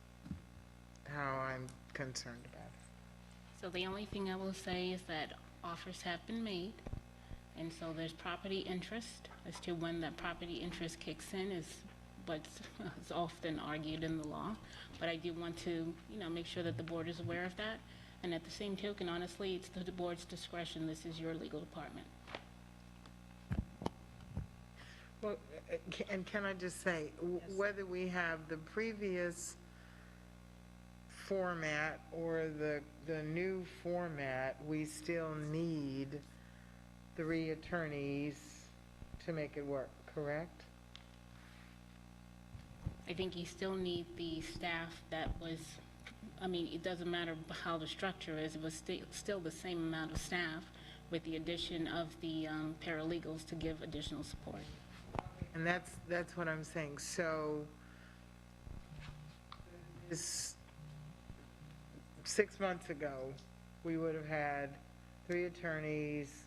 how I'm concerned about it. So the only thing I will say is that offers have been made, and so there's property interest. As to when that property interest kicks in is what's is often argued in the law. But I do want to, make sure that the board is aware of that. And at the same token, honestly, it's the board's discretion. This is your legal department. Well, and can I just say, whether we have the previous format or the new format, we still need 3 attorneys to make it work, correct? I think you still need the staff that was, it doesn't matter how the structure is, it was still the same amount of staff with the addition of the paralegals to give additional support. And that's what I'm saying. So, this 6 months ago, we would have had 3 attorneys,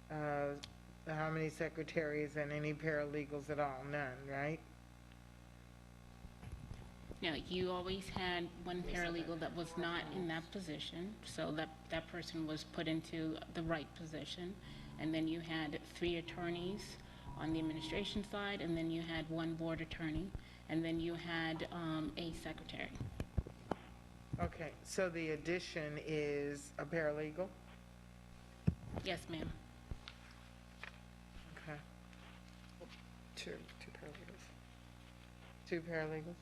how many secretaries, and any paralegals at all? None, right? Now, you always had one paralegal that was not in that position, so that person was put into the right position. And then you had 3 attorneys on the administration side, and then you had 1 board attorney, and then you had a secretary. Okay, so the addition is a paralegal? Yes, ma'am. Okay. 2 paralegals. 2 paralegals?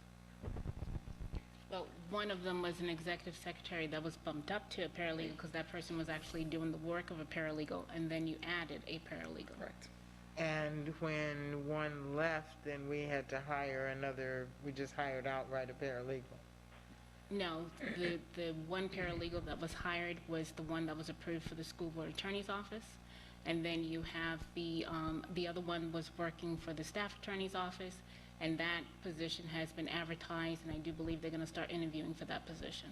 Well, one of them was an executive secretary that was bumped up to a paralegal because that person was actually doing the work of a paralegal, and then you added a paralegal. Correct. And when one left, then we had to hire another, we just hired outright a paralegal. No, the one paralegal that was hired was the one that was approved for the school board attorney's office. And then you have the other one was working for the staff attorney's office, and that position has been advertised, and I do believe they're going to start interviewing for that position.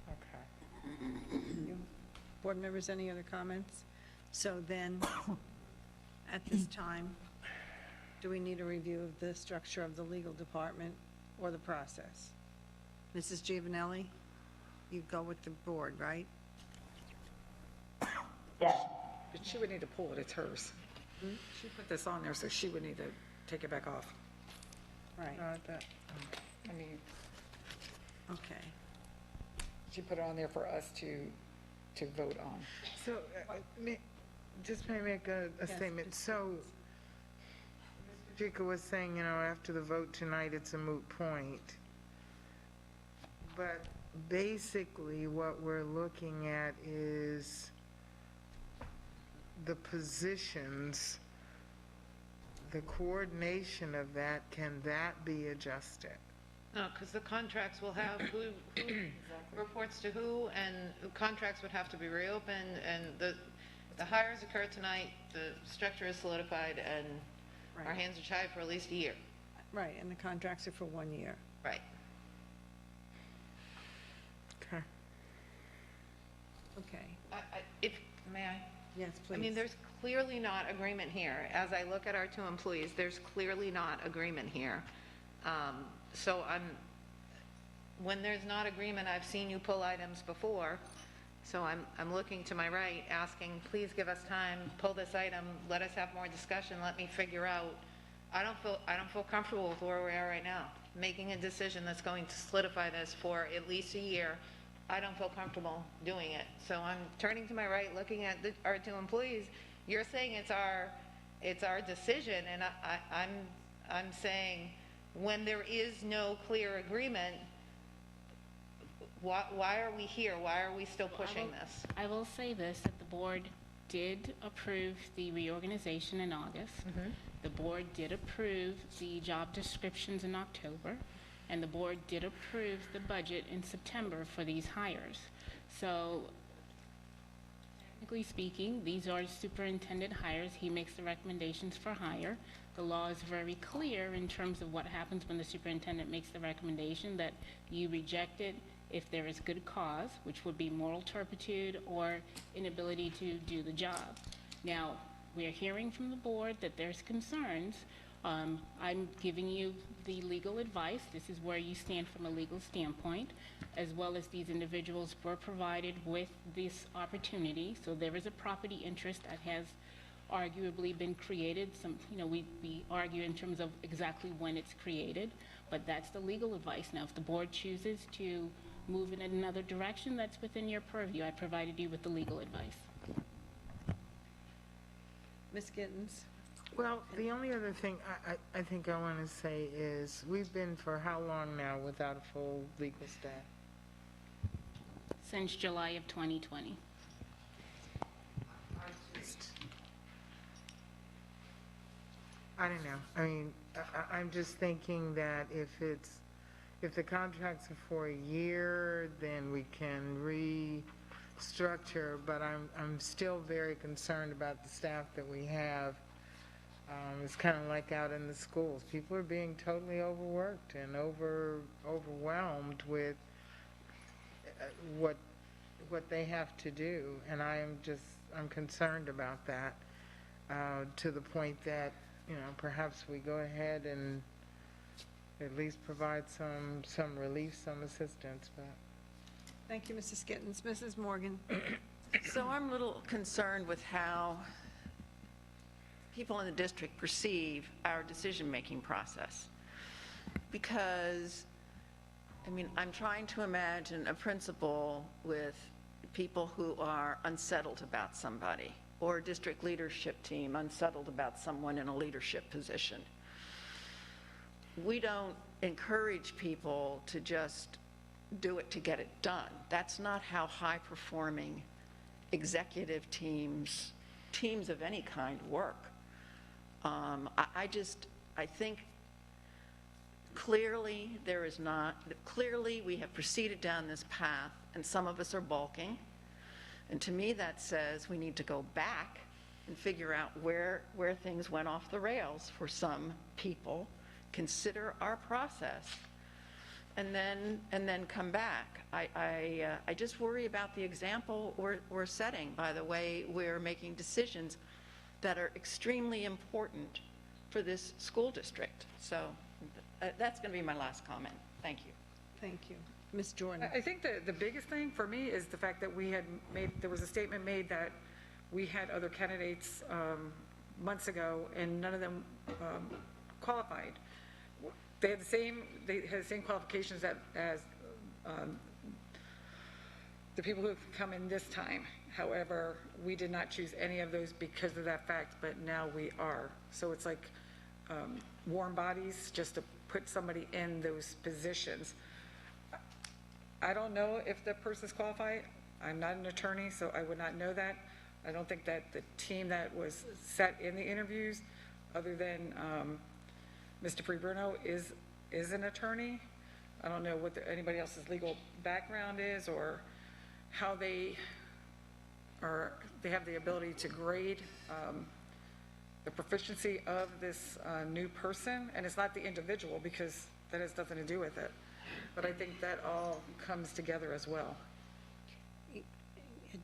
Okay. Board members, any other comments? So then, at this time, do we need a review of the structure of the legal department or the process? Mrs. Giovanelli, you go with the board, right? Yes. But she would need to pull it, it's hers. She put this on there, so she would need to take it back off. Right. I mean, Okay. she put it on there for us to vote on. So, just may I make a statement? So, Mr. Chica was saying, after the vote tonight, it's a moot point. But basically, what we're looking at is the positions, the coordination of that, can that be adjusted? No, because the contracts will have who reports to who, and the contracts would have to be reopened, and the hires occurred tonight, the structure is solidified, and our hands are tied for at least a year. Right, and the contracts are for 1 year. Right. Okay. Okay. May I? Yes, please. I mean, there's clearly not agreement here. As I look at our 2 employees, there's clearly not agreement here. So when there's not agreement, I've seen you pull items before, so I'm looking to my right, asking, please give us time, pull this item, let us have more discussion, let me figure out. I don't feel comfortable with where we are right now. Making a decision that's going to solidify this for at least a year, I don't feel comfortable doing it. So I'm turning to my right, looking at our 2 employees. You're saying it's our decision, and I'm saying when there is no clear agreement, why are we here? Why are we still pushing this? I will say this, that the board did approve the reorganization in August. The board did approve the job descriptions in October, and the board did approve the budget in September for these hires. So, technically speaking, these are superintendent hires. He makes the recommendations for hire. The law is very clear in terms of what happens when the superintendent makes the recommendation, that you reject it if there is good cause, which would be moral turpitude or inability to do the job. Now, we are hearing from the board that there's concerns. I'm giving you the legal advice. This is where you stand from a legal standpoint, as well as these individuals were provided with this opportunity. So there is a property interest that has arguably been created. We argue in terms of exactly when it's created, but that's the legal advice. Now, if the board chooses to move in another direction, that's within your purview. I provided you with the legal advice. Ms. Gittens? Well, the only other thing I think I want to say is, we've been for how long now without a full legal staff? Since July of 2020. I don't know. I mean, I'm just thinking that if the contracts are for a year, then we can restructure, but I'm still very concerned about the staff that we have. It's kind of like out in the schools. People are being totally overworked and overwhelmed with what they have to do, and I'm concerned about that, to the point that, perhaps we go ahead and at least provide some relief, some assistance. But Thank you, Mrs. Gittens. Mrs. Morgan? So I'm a little concerned with how people in the district perceive our decision-making process. Because, I'm trying to imagine a principal with people who are unsettled about somebody, or a district leadership team unsettled about someone in a leadership position. We don't encourage people to just do it to get it done. That's not how high-performing executive teams of any kind work. I think clearly we have proceeded down this path, and some of us are balking. And to me, that says we need to go back and figure out where things went off the rails for some people, consider our process, and then come back. I just worry about the example we're setting by the way we're making decisions that are extremely important for this school district. So that's going to be my last comment. Thank you. Thank you. Ms. Jordan? I think the biggest thing for me is the fact that there was a statement made that we had other candidates months ago, and none of them qualified. They had the same qualifications as the people who have come in this time. However, we did not choose any of those because of that fact, but now we are. So it's like warm bodies just to put somebody in those positions. I don't know if the person's qualified. I'm not an attorney, so I would not know that. I don't think that the team that was set in the interviews, other than Mr. Freebruno, is an attorney. I don't know what anybody else's legal background is, or how they have the ability to grade the proficiency of this new person. And it's not the individual, because that has nothing to do with it. But I think that all comes together as well.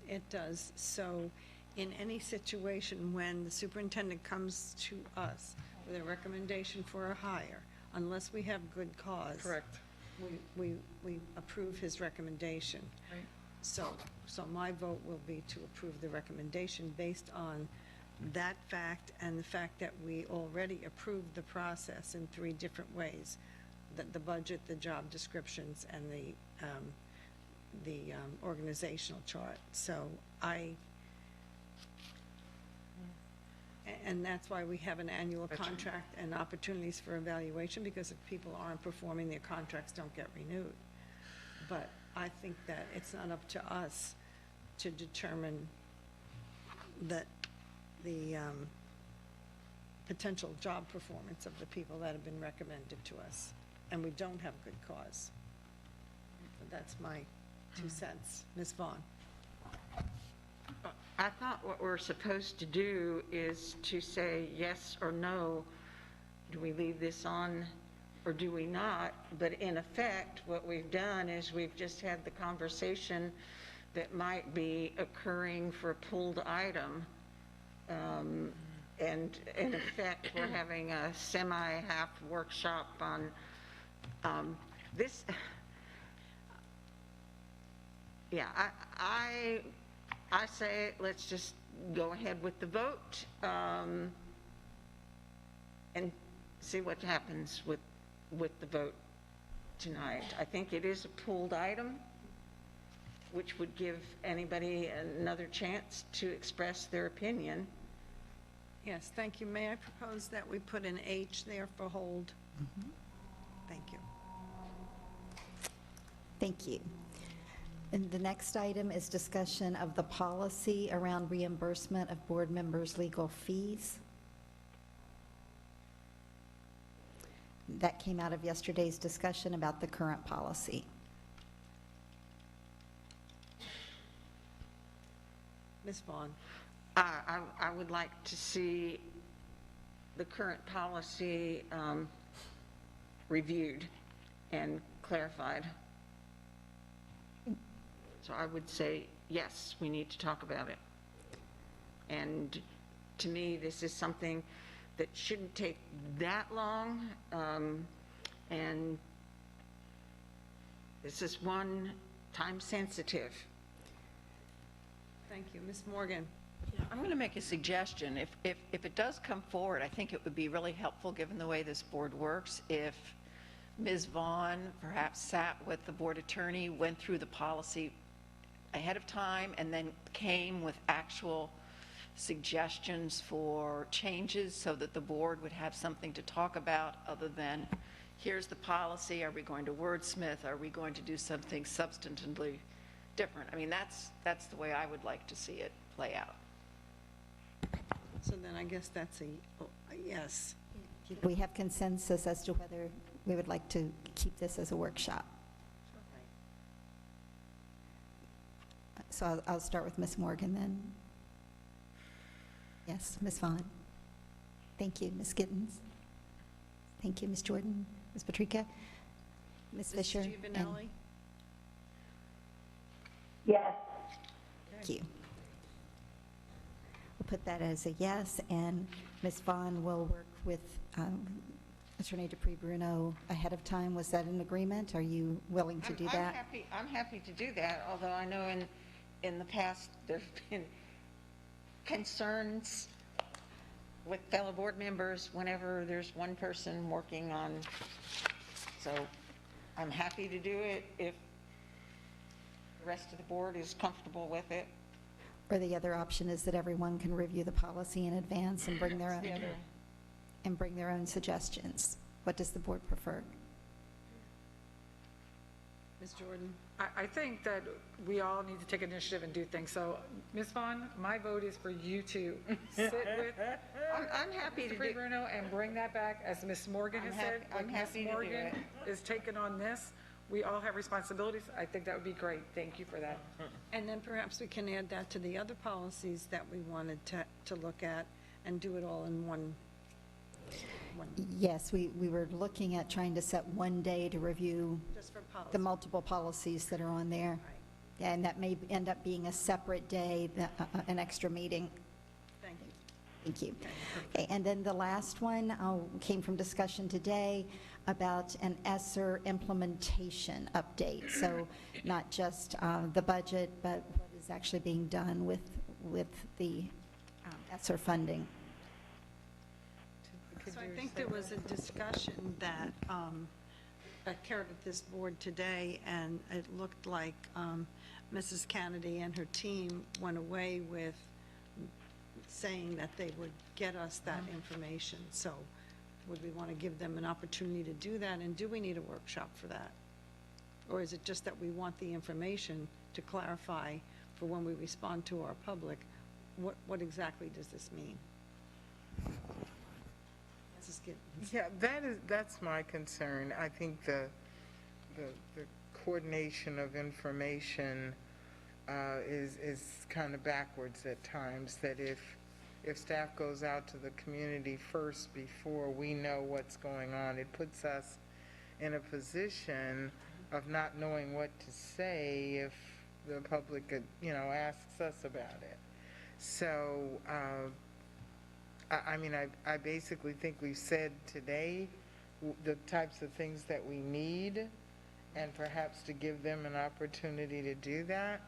It does. So in any situation when the superintendent comes to us with a recommendation for a hire, unless we have good cause. Correct. We approve his recommendation. Right. So my vote will be to approve the recommendation based on that fact and the fact that we already approved the process in 3 different ways: the budget, the job descriptions, and the organizational chart. So And that's why we have an annual contract and opportunities for evaluation, because if people aren't performing, their contracts don't get renewed. But I think that it's not up to us to determine that the potential job performance of the people that have been recommended to us, and we don't have good cause. That's my 2 cents. Ms. Vaughn? I thought what we're supposed to do is to say yes or no. Do we leave this on or do we not? But in effect, what we've done is we've just had the conversation that might be occurring for a pulled item. And in effect, we're having a semi-half workshop on this. Yeah, I say let's just go ahead with the vote and see what happens with the vote tonight. I think it is a pulled item, which would give anybody another chance to express their opinion. Yes, thank you. May I propose that we put an H there for hold? Thank you. Thank you. And the next item is discussion of the policy around reimbursement of board members' legal fees. That came out of yesterday's discussion about the current policy. Ms. Vaughn? I would like to see the current policy reviewed and clarified. So I would say, yes, we need to talk about it. And to me, this is something that shouldn't take that long. And this is one time sensitive. Thank you. Ms. Morgan? Yeah, I'm going to make a suggestion. If it does come forward, I think it would be really helpful, given the way this board works, if Ms. Vaughn perhaps sat with the board attorney, went through the policy ahead of time, and then came with actual suggestions for changes so that the board would have something to talk about other than, here's the policy, are we going to wordsmith, are we going to do something substantively different? I mean, that's the way I would like to see it play out. So then I guess that's a yes. We have consensus as to whether we would like to keep this as a workshop. So I'll start with Ms. Morgan then. Yes, Ms. Vaughn. Thank you, Ms. Gittens. Thank you, Ms. Jordan, Ms. Patrica, Ms. Fisher. and- Giovanelli? Yes. Thank you. We'll put that as a yes, and Ms. Vaughn will work with Attorney Dupree-Bruno ahead of time. Was that an agreement? Are you willing to do that? I'm happy to do that, although I know in the past there've been concerns with fellow board members whenever there's one person working on, so I'm happy to do it if the rest of the board is comfortable with it. Or the other option is that everyone can review the policy in advance and bring their own suggestions. What does the board prefer? Ms. Jordan? I think that we all need to take initiative and do things. So, Ms. Vaughn, my vote is for you to sit with I'm happy to do Bruno and bring that back, as Ms. Morgan has said. I'm happy to do Morgan it. is taking on this. We all have responsibilities. I think that would be great. Thank you for that. And then perhaps we can add that to the other policies that we wanted to look at and do it all in one. Yes, we were looking at trying to set one day to review Just for policy. the multiple policies that are on there. Yeah, and that may end up being a separate day, an extra meeting. Thank you. Thank you. Okay, and then the last one came from discussion today about an ESSER implementation update. So not just the budget, but what is actually being done with the ESSER funding. So I think there was a discussion that occurred at this board today, and it looked like Mrs. Kennedy and her team went away with saying that they would get us that information. So would we want to give them an opportunity to do that? And do we need a workshop for that? Or is it just that we want the information to clarify for when we respond to our public, what exactly does this mean? Yeah, that's my concern. I think the coordination of information is kind of backwards at times, that if staff goes out to the community first before we know what's going on, it puts us in a position of not knowing what to say if the public, asks us about it. So, I basically think we've said today the types of things that we need, and perhaps to give them an opportunity to do that.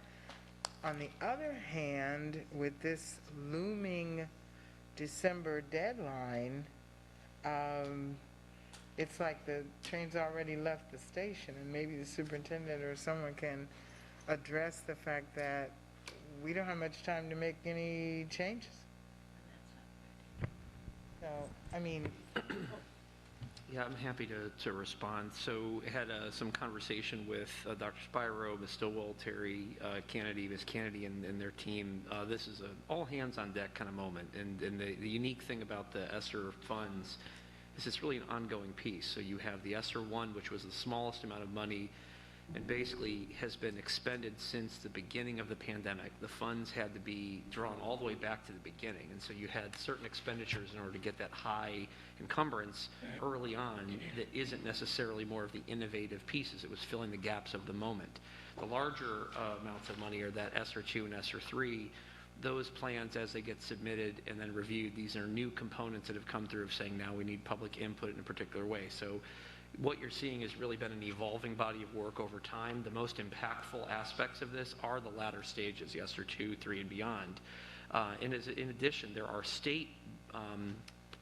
On the other hand, with this looming December deadline, it's like the train's already left the station, and maybe the superintendent or someone can address the fact that we don't have much time to make any changes. So, Yeah, I'm happy to respond. So I had some conversation with Dr. Spiro, Ms. Stillwell, Terry Kennedy, Ms. Kennedy, and their team. This is an all-hands-on-deck kind of moment. And the unique thing about the ESSER funds is it's really an ongoing piece. So you have the ESSER 1, which was the smallest amount of money and basically has been expended since the beginning of the pandemic. The funds had to be drawn all the way back to the beginning, and so you had certain expenditures in order to get that high encumbrance early on that isn't necessarily more of the innovative pieces. It was filling the gaps of the moment. The larger amounts of money are that ESSER 2 and ESSER 3. Those plans, as they get submitted and then reviewed, these are new components that have come through of saying now we need public input in a particular way. So what you're seeing has really been an evolving body of work over time. The most impactful aspects of this are the latter stages, the ESSER 2, 3, and beyond. In addition, there are state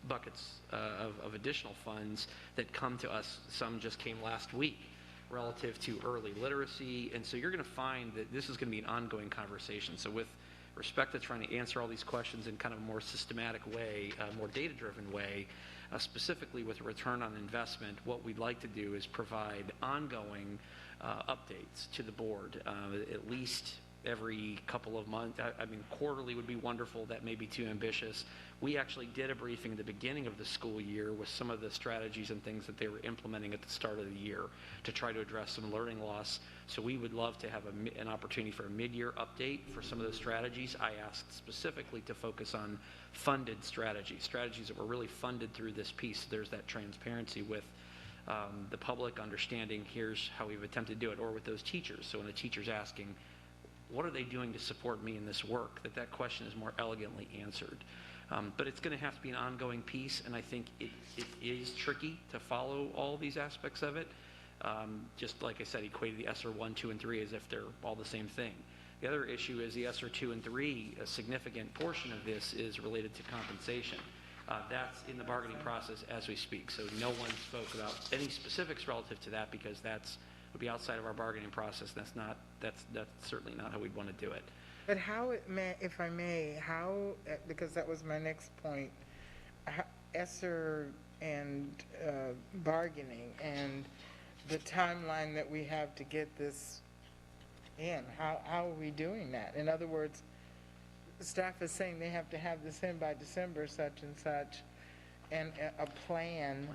buckets of additional funds that come to us. Some just came last week relative to early literacy. And so you're going to find that this is going to be an ongoing conversation. So with respect to trying to answer all these questions in kind of a more systematic way, a more data-driven way, specifically with return on investment, what we'd like to do is provide ongoing updates to the board, at least every couple of months. Quarterly would be wonderful. That may be too ambitious. We actually did a briefing at the beginning of the school year with some of the strategies and things that they were implementing at the start of the year to try to address some learning loss. So we would love to have an opportunity for a mid-year update for some of those strategies. I asked specifically to focus on funded strategies that were really funded through this piece. There's that transparency with the public understanding, here's how we've attempted to do it, or with those teachers. So when the teacher's asking, what are they doing to support me in this work, that question is more elegantly answered. But it's going to have to be an ongoing piece, and I think it is tricky to follow all these aspects of it. Just like I said, equated the ESSER 1, 2, and 3 as if they're all the same thing. The other issue is the ESSER 2 and 3, a significant portion of this is related to compensation. That's in the bargaining process as we speak. So no one spoke about any specifics relative to that because that's would be outside of our bargaining process. That's certainly not how we'd want to do it. But how, if I may, because that was my next point, ESSER and bargaining and the timeline that we have to get this in, how are we doing that? In other words, staff is saying they have to have this in by December such and such, and a plan,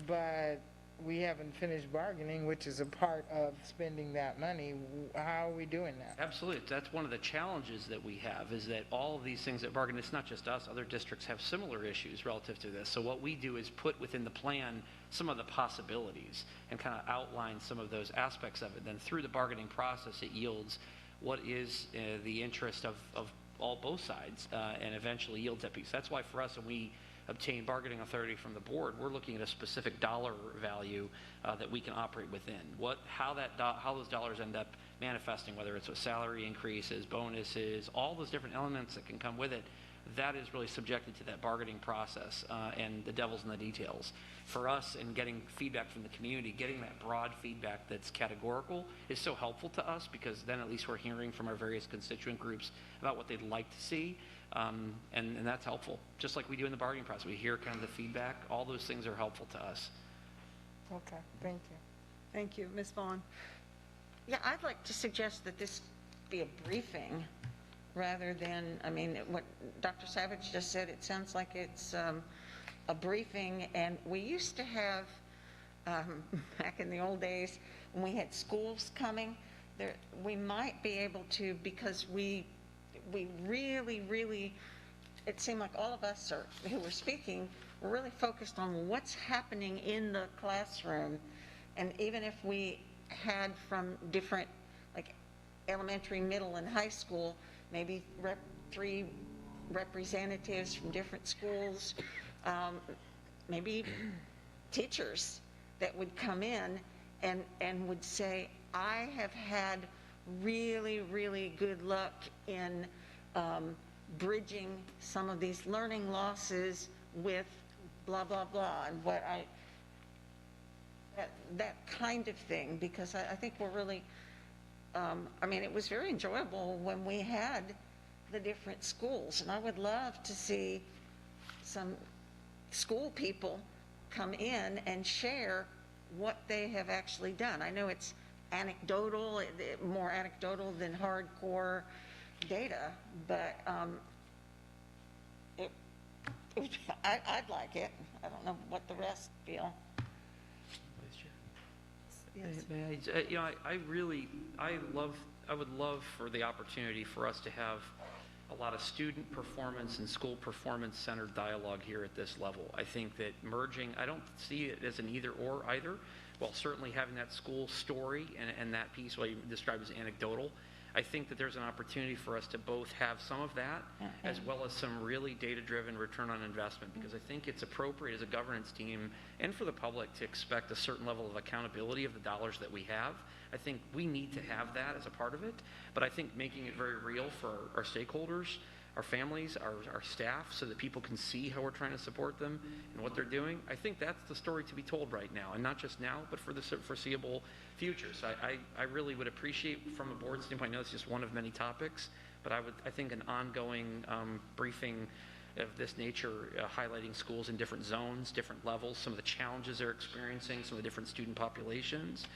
but we haven't finished bargaining, which is a part of spending that money. How are we doing that? Absolutely. That's one of the challenges that we have, is that all of these things that bargain, it's not just us, other districts have similar issues relative to this. So what we do is put within the plan some of the possibilities and kind of outline some of those aspects of it. Then through the bargaining process, it yields what is the interest of both sides and eventually yields that piece. That's why for us, when we obtain bargaining authority from the board, we're looking at a specific dollar value that we can operate within. How those dollars end up manifesting, whether it's with salary increases, bonuses, all those different elements that can come with it, that is really subjected to that bargaining process, and the devil's in the details. For us, in getting feedback from the community, getting that broad feedback that's categorical is so helpful to us, because then at least we're hearing from our various constituent groups about what they'd like to see, and that's helpful. Just like we do in the bargaining process, we hear kind of the feedback. All those things are helpful to us. Okay, thank you. Thank you. Ms. Vaughn? Yeah, I'd like to suggest that this be a briefing rather than, I mean, what Dr. Savage just said, it sounds like it's a briefing, and we used to have, back in the old days, when we had schools coming, we might be able to, because we really, it seemed like all of us who were speaking were really focused on what's happening in the classroom. And even if we had from different, like elementary, middle, and high school, maybe 3 representatives from different schools, maybe teachers that would come in and would say, I have had really good luck in bridging some of these learning losses with blah, blah, blah, and what that kind of thing, because I think we're really, I mean, it was very enjoyable when we had the different schools, and I would love to see some school people come in and share what they have actually done. I know it's anecdotal, more anecdotal than hardcore data, but I'd like it. I don't know what the rest feel. Yes. You know, I would love for the opportunity for us to have a lot of student performance and school performance centered dialogue here at this level. I think that merging, I don't see it as an either or either. While certainly having that school story and that piece, what you described as anecdotal, I think that there's an opportunity for us to both have some of that as well as some really data-driven return on investment, because I think it's appropriate as a governance team and for the public to expect a certain level of accountability of the dollars that we have. I think we need to have that as a part of it, but I think making it very real for our stakeholders, our families, our staff, so that people can see how we're trying to support them and what they're doing. I think that's the story to be told right now, and not just now, but for the foreseeable future. So I really would appreciate, from a board standpoint, I know it's just one of many topics, but I think an ongoing briefing of this nature, highlighting schools in different zones, different levels, some of the challenges they're experiencing, some of the different student populations.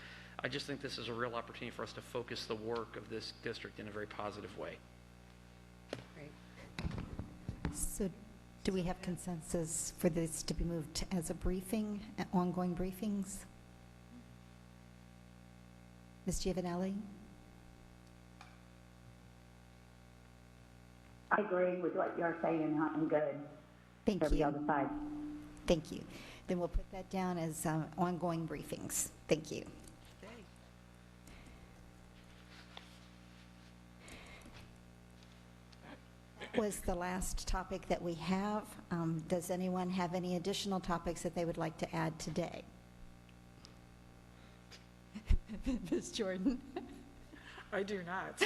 I just think this is a real opportunity for us to focus the work of this district in a very positive way. So do we have consensus for this to be moved as a briefing, ongoing briefings? Ms. Giovanelli? I agree with what you're saying. I'm good. Thank you. The other side. Thank you. Then we'll put that down as ongoing briefings. Thank you. Was the last topic that we have. Does anyone have any additional topics that they would like to add today? Ms. Jordan? I do not.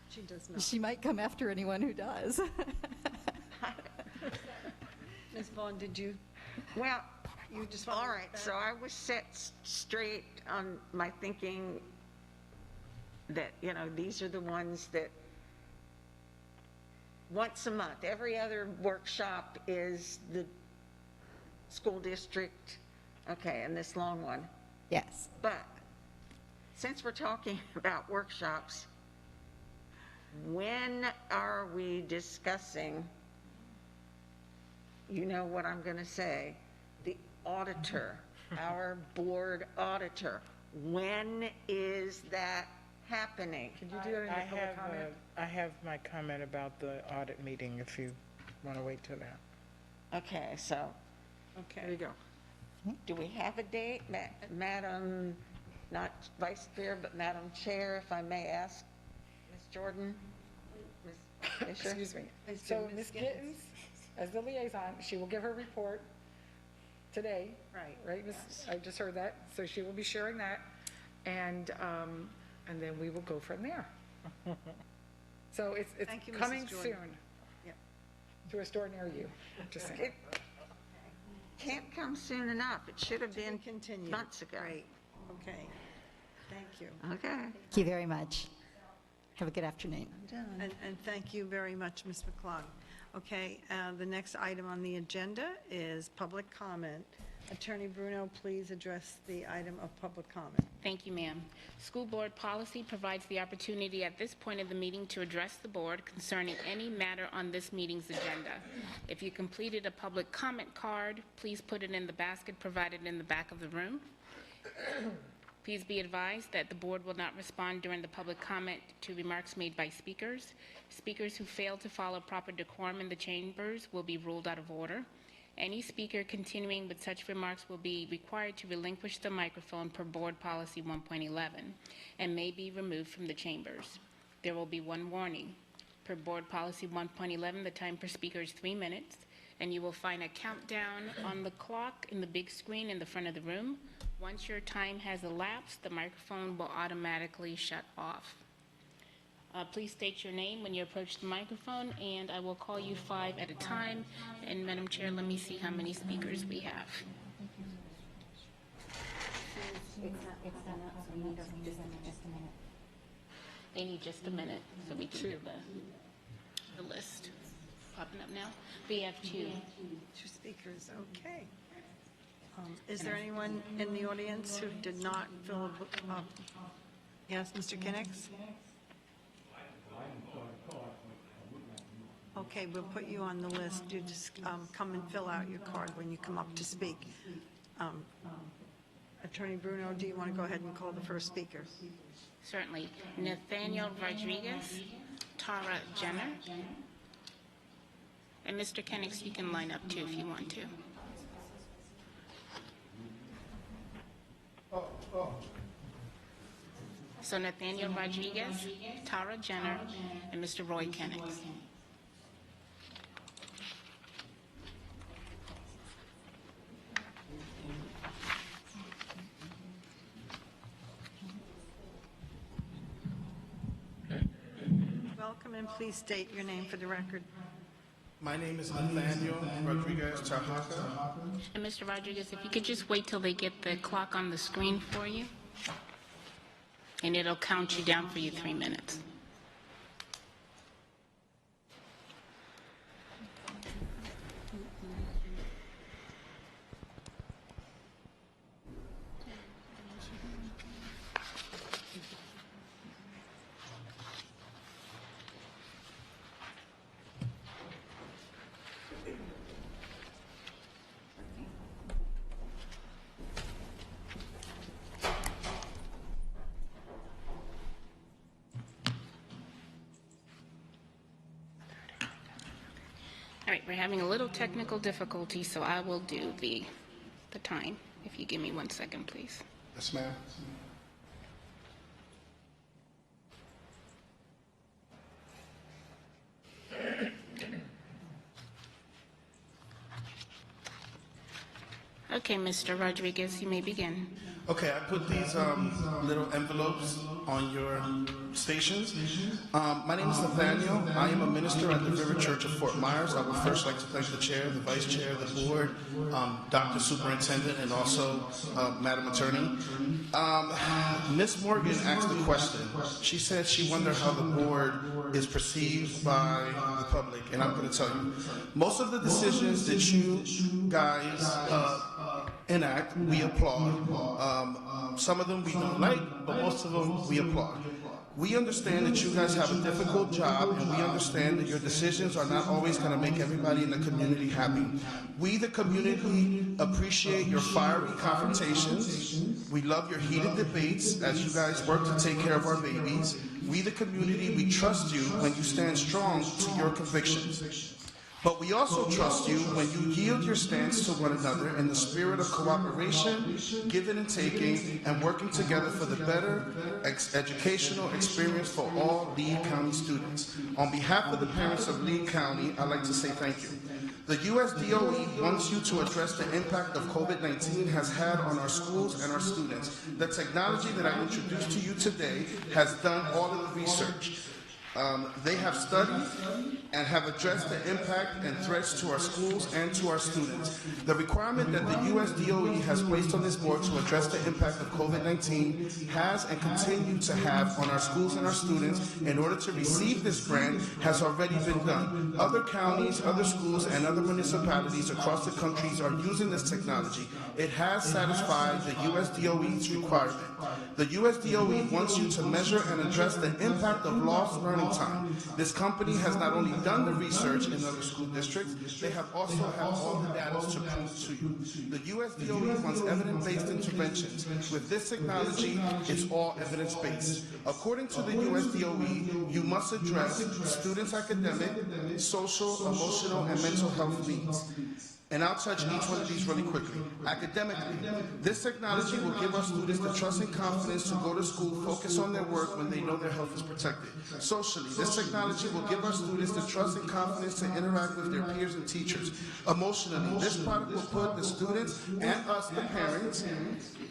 She does not. She might come after anyone who does. Ms. Vaughn, did you? Well, You just all right, so I was set straight on my thinking that, you know, these are the ones that once a month, every other workshop is the school district, okay, and this long one. Yes. But since we're talking about workshops, when are we discussing, you know what I'm going to say, the auditor, our board auditor? When is that happening? Can you do that in your public comment? I have my comment about the audit meeting if you want to wait till that. Okay, so There you go. do we have a date? Madam, not Vice Chair, but Madam Chair, if I may ask, Ms. Jordan? Ms. Fisher? Excuse me. So Ms. Gittens, as the liaison, she will give her report today. Right. Right, Ms.? I just heard that. So she will be sharing that, and then we will go from there. So it's Thank you, Mrs. coming Jordan. soon. to a store near you. Just saying. It can't come soon enough. It should have been Continue. months ago. Great, okay. Thank you. Okay. Thank you very much. Have a good afternoon. And thank you very much, Ms. McClung. Okay, the next item on the agenda is public comment. Attorney Bruno, please address the item of public comment. Thank you, ma'am. School board policy provides the opportunity at this point of the meeting to address the board concerning any matter on this meeting's agenda. If you completed a public comment card, please put it in the basket provided in the back of the room. Please be advised that the board will not respond during the public comment to remarks made by speakers. Speakers who fail to follow proper decorum in the chambers will be ruled out of order. Any speaker continuing with such remarks will be required to relinquish the microphone per Board Policy 1.11 and may be removed from the chambers. There will be one warning. Per Board Policy 1.11, the time per speaker is 3 minutes, and you will find a countdown on the clock in the big screen in the front of the room. Once your time has elapsed, the microphone will automatically shut off. Please state your name when you approach the microphone, and I will call you 5 at a time. And Madam Chair, let me see how many speakers we have. They need just a minute, so we can do the list. Popping up now. We have 2. 2 speakers, okay. Is there anyone in the audience who did not fill a book up? Yes, Mr. Kinnick? Okay, we'll put you on the list. You just come and fill out your card when you come up to speak. Attorney Bruno, do you want to go ahead and call the first speaker? Certainly. Nathaniel Rodriguez, Tara Jenner, and Mr. Kenix, you can line up too if you want to. So Nathaniel Rodriguez, Tara Jenner, and Mr. Roy Kenix. Welcome, and please state your name for the record. My name is Nathaniel Rodriguez Tarhaka. And Mr. Rodriguez, if you could just wait till they get the clock on the screen for you, and it'll count you down for you 3 minutes. All right, we're having a little technical difficulty, so I will do the time. If you give me 1 second, please. Yes, ma'am. Okay, Mr. Rodriguez, you may begin. Okay, I put these little envelopes on your stations. My name is Nathaniel. I am a minister at the River Church of Fort Myers. I would first like to thank the chair, the vice chair, the board, Dr. Superintendent, and also Madam Attorney. Ms. Morgan asked a question. She said she wondered how the board is perceived by the public, and I'm going to tell you. Most of the decisions that you guys enact, we applaud. Some of them we don't like, but most of them we applaud. We understand that you guys have a difficult job, and we understand that your decisions are not always going to make everybody in the community happy. We, the community, appreciate your fiery confrontations. We love your heated debates as you guys work to take care of our babies. We, the community, we trust you when you stand strong to your convictions. But we also trust you when you yield your stance to one another in the spirit of cooperation, giving and taking, and working together for the better educational experience for all Lee County students. On behalf of the parents of Lee County, I'd like to say thank you. The USDOE wants you to address the impact of COVID-19 has had on our schools and our students. The technology that I introduced to you today has done all of the research. They have studied and have addressed the impact and threats to our schools and to our students. The requirement that the U.S. DOE has placed on this board to address the impact of COVID-19 has and continues to have on our schools and our students in order to receive this grant has already been done. Other counties, other schools, and other municipalities across the country are using this technology. It has satisfied the U.S. DOE's requirement. The U.S. DOE wants you to measure and address the impact of lost learning time. This company has not only done the research in other school districts, they have also have all the data to prove to you. The U.S. DOE wants evidence-based interventions. With this technology, it's all evidence-based. According to the U.S. DOE, you must address students' academic, social, emotional, and mental health needs. And I'll touch each one of these really quickly. Academically, this technology will give our students the trust and confidence to go to school, focus on their work when they know their health is protected. Socially, this technology will give our students the trust and confidence to interact with their peers and teachers. Emotionally, this product will put the students and us, the parents,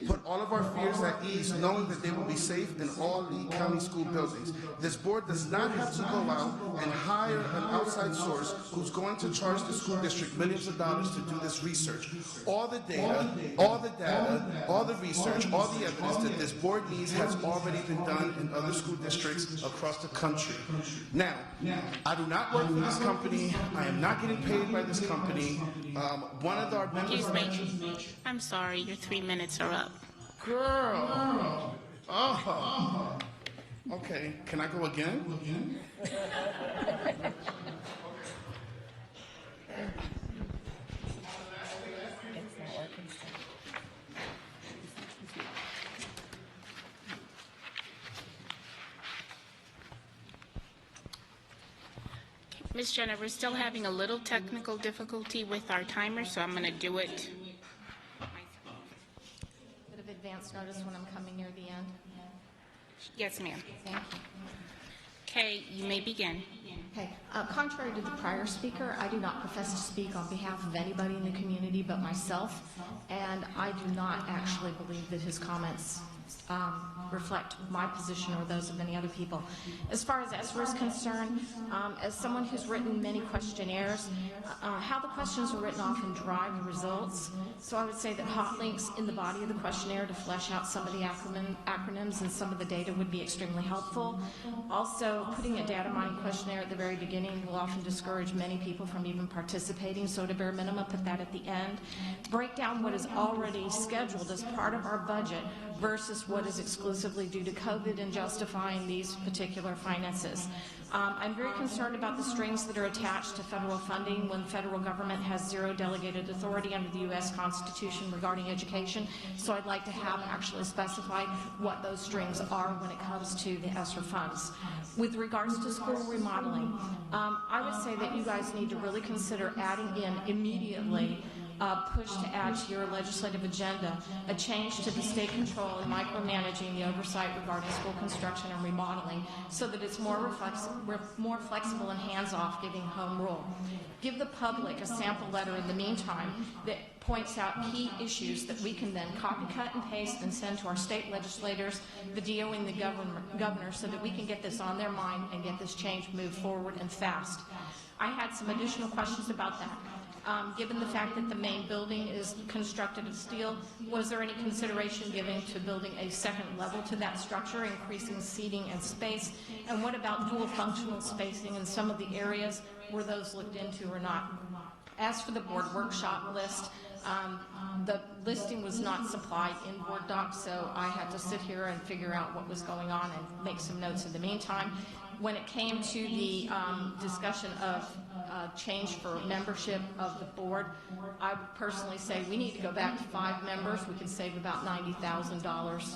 put all of our fears at ease, knowing that they will be safe in all Lee County school buildings. This board does not have to go out and hire an outside source who's going to charge the school district millions of dollars to do this research. All the data, all the data, all the research, all the evidence that this board needs has already been done in other school districts across the country. Now, I do not work for this company. I am not getting paid by this company. One of our members... Excuse me. I'm sorry, your 3 minutes are up. Girl. Oh. Okay, can I go again? Ms. Jenner, we're still having a little technical difficulty with our timer, so I'm going to do it. Bit of advance notice when I'm coming near the end. Yes, ma'am. Thank you. Okay, you may begin. Okay. Contrary to the prior speaker, I do not profess to speak on behalf of anybody in the community but myself, and I do not actually believe that his comments reflect my position or those of any other people. As far as ESSER is concerned, as someone who's written many questionnaires, how the questions are written often drive the results. So I would say that hot links in the body of the questionnaire to flesh out some of the acronyms and some of the data would be extremely helpful. Also, putting a data mining questionnaire at the very beginning will often discourage many people from even participating, so to bare minimum, put that at the end. Break down what is already scheduled as part of our budget versus what is exclusively due to COVID and justifying these particular finances. I'm very concerned about the strings that are attached to federal funding when the federal government has zero delegated authority under the U.S. Constitution regarding education, so I'd like to have actually specified what those strings are when it comes to the ESSER funds. With regards to school remodeling, I would say that you guys need to really consider adding in immediately push to add to your legislative agenda a change to the state control and micromanaging the oversight regarding school construction and remodeling so that it's more flexible and hands-off, giving home rule. Give the public a sample letter in the meantime that points out key issues that we can then copy, cut, and paste and send to our state legislators, the DOE, and the governor so that we can get this on their mind and get this change moved forward and fast. I had some additional questions about that. Given the fact that the main building is constructed of steel, was there any consideration given to building a second level to that structure, increasing seating and space? And what about dual functional spacing in some of the areas? Were those looked into or not? As for the board workshop list, the listing was not supplied in board docs, so I had to sit here and figure out what was going on and make some notes in the meantime. When it came to the discussion of change for membership of the board, I would personally say we need to go back to 5 members. We can save about $90,000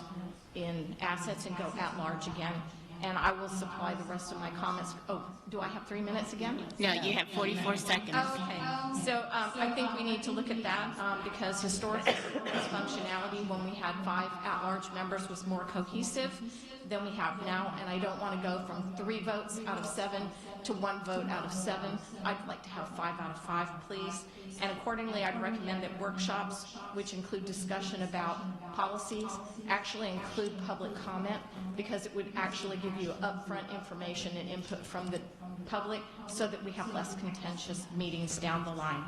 in assets and go at large again. And I will supply the rest of my comments. Oh, do I have 3 minutes again? No, you have 44 seconds. Okay. So I think we need to look at that because historically this functionality when we had 5 at-large members was more cohesive than we have now, and I don't want to go from 3 votes out of 7 to 1 vote out of 7. I'd like to have 5 out of 5, please. And accordingly, I'd recommend that workshops, which include discussion about policies, actually include public comment because it would actually give give you upfront information and input from the public so that we have less contentious meetings down the line.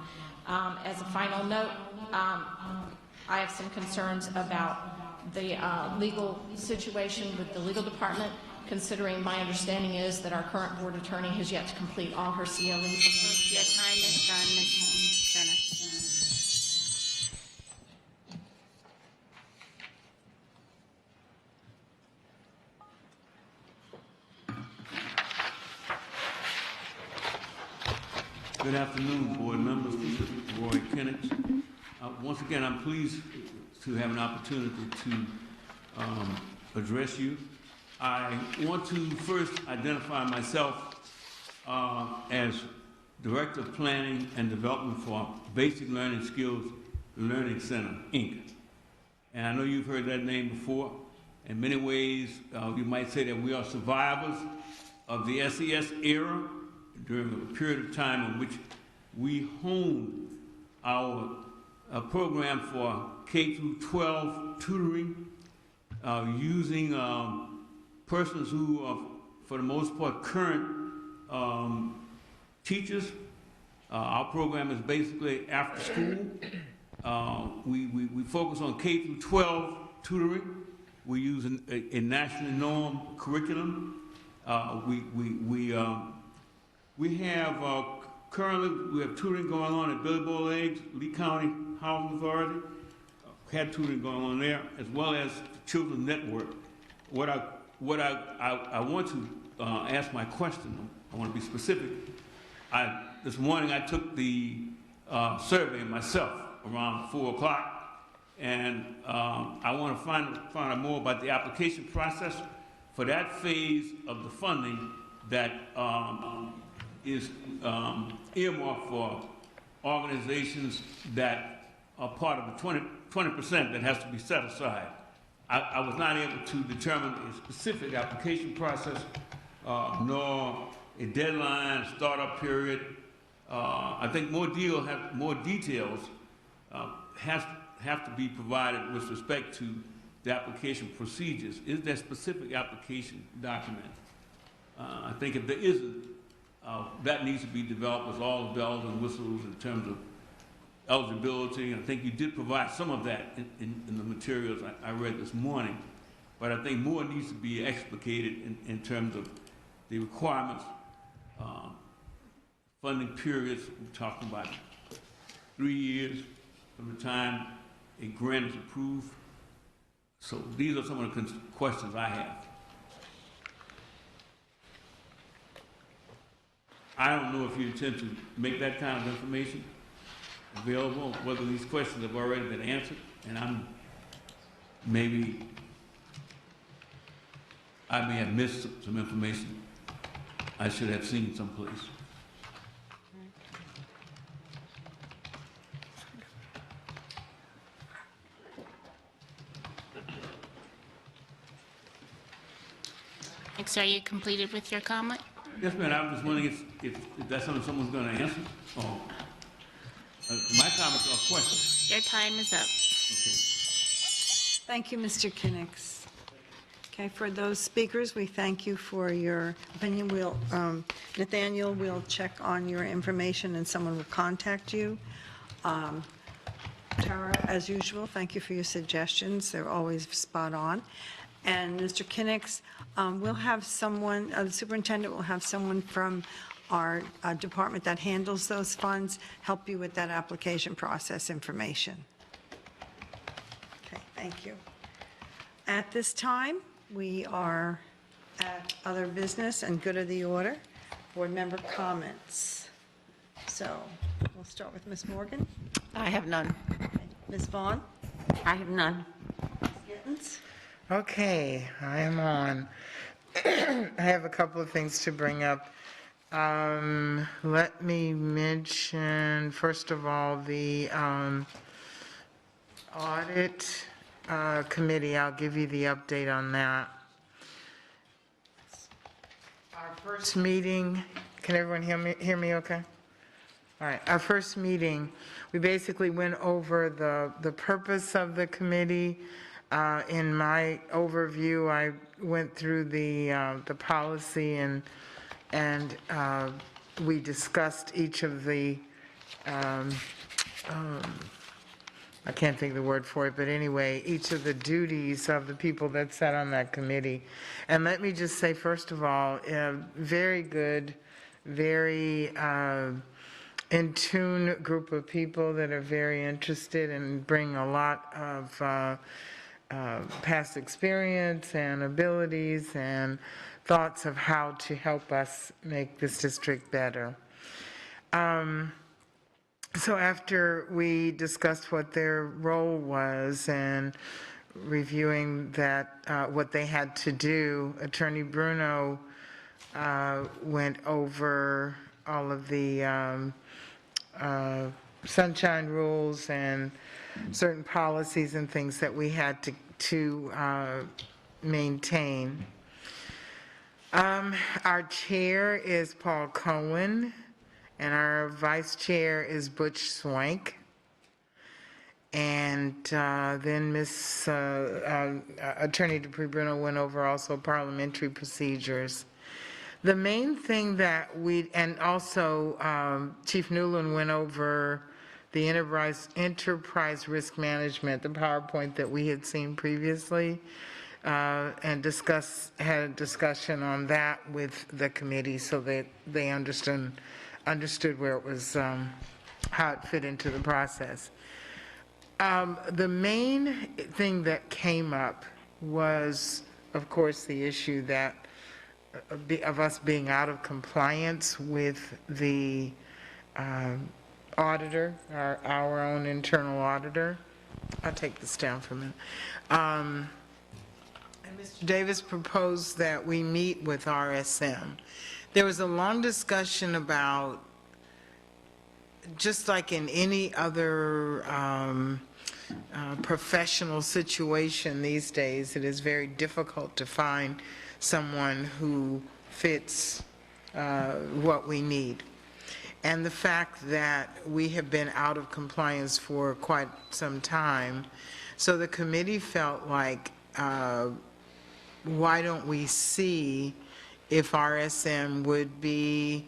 As a final note, I have some concerns about the legal situation with the legal department, considering my understanding is that our current board attorney has yet to complete all her CLE. Your time is done, Ms. Jenna. Good afternoon, board members. This is Roy Kennix. Once again, I'm pleased to have an opportunity to address you. I want to first identify myself as Director of Planning and Development for Basic Learning Skills Learning Center, Inc. And I know you've heard that name before. In many ways, you might say that we are survivors of the SES era, during a period of time in which we honed our program for K through 12 tutoring, using persons who are, for the most part, current teachers. Our program is basically after school. We focus on K through 12 tutoring. We use a nationally normed curriculum. We have currently, we have tutoring going on at Billy Bull Eggs, Lee County Housing Authority. Had tutoring going on there, as well as the Children's Network. What I want to ask my question, I want to be specific. This morning I took the survey myself around 4 o'clock, and I want to find out more about the application process for that phase of the funding that is earmarked for organizations that are part of the 20% that has to be set aside. I was not able to determine a specific application process, nor a deadline, startup period. I think more details have to be provided with respect to the application procedures. Is there a specific application document? I think if there isn't, that needs to be developed with all the bells and whistles in terms of eligibility. I think you did provide some of that in the materials I read this morning, but I think more needs to be explicated in terms of the requirements, funding periods. We're talking about 3 years from the time a grant is approved. So these are some of the questions I have. I don't know if you intend to make that kind of information available, whether these questions have already been answered, and I may have missed some information I should have seen someplace. Next, are you completed with your comment? Yes, ma'am. I was just wondering if that's something someone's going to answer. Oh, my comments are questions. Your time is up. Okay. Thank you, Mr. Kinnix. Okay, for those speakers, we thank you for your opinion. Nathaniel will check on your information and someone will contact you. Tara, as usual, thank you for your suggestions. They're always spot on. And Mr. Kinnix, we'll have someone, the superintendent will have someone from our department that handles those funds help you with that application process information. Okay, thank you. At this time, we are at other business and good of the order. Board member comments. So we'll start with Ms. Morgan. I have none. Okay. Ms. Vaughn. I have none. Ms. Gittens. Okay, I am on. I have a couple of things to bring up. Let me mention, first of all, the audit committee. I'll give you the update on that. Our first meeting, can everyone hear me okay? All right, our first meeting, we basically went over the purpose of the committee, In my overview, I went through the policy and we discussed each of the, I can't think of the word for it, but anyway, each of the duties of the people that sat on that committee. And let me just say, first of all, very good, very in tune group of people that are very interested and bring a lot of past experience and abilities and thoughts of how to help us make this district better. So after we discussed what their role was and reviewing that, what they had to do, Attorney Bruno went over all of the sunshine rules and certain policies and things that we had to maintain. Our chair is Paul Cohen, and our vice chair is Butch Swank. And then Attorney Dupree Bruno went over also parliamentary procedures. The main thing that and also Chief Newland went over the enterprise risk management, the PowerPoint that we had seen previously, and had a discussion on that with the committee so that they understood where it was, how it fit into the process. The main thing that came up was, of course, the issue that of us being out of compliance with the auditor, our own internal auditor. I'll take this down for a minute. And Mr. Davis proposed that we meet with RSM. There was a long discussion about, just like in any other professional situation these days, it is very difficult to find someone who fits what we need. And the fact that we have been out of compliance for quite some time, so the committee felt like, why don't we see if RSM would be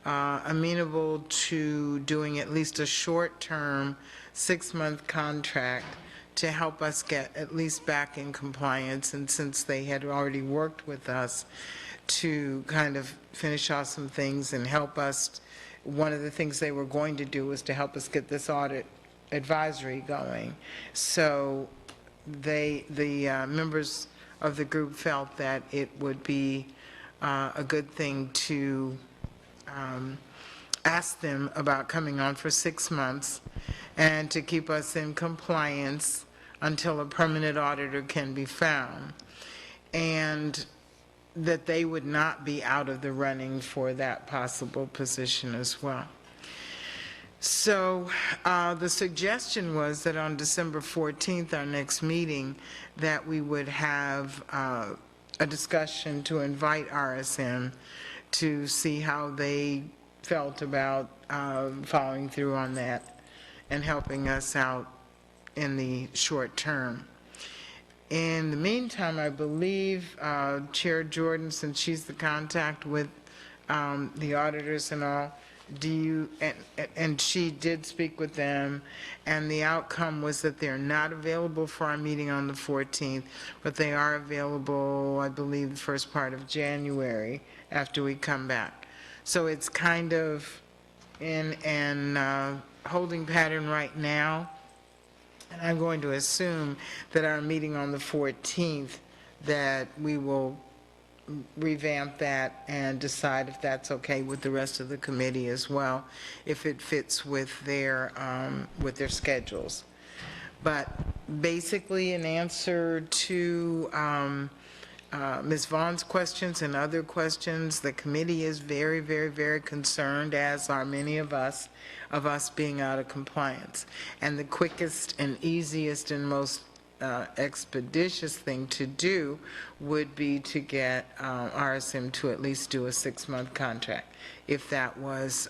amenable to doing at least a short-term 6-month contract to help us get at least back in compliance, and since they had already worked with us to kind of finish off some things and help us. One of the things they were going to do was to help us get this audit advisory going. So the members of the group felt that it would be a good thing to ask them about coming on for 6 months and to keep us in compliance until a permanent auditor can be found, and that they would not be out of the running for that possible position as well. So the suggestion was that on December 14th, our next meeting, that we would have a discussion to invite RSM to see how they felt about following through on that and helping us out in the short term. In the meantime, I believe Chair Jordan, since she's the contact with the auditors and all, and she did speak with them, and the outcome was that they're not available for our meeting on the 14th, but they are available, I believe, the first part of January after we come back. So it's kind of in an holding pattern right now, and I'm going to assume that our meeting on the 14th, that we will revamp that and decide if that's okay with the rest of the committee as well, if it fits with their schedules. But basically, in answer to Ms. Vaughn's questions and other questions, the committee is very, very, very concerned, as are many of us being out of compliance. And the quickest and easiest and most expeditious thing to do would be to get RSM to at least do a 6-month contract, if that was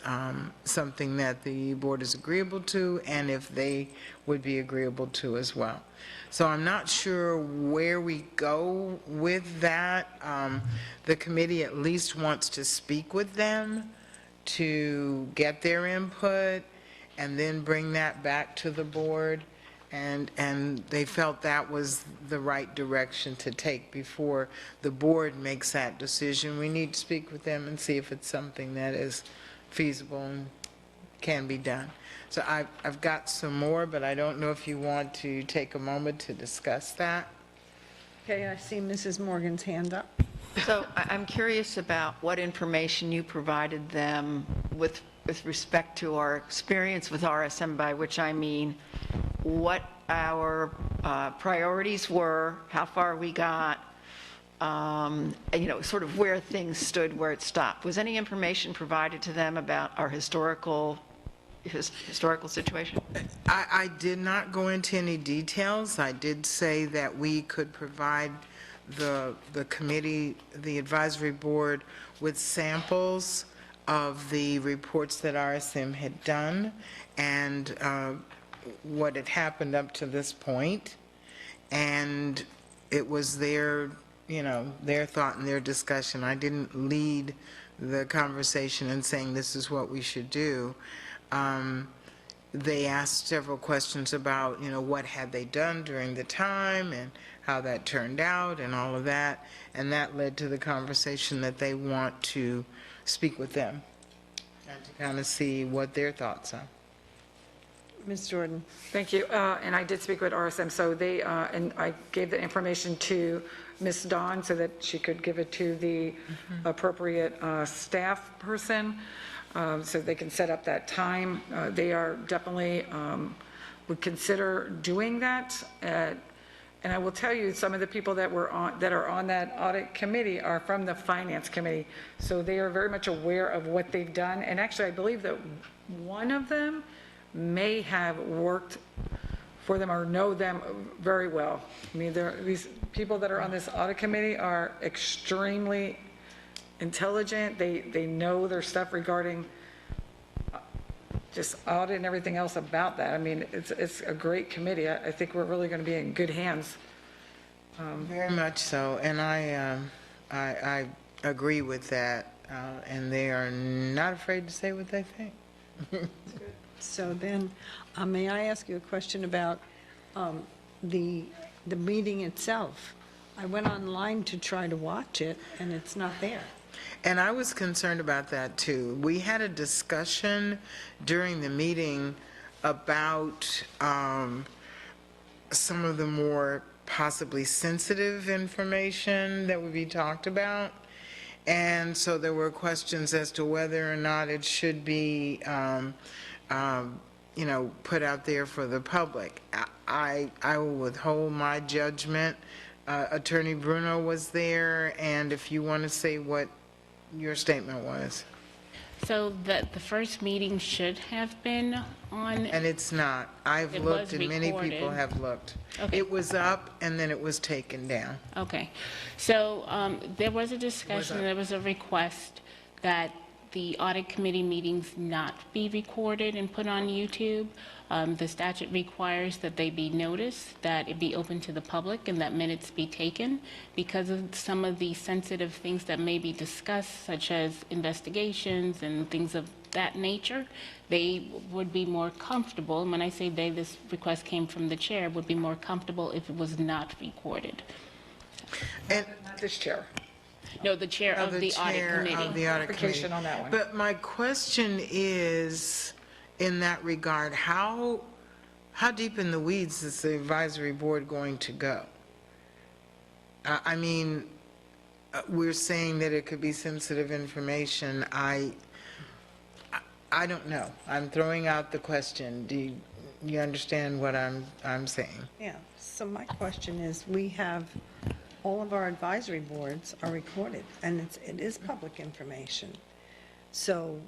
something that the board is agreeable to, and if they would be agreeable to as well. So I'm not sure where we go with that. The committee at least wants to speak with them to get their input and then bring that back to the board. And they felt that was the right direction to take before the board makes that decision. We need to speak with them and see if it's something that is feasible and can be done. So I've got some more, but I don't know if you want to take a moment to discuss that. Okay, I see Mrs. Morgan's hand up. So I'm curious about what information you provided them with respect to our experience with RSM, by which I mean what our priorities were, how far we got, and, sort of where things stood, where it stopped. Was any information provided to them about our historical situation? I did not go into any details. I did say that we could provide the committee, the advisory board, with samples of the reports that RSM had done and what had happened up to this point. And it was their thought and their discussion. I didn't lead the conversation in saying this is what we should do. They asked several questions about, what had they done during the time and how that turned out and all of that. And that led to the conversation that they want to speak with them and to kind of see what their thoughts are. Ms. Jordan. Thank you. And I did speak with RSM, so they, and I gave the information to Ms. Dawn so that she could give it to the appropriate staff person so they can set up that time. They are definitely would consider doing that. And I will tell you, some of the people that are on that audit committee are from the finance committee, so they are very much aware of what they've done. And actually, I believe that one of them may have worked for them or know them very well. I mean, these people that are on this audit committee are extremely intelligent. They know their stuff regarding just audit and everything else about that. I mean, it's a great committee. I think we're really going to be in good hands. Very much so, and I agree with that, and they are not afraid to say what they think. So then, may I ask you a question about the meeting itself? I went online to try to watch it, and it's not there. And I was concerned about that, too. We had a discussion during the meeting about some of the more possibly sensitive information that would be talked about. And so there were questions as to whether or not it should be put out there for the public. I will withhold my judgment. Attorney Bruno was there, and if you want to say what your statement was. So the first meeting should have been on. And it's not. I've looked, and many people recorded. have looked. Okay. It was up, and then it was taken down. Okay. So there was a discussion, there was a request that the audit committee meetings not be recorded and put on YouTube. The statute requires that they be noticed, that it be open to the public, and that minutes be taken. Because of some of the sensitive things that may be discussed, such as investigations and things of that nature, they would be more comfortable, and when I say they, this request came from the chair, would be more comfortable if it was not recorded. And Not this chair. No, the chair of the audit committee. Of the audit committee. Clarification on that one. But my question is, in that regard, how deep in the weeds is the advisory board going to go? I mean, we're saying that it could be sensitive information. I don't know. I'm throwing out the question. Do you understand what I'm saying? Yeah, so my question is, we have, all of our advisory boards are recorded, and it is public information. So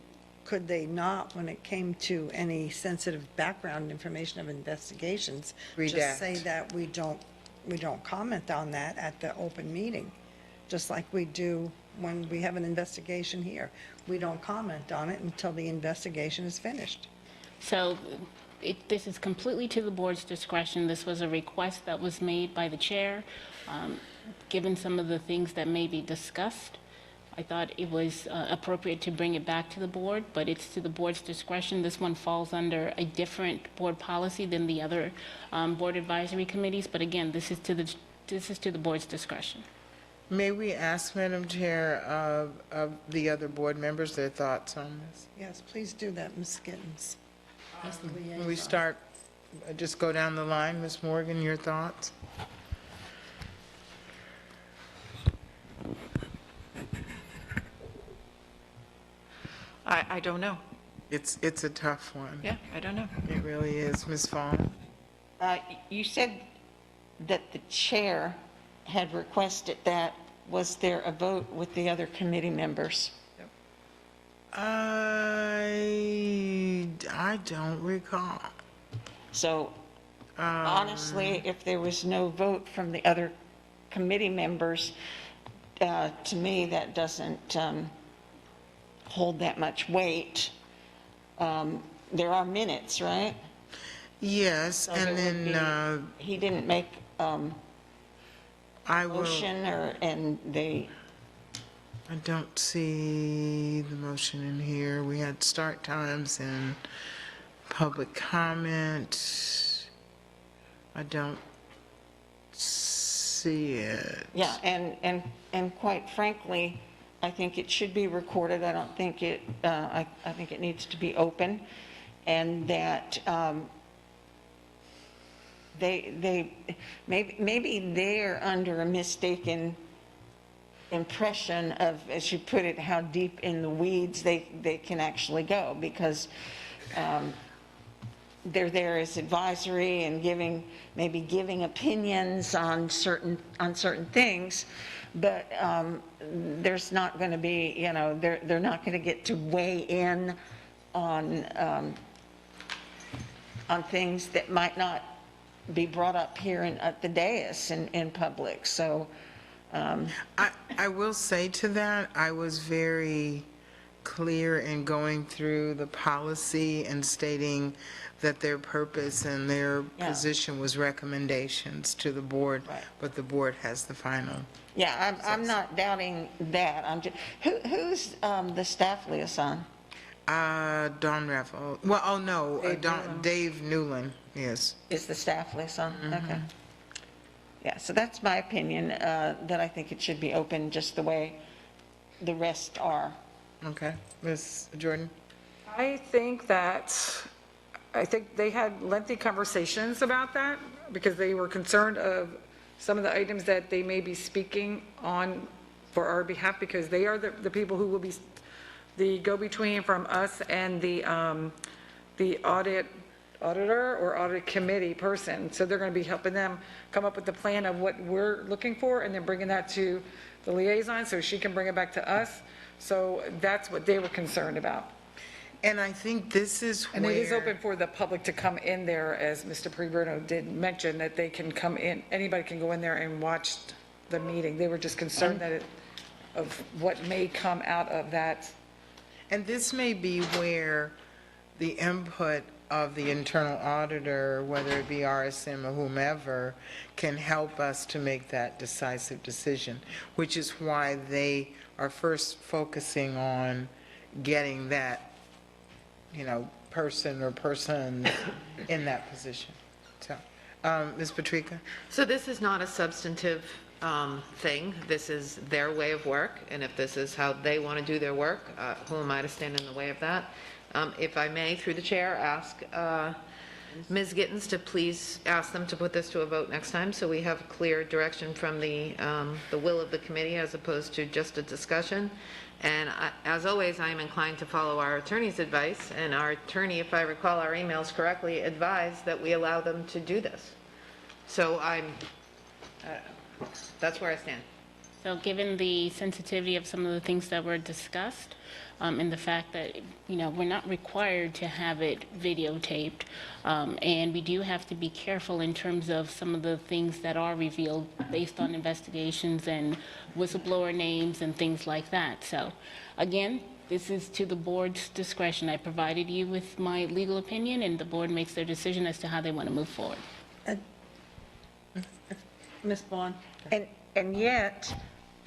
could they not, when it came to any sensitive background information of investigations, Redact. just say that we don't comment on that at the open meeting, just like we do when we have an investigation here. We don't comment on it until the investigation is finished. So this is completely to the board's discretion. This was a request that was made by the chair. Given some of the things that may be discussed, I thought it was appropriate to bring it back to the board, but it's to the board's discretion. This one falls under a different board policy than the other board advisory committees, but again, this is to the board's discretion. May we ask, Madam Chair, of the other board members their thoughts on this? Yes, please do that, Ms. Gittens. As the When we liaison. start, just go down the line. Ms. Morgan, your thoughts? I don't know. It's a tough one. Yeah, I don't know. It really is. Ms. Vaughn? You said that the chair had requested that. Was there a vote with the other committee members? I don't recall. So honestly, if there was no vote from the other committee members, to me, that doesn't hold that much weight. There are minutes, right? Yes, So and there would then be- he didn't make I will. motion, and they, I don't see the motion in here. We had start times and public comment. I don't see it. yeah, and quite frankly, I think it should be recorded. I don't think it, I think it needs to be open, and that maybe they're under a mistaken impression of, as you put it, how deep in the weeds they can actually go, because they're there as advisory and maybe giving opinions on certain things, but there's not going to be, they're not going to get to weigh in on things that might not be brought up here at the dais in public. So I will say to that, I was very clear in going through the policy and stating that their purpose and their position was recommendations to the board, but the board has the final. yeah, I'm not doubting that. I'm just, who's the staff liaison? Don Raffel, well, oh no, Dave Newland, yes. Is the staff liaison? Okay. Yeah, so that's my opinion, that I think it should be open just the way the rest are. Okay, Ms. Jordan? I think they had lengthy conversations about that because they were concerned of some of the items that they may be speaking on for our behalf, because they are the people who will be the go-between from us and the auditor or audit committee person. So they're going to be helping them come up with the plan of what we're looking for, and then bringing that to the liaison so she can bring it back to us. So that's what they were concerned about. And I think this is where... And it is open for the public to come in there, as Mr. Preverno did mention, that they can come in, anybody can go in there and watch the meeting. They were just concerned of what may come out of that. And this may be where the input of the internal auditor, whether it be RSM or whomever, can help us to make that decisive decision, which is why they are first focusing on getting that, person or persons in that position. So, Ms. Patrica? So this is not a substantive thing. This is their way of work, and if this is how they want to do their work, who am I to stand in the way of that? If I may, through the chair, ask Ms. Gittens to please ask them to put this to a vote next time, so we have clear direction from the will of the committee as opposed to just a discussion. And as always, I am inclined to follow our attorney's advice, and our attorney, if I recall our emails correctly, advised that we allow them to do this. So that's where I stand. So given the sensitivity of some of the things that were discussed, and the fact that, we're not required to have it videotaped, and we do have to be careful in terms of some of the things that are revealed based on investigations and whistleblower names and things like that. So, again, this is to the board's discretion. I provided you with my legal opinion, and the board makes their decision as to how they want to move forward. Ms. Vaughn? And yet,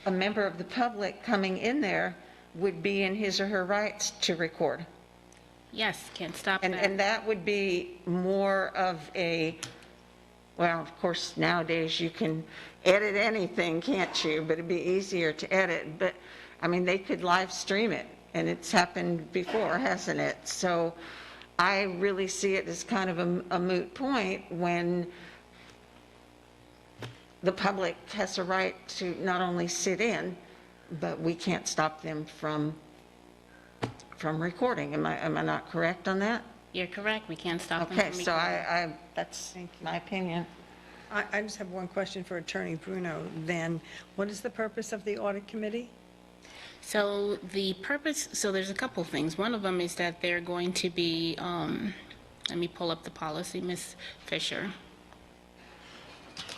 a member of the public coming in there would be in his or her rights to record. Yes, can't stop And, that. and that would be more of a, well, of course, nowadays you can edit anything, can't you? But it'd be easier to edit. But, I mean, they could live stream it, and it's happened before, hasn't it? So I really see it as kind of a moot point when the public has a right to not only sit in, but we can't stop them from recording. Am I not correct on that? You're correct. We can't stop them Okay, from so recording. that's my opinion. I just have one question for Attorney Bruno then. What is the purpose of the audit committee? So the purpose, so there's a couple things. One of them is that they're going to be, let me pull up the policy, Ms. Fisher.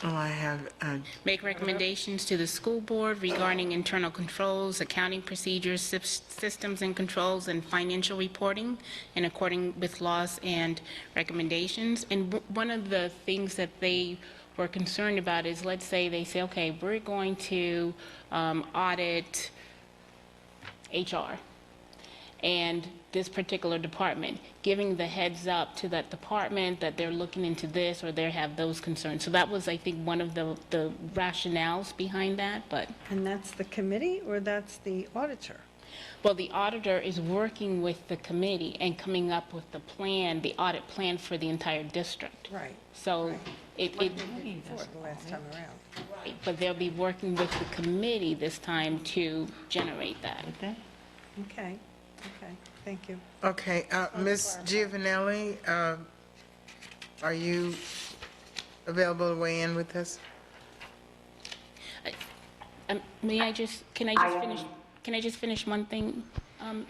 Oh, I have, Make recommendations to the school board regarding internal controls, accounting procedures, systems and controls, and financial reporting in according with laws and recommendations. And one of the things that they were concerned about is, let's say they say, okay, we're going to audit HR and this particular department, giving the heads up to that department that they're looking into this or they have those concerns. So that was, I think, one of the rationales behind that, but. And that's the committee or that's the auditor? Well, the auditor is working with the committee and coming up with the plan, the audit plan for the entire district. Right. So it, What did they do before the last time around? but they'll be working with the committee this time to generate that. Okay, thank you. okay, Ms. Giovanelli, are you available to weigh in with this? May I just, can I just finish one thing,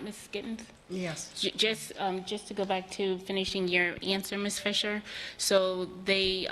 Ms. Gittens? Yes. Just to go back to finishing your answer, Ms. Fisher. So they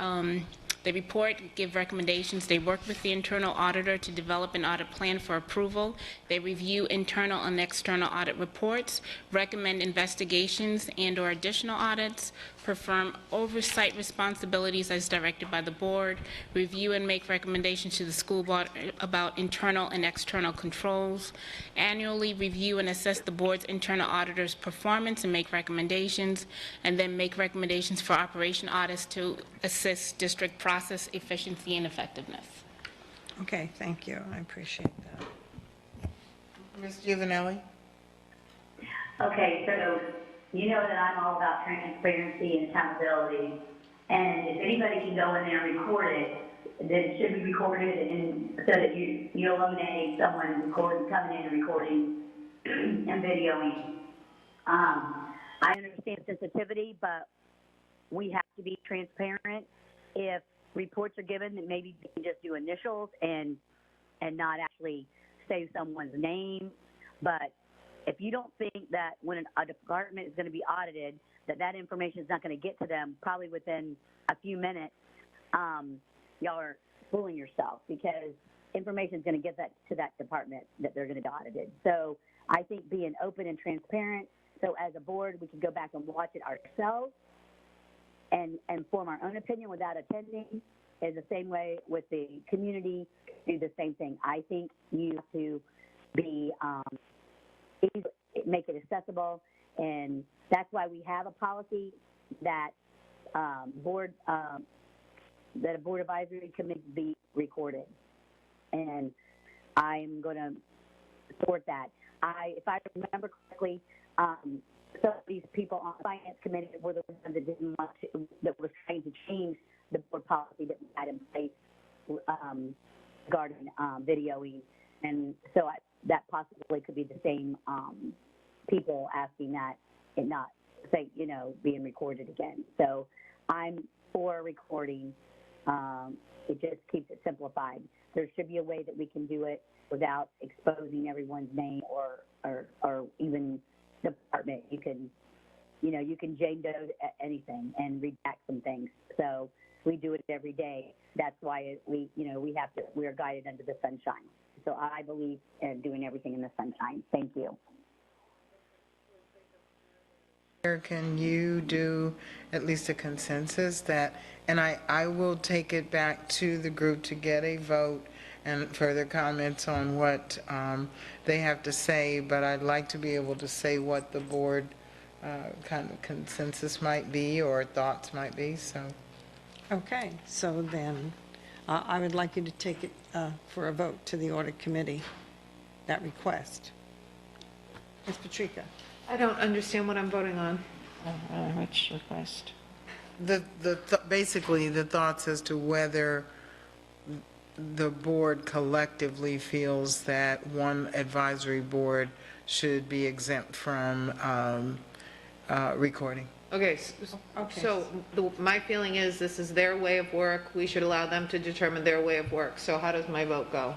report, give recommendations. They work with the internal auditor to develop an audit plan for approval. They review internal and external audit reports, recommend investigations and/or additional audits, perform oversight responsibilities as directed by the board, review and make recommendations to the school board about internal and external controls, annually review and assess the board's internal auditor's performance and make recommendations, and then make recommendations for operation audits to assist district process efficiency and effectiveness. Okay, thank you. I appreciate that. Ms. Giovanelli? Okay, so you know that I'm all about transparency and accountability. And if anybody can go in there and record it, then it should be recorded, and so that you eliminate someone coming in and recording and videoing. I understand sensitivity, but we have to be transparent. If reports are given, then maybe you can just do initials and not actually say someone's name. But if you don't think that when a department is going to be audited, that information is not going to get to them probably within a few minutes, y'all are fooling yourself, because information is going to get that to that department that they're going to be audited. So I think being open and transparent, so as a board we can go back and watch it ourselves and form our own opinion without attending, is the same way with the community. Do the same thing. I think you have to be make it accessible, and that's why we have a policy that that a board advisory committee be recorded, and I'm going to support that. If I remember correctly, some of these people on the finance committee were the ones that didn't want to, that were trying to change the board policy that we had in place regarding videoing, and so that possibly could be the same people asking that it not say, being recorded again. So I'm for recording. It just keeps it simplified. there should be a way that we can do it without exposing everyone's name or even department. You can Jane Doe anything and redact some things. So we do it every day. That's why we are guided under the sunshine. So I believe in doing everything in the sunshine. Thank you. Can you do at least a consensus that, and I will take it back to the group to get a vote and further comments on what they have to say, but I'd like to be able to say what the board kind of consensus might be or thoughts might be, so. Okay, so then I would like you to take it for a vote to the audit committee, that request. Ms. Patrica? I don't understand what I'm voting on. Which request? Basically, the thoughts as to whether the board collectively feels that one advisory board should be exempt from recording. Okay, so my feeling is this is their way of work. We should allow them to determine their way of work. So how does my vote go?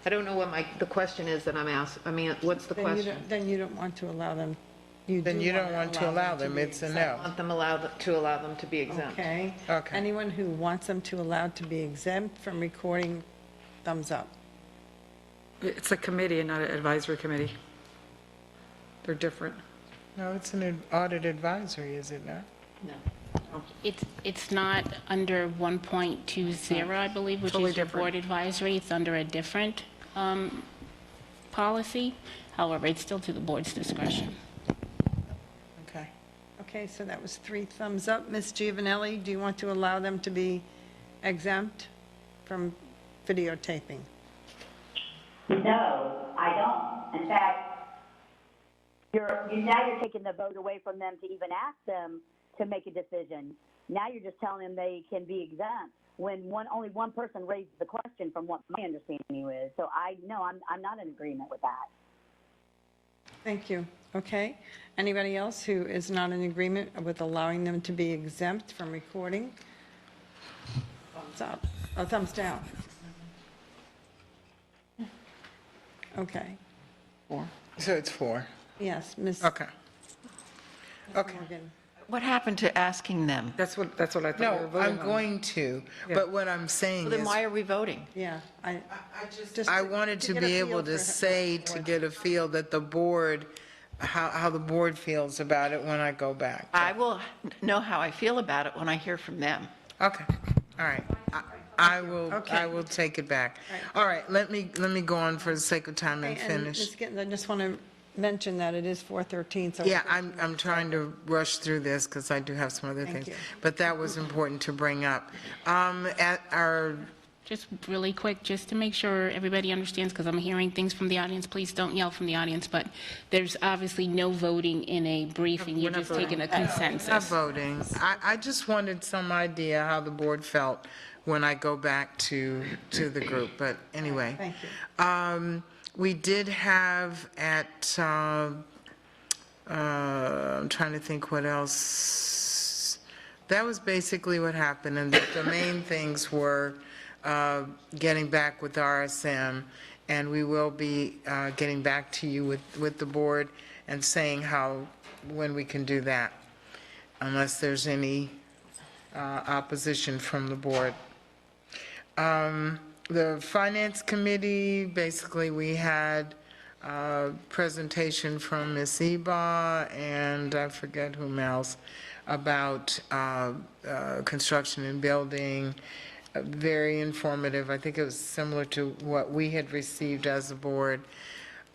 I don't know what the question is that I'm asking. I mean, what's the question? Then you don't want to allow them. Then you don't want to allow them, it's a no. I want them to allow them to be exempt. Okay. Okay. Anyone who wants them to allow to be exempt from recording, thumbs up. It's a committee and not an advisory committee. They're different. No, it's an audit advisory, is it not? No. It's not under 1.20, I believe, which Totally is your different. board advisory. It's under a different policy. However, it's still to the board's discretion. Okay. Okay, so that was 3 thumbs up. Ms. Giovanelli, do you want to allow them to be exempt from videotaping? No, I don't. In fact, now you're taking the vote away from them to even ask them to make a decision. Now you're just telling them they can be exempt when only one person raised the question, from what my understanding is. So I'm not in agreement with that. Thank you. Okay. Anybody else who is not in agreement with allowing them to be exempt from recording? Thumbs up. Oh, thumbs down. Okay. 4. So it's 4. Yes, Ms. Okay. Okay. Morgan. What happened to asking them? That's what I thought we were No, voting I'm on. going to, but what I'm saying Well, is. then why are we voting? Yeah, I wanted to be able to say, to get a feel that the board, how the board feels about it when I go back. I will know how I feel about it when I hear from them. Okay, all right. I will take it back. All right, let me go on for the sake of time and finish. Ms. Gittens, I just want to mention that it is 4:13, so. Yeah, I'm trying to rush through this because I do have some other Thank things. you. But that was important to bring up. At our Just really quick, just to make sure everybody understands, because I'm hearing things from the audience, please don't yell from the audience, but there's obviously no voting in a briefing. You're just taking a consensus. Not voting. I just wanted some idea how the board felt when I go back to the group, but anyway. Thank you. We did have I'm trying to think what else. That was basically what happened, and the main things were getting back with RSM, and we will be getting back to you with the board and saying when we can do that, unless there's any opposition from the board. The Finance Committee, basically, we had a presentation from Ms. Eba and I forget whom else about construction and building. Very informative. I think it was similar to what we had received as a board,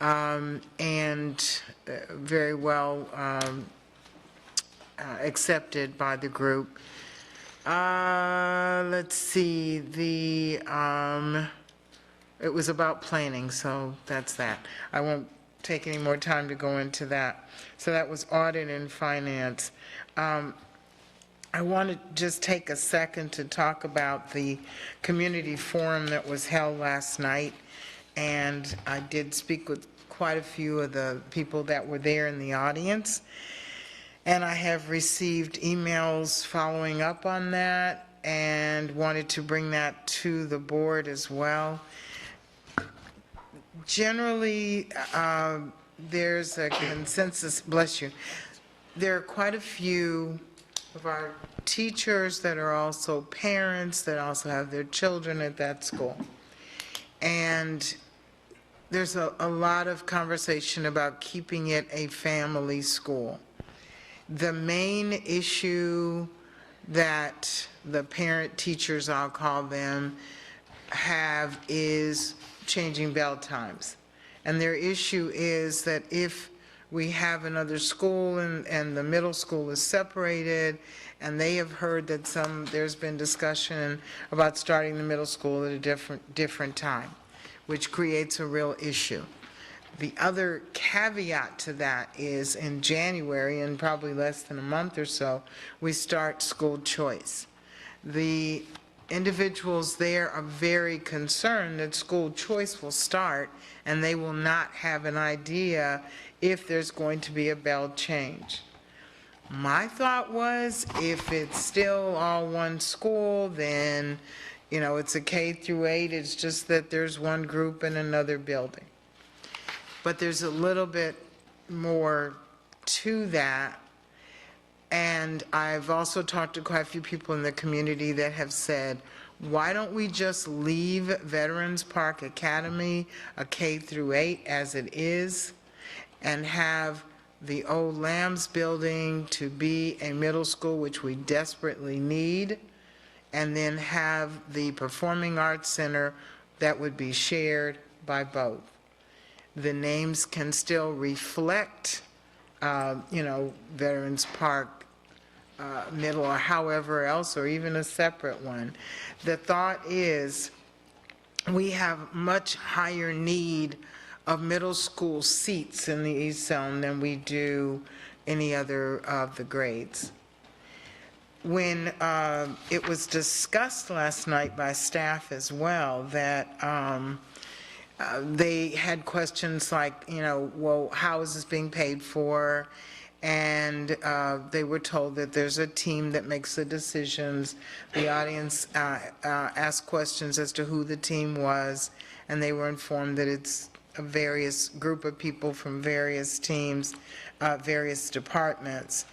and very well accepted by the group. Let's see, it was about planning, so that's that. I won't take any more time to go into that. So that was audit and finance. I want to just take a second to talk about the community forum that was held last night. And I did speak with quite a few of the people that were there in the audience. And I have received emails following up on that. and wanted to bring that to the board as well. Generally, there's a consensus, bless you, there are quite a few of our teachers that are also parents that also have their children at that school. And there's a lot of conversation about keeping it a family school. The main issue that the parent teachers, I'll call them, have is changing bell times. And their issue is that if we have another school and the middle school is separated, and they have heard that there's been discussion about starting the middle school at a different time, which creates a real issue. The other caveat to that is in January, in probably less than a month or so, we start school choice. The individuals there are very concerned that school choice will start and they will not have an idea if there's going to be a bell change. My thought was, if it's still all one school, then, you know, it's a K through 8, it's just that there's one group in another building. But there's a little bit more to that. And I've also talked to quite a few people in the community that have said, why don't we just leave Veterans Park Academy a K through 8 as it is, and have the old Lambs building to be a middle school, which we desperately need, and then have the Performing Arts Center that would be shared by both. The names can still reflect, you know, Veterans Park Middle or however else, or even a separate one. The thought is we have much higher need of middle school seats in the East Zone than we do any other of the grades. When it was discussed last night by staff as well, that they had questions like, you know, well, how is this being paid for? And they were told that there's a team that makes the decisions. The audience asked questions as to who the team was, and they were informed that it's a various group of people from various teams, various departments.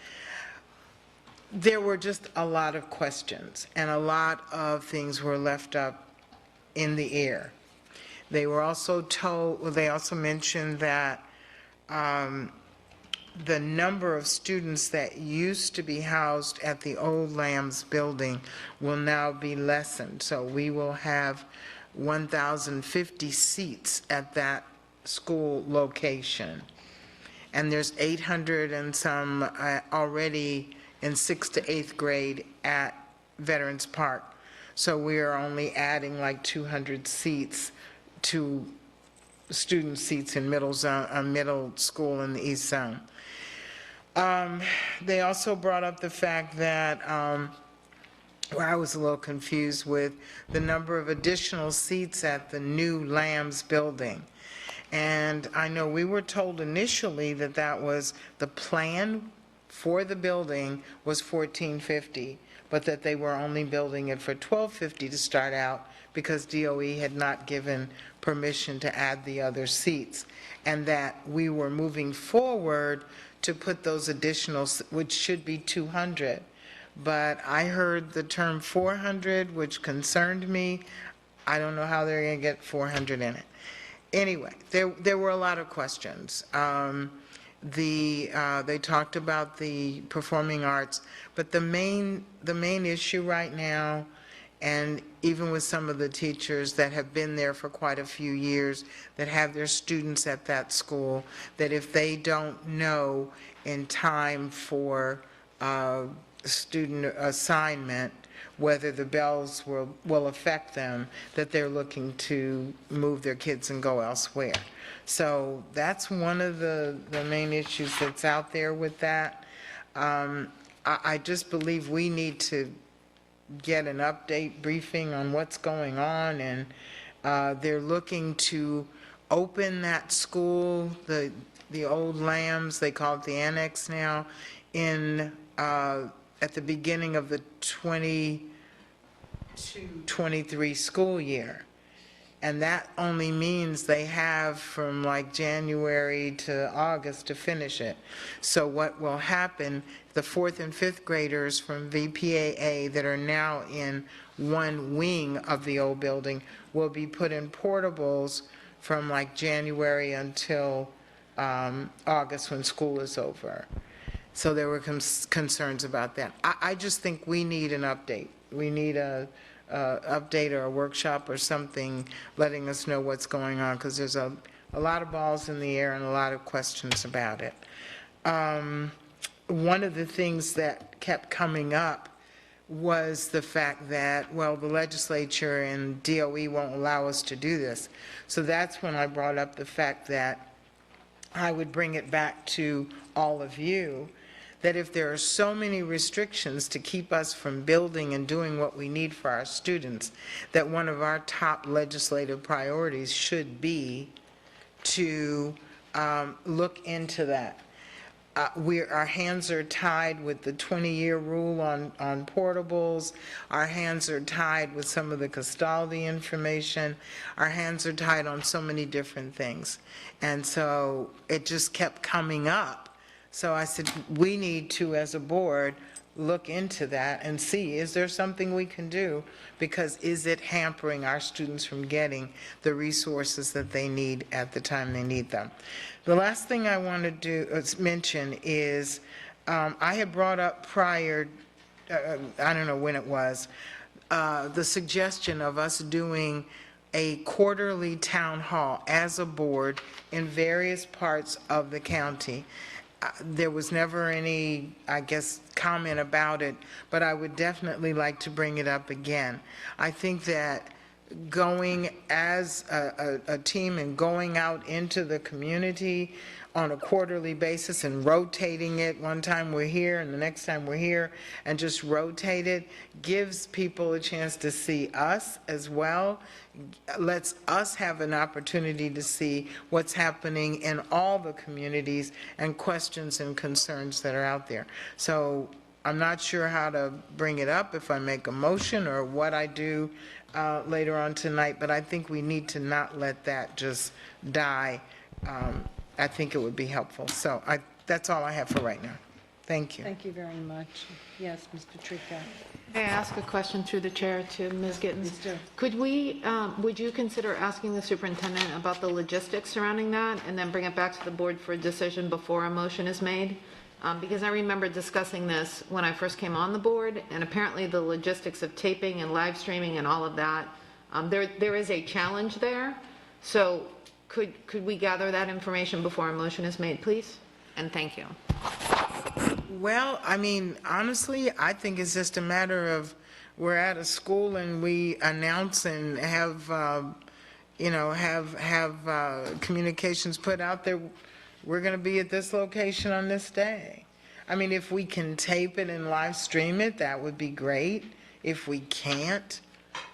There were just a lot of questions, and a lot of things were left up in the air. They were also told, well, they also mentioned that the number of students that used to be housed at the old Lambs building will now be lessened. So we will have 1,050 seats at that school location. And there's 800 and some already in 6th to 8th grade at Veterans Park. So we are only adding like 200 seats to student seats in middle school in the East Zone. They also brought up the fact that where I was a little confused with the number of additional seats at the new Lambs building. And I know we were told initially that that was the plan for the building was 1,450, but that they were only building it for 1,250 to start out because DOE had not given permission to add the other seats, and that we were moving forward to put those additional, which should be 200. But I heard the term 400, which concerned me. I don't know how they're going to get 400 in it. Anyway, there were a lot of questions. They talked about the performing arts, but the main issue right now, and even with some of the teachers that have been there for quite a few years, that have their students at that school, that if they don't know in time for student assignment whether the bells will affect them, that they're looking to move their kids and go elsewhere. So that's one of the main issues that's out there with that. I just believe we need to get an update briefing on what's going on, and they're looking to open that school, the old Lambs, they call it the annex now, in at the beginning of the 23 school year. And that only means they have from like January to August to finish it. So what will happen, the 4th and 5th graders from VPAA that are now in one wing of the old building will be put in portables from like January until August when school is over. So there were concerns about that. I just think we need an update. We need a update or a workshop or something letting us know what's going on, because there's a lot of balls in the air and a lot of questions about it. One of the things that kept coming up was the fact that, well, the legislature and DOE won't allow us to do this. So that's when I brought up the fact that I would bring it back to all of you, that if there are so many restrictions to keep us from building and doing what we need for our students, that one of our top legislative priorities should be to look into that. Our hands are tied with the 20-year rule on portables. Our hands are tied with some of the Castaldi information. Our hands are tied on so many different things. And so it just kept coming up. So I said, we need to, as a board, look into that and see, is there something we can do? Because is it hampering our students from getting the resources that they need at the time they need them? The last thing I want to mention is, I had brought up prior, I don't know when it was, the suggestion of us doing a quarterly town hall as a board in various parts of the county. There was never any, I guess, comment about it, but I would definitely like to bring it up again. I think that going as a team and going out into the community on a quarterly basis and rotating it, one time we're here and the next time we're here, and just rotate it, gives people a chance to see us as well, lets us have an opportunity to see what's happening in all the communities and questions and concerns that are out there. So I'm not sure how to bring it up, if I make a motion or what I do later on tonight, but I think we need to not let that just die. I think it would be helpful. So that's all I have for right now. Thank you. Thank you very much. Yes, Mr. Trika. May I ask a question through the chair to Ms. Gittens? Could we, would you consider asking the superintendent about the logistics surrounding that and then bring it back to the board for a decision before a motion is made? Because I remember discussing this when I first came on the board, and apparently the logistics of taping and live streaming and all of that, there is a challenge there. So could we gather that information before a motion is made, please? And thank you. Well, I mean, honestly, I think it's just a matter of we're at a school and we announce and have, have communications put out there. We're going to be at this location on this day. I mean, if we can tape it and live stream it, that would be great. If we can't,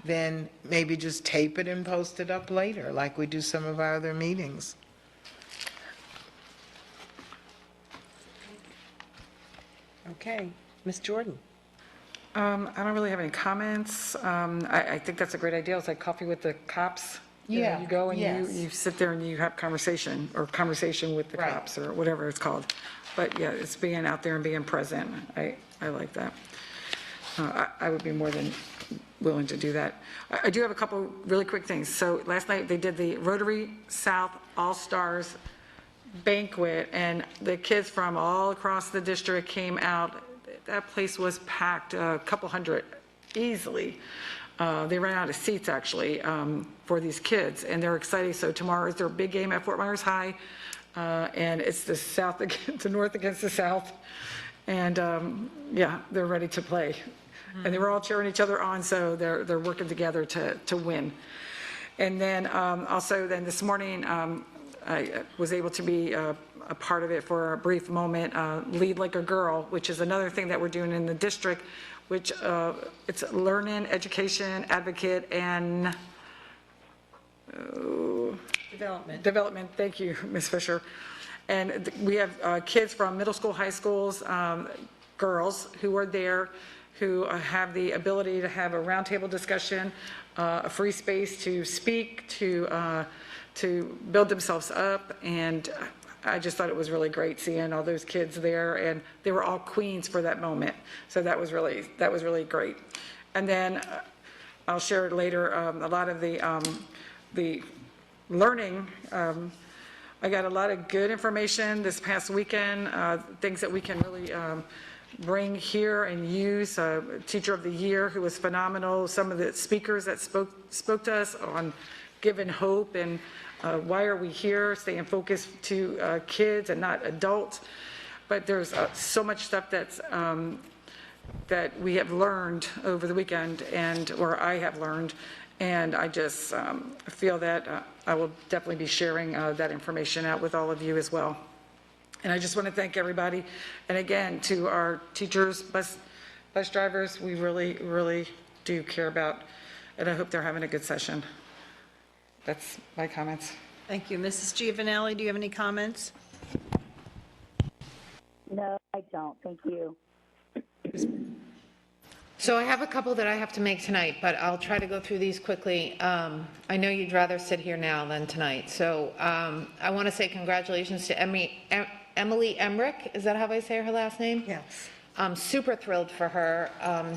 then maybe just tape it and post it up later, like we do some of our other meetings. Okay, Ms. Jordan. I don't really have any comments. I think that's a great idea. It's like coffee with the cops. You know, Yeah, you go and yes. you sit there and you have conversation with the Right. cops or whatever it's called. But yeah, it's being out there and being present. I like that. I would be more than willing to do that. I do have a couple really quick things. So last night they did the Rotary South All-Stars banquet, and the kids from all across the district came out. That place was packed, a couple hundred easily. They ran out of seats actually for these kids, and they're excited. So tomorrow is their big game at Fort Myers High, and it's the South against the North against the South, and yeah, they're ready to play. And they were all cheering each other on, so they're working together to win. And then also then this morning, I was able to be a part of it for a brief moment, Lead Like a Girl, which is another thing that we're doing in the district, which it's learning, education, advocate, and development. Thank you, Ms. Fisher. And we have kids from middle school, high schools, girls who are there who have the ability to have a roundtable discussion, a free space to speak, to build themselves up, and I just thought it was really great seeing all those kids there, and they were all queens for that moment. So that was really great. And then I'll share later a lot of the learning. I got a lot of good information this past weekend, things that we can really bring here and use. Teacher of the Year, who was phenomenal. Some of the speakers that spoke to us on giving hope and why are we here, staying focused to kids and not adults. But there's so much stuff that's that we have learned over the weekend, or I have learned, and I just feel that I will definitely be sharing that information out with all of you as well. And I just want to thank everybody, and again, to our teachers, bus drivers, we really, really do care about, and I hope they're having a good session. That's my comments. Thank you. Mrs. Giovanelli, do you have any comments? No, I don't. Thank you. So I have a couple that I have to make tonight, but I'll try to go through these quickly. I know you'd rather sit here now than tonight. So I want to say congratulations to Emily Emmerich. Is that how I say her last name? Yes. I'm super thrilled for her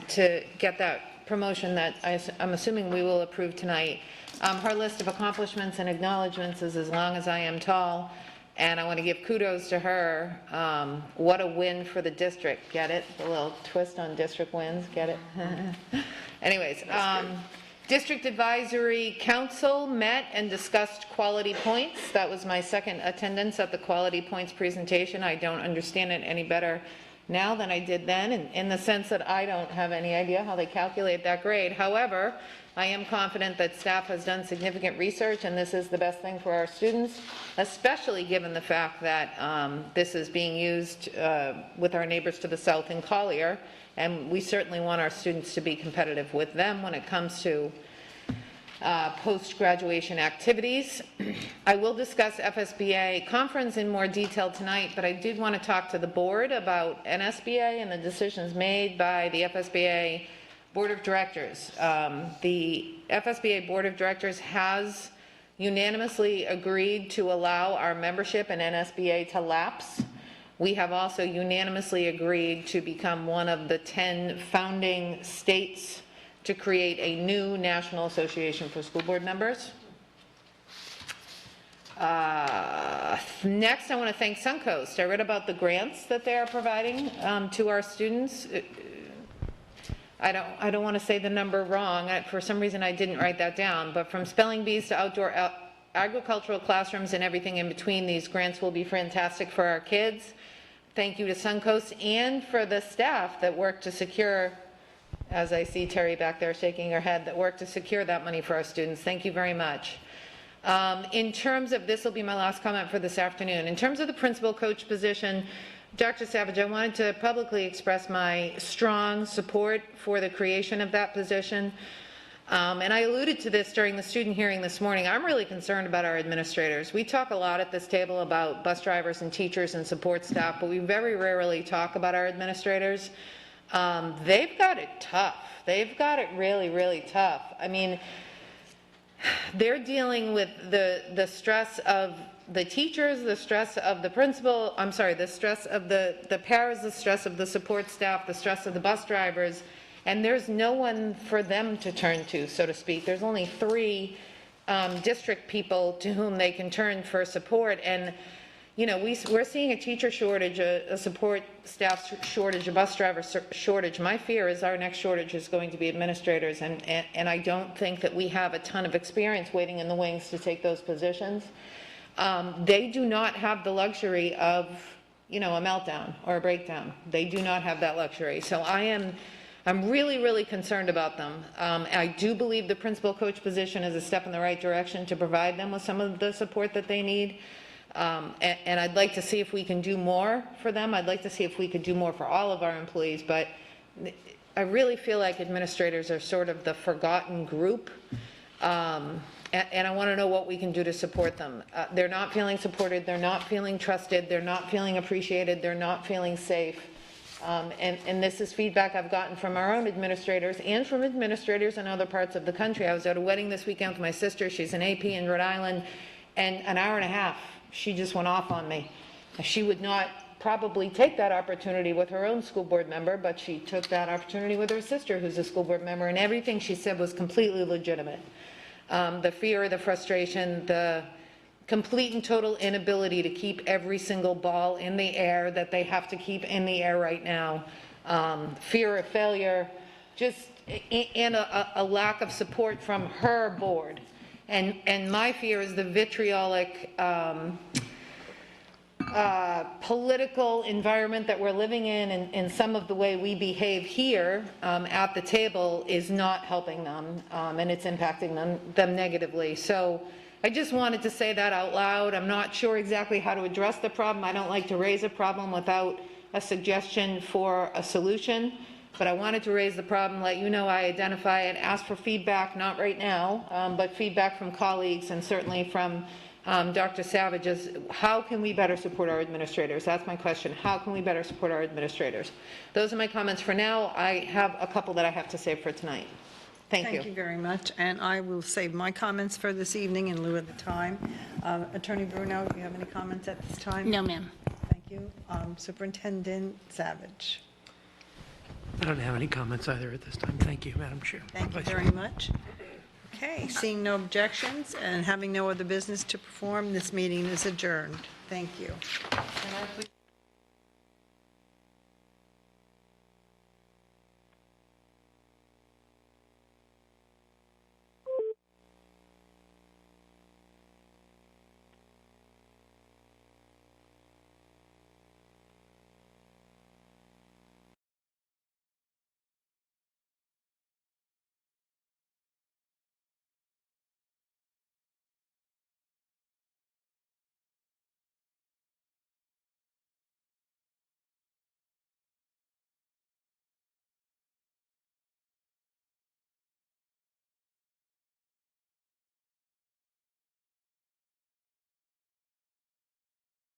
to get that promotion that I'm assuming we will approve tonight. Her list of accomplishments and acknowledgements is as long as I am tall, and I want to give kudos to her. What a win for the district. Get it? The little twist on district wins. Get it? Anyways, District Advisory Council met and discussed quality points. That was my second attendance at the quality points presentation. I don't understand it any better now than I did then, in the sense that I don't have any idea how they calculate that grade. However, I am confident that staff has done significant research, and this is the best thing for our students, especially given the fact that this is being used with our neighbors to the south in Collier, and we certainly want our students to be competitive with them when it comes to post-graduation activities. I will discuss FSBA conference in more detail tonight, but I did want to talk to the board about NSBA and the decisions made by the FSBA Board of Directors. The FSBA Board of Directors has unanimously agreed to allow our membership in NSBA to lapse. We have also unanimously agreed to become one of the 10 founding states to create a new National Association for School Board Members. Next, I want to thank Suncoast. I read about the grants that they are providing to our students. I don't want to say the number wrong. For some reason, I didn't write that down. But from spelling bees to outdoor agricultural classrooms and everything in between, these grants will be fantastic for our kids. Thank you to Suncoast and for the staff that worked to secure, as I see Terry back there shaking her head, that worked to secure that money for our students. Thank you very much. In terms of, this will be my last comment for this afternoon. In terms of the principal coach position, Dr. Savage, I wanted to publicly express my strong support for the creation of that position. And I alluded to this during the student hearing this morning. I'm really concerned about our administrators. We talk a lot at this table about bus drivers and teachers and support staff, but we very rarely talk about our administrators. They've got it tough. They've got it really, really tough. I mean, they're dealing with the stress of the teachers, the stress of the principal, I'm sorry, the stress of the paras, the stress of the support staff, the stress of the bus drivers, and there's no one for them to turn to, so to speak. There's only 3 district people to whom they can turn for support, and you know, we're seeing a teacher shortage, a support staff shortage, a bus driver shortage. My fear is our next shortage is going to be administrators, and I don't think that we have a ton of experience waiting in the wings to take those positions. They do not have the luxury of, you know, a meltdown or a breakdown. They do not have that luxury. So I'm really, really concerned about them. I do believe the principal coach position is a step in the right direction to provide them with some of the support that they need. And I'd like to see if we can do more for them. I'd like to see if we could do more for all of our employees, but I really feel like administrators are sort of the forgotten group. And I want to know what we can do to support them. They're not feeling supported, they're not feeling trusted, they're not feeling appreciated, they're not feeling safe. And this is feedback I've gotten from our own administrators and from administrators in other parts of the country. I was at a wedding this weekend with my sister. She's an AP in Rhode Island, and an hour and a half, she just went off on me. She would not probably take that opportunity with her own school board member, but she took that opportunity with her sister, who's a school board member, and everything she said was completely legitimate. The fear, the frustration, the complete and total inability to keep every single ball in the air that they have to keep in the air right now, fear of failure, just and a lack of support from her board. And my fear is the vitriolic political environment that we're living in, and some of the way we behave here at the table is not helping them, and it's impacting them negatively. So I just wanted to say that out loud. I'm not sure exactly how to address the problem. I don't like to raise a problem without a suggestion for a solution, but I wanted to raise the problem, let you know I identify it, ask for feedback, not right now, but feedback from colleagues and certainly from Dr. Savage is how can we better support our administrators? That's my question. How can we better support our administrators? Those are my comments for now. I have a couple that I have to save for tonight. Thank you. Thank you very much, and I will save my comments for this evening in lieu of the time. Attorney Bruno, do you have any comments at this time? No, ma'am. Thank you. Superintendent Savage. I don't have any comments either at this time. Thank you, Madam Chair. Thank you very much. Okay, seeing no objections and having no other business to perform, this meeting is adjourned. Thank you.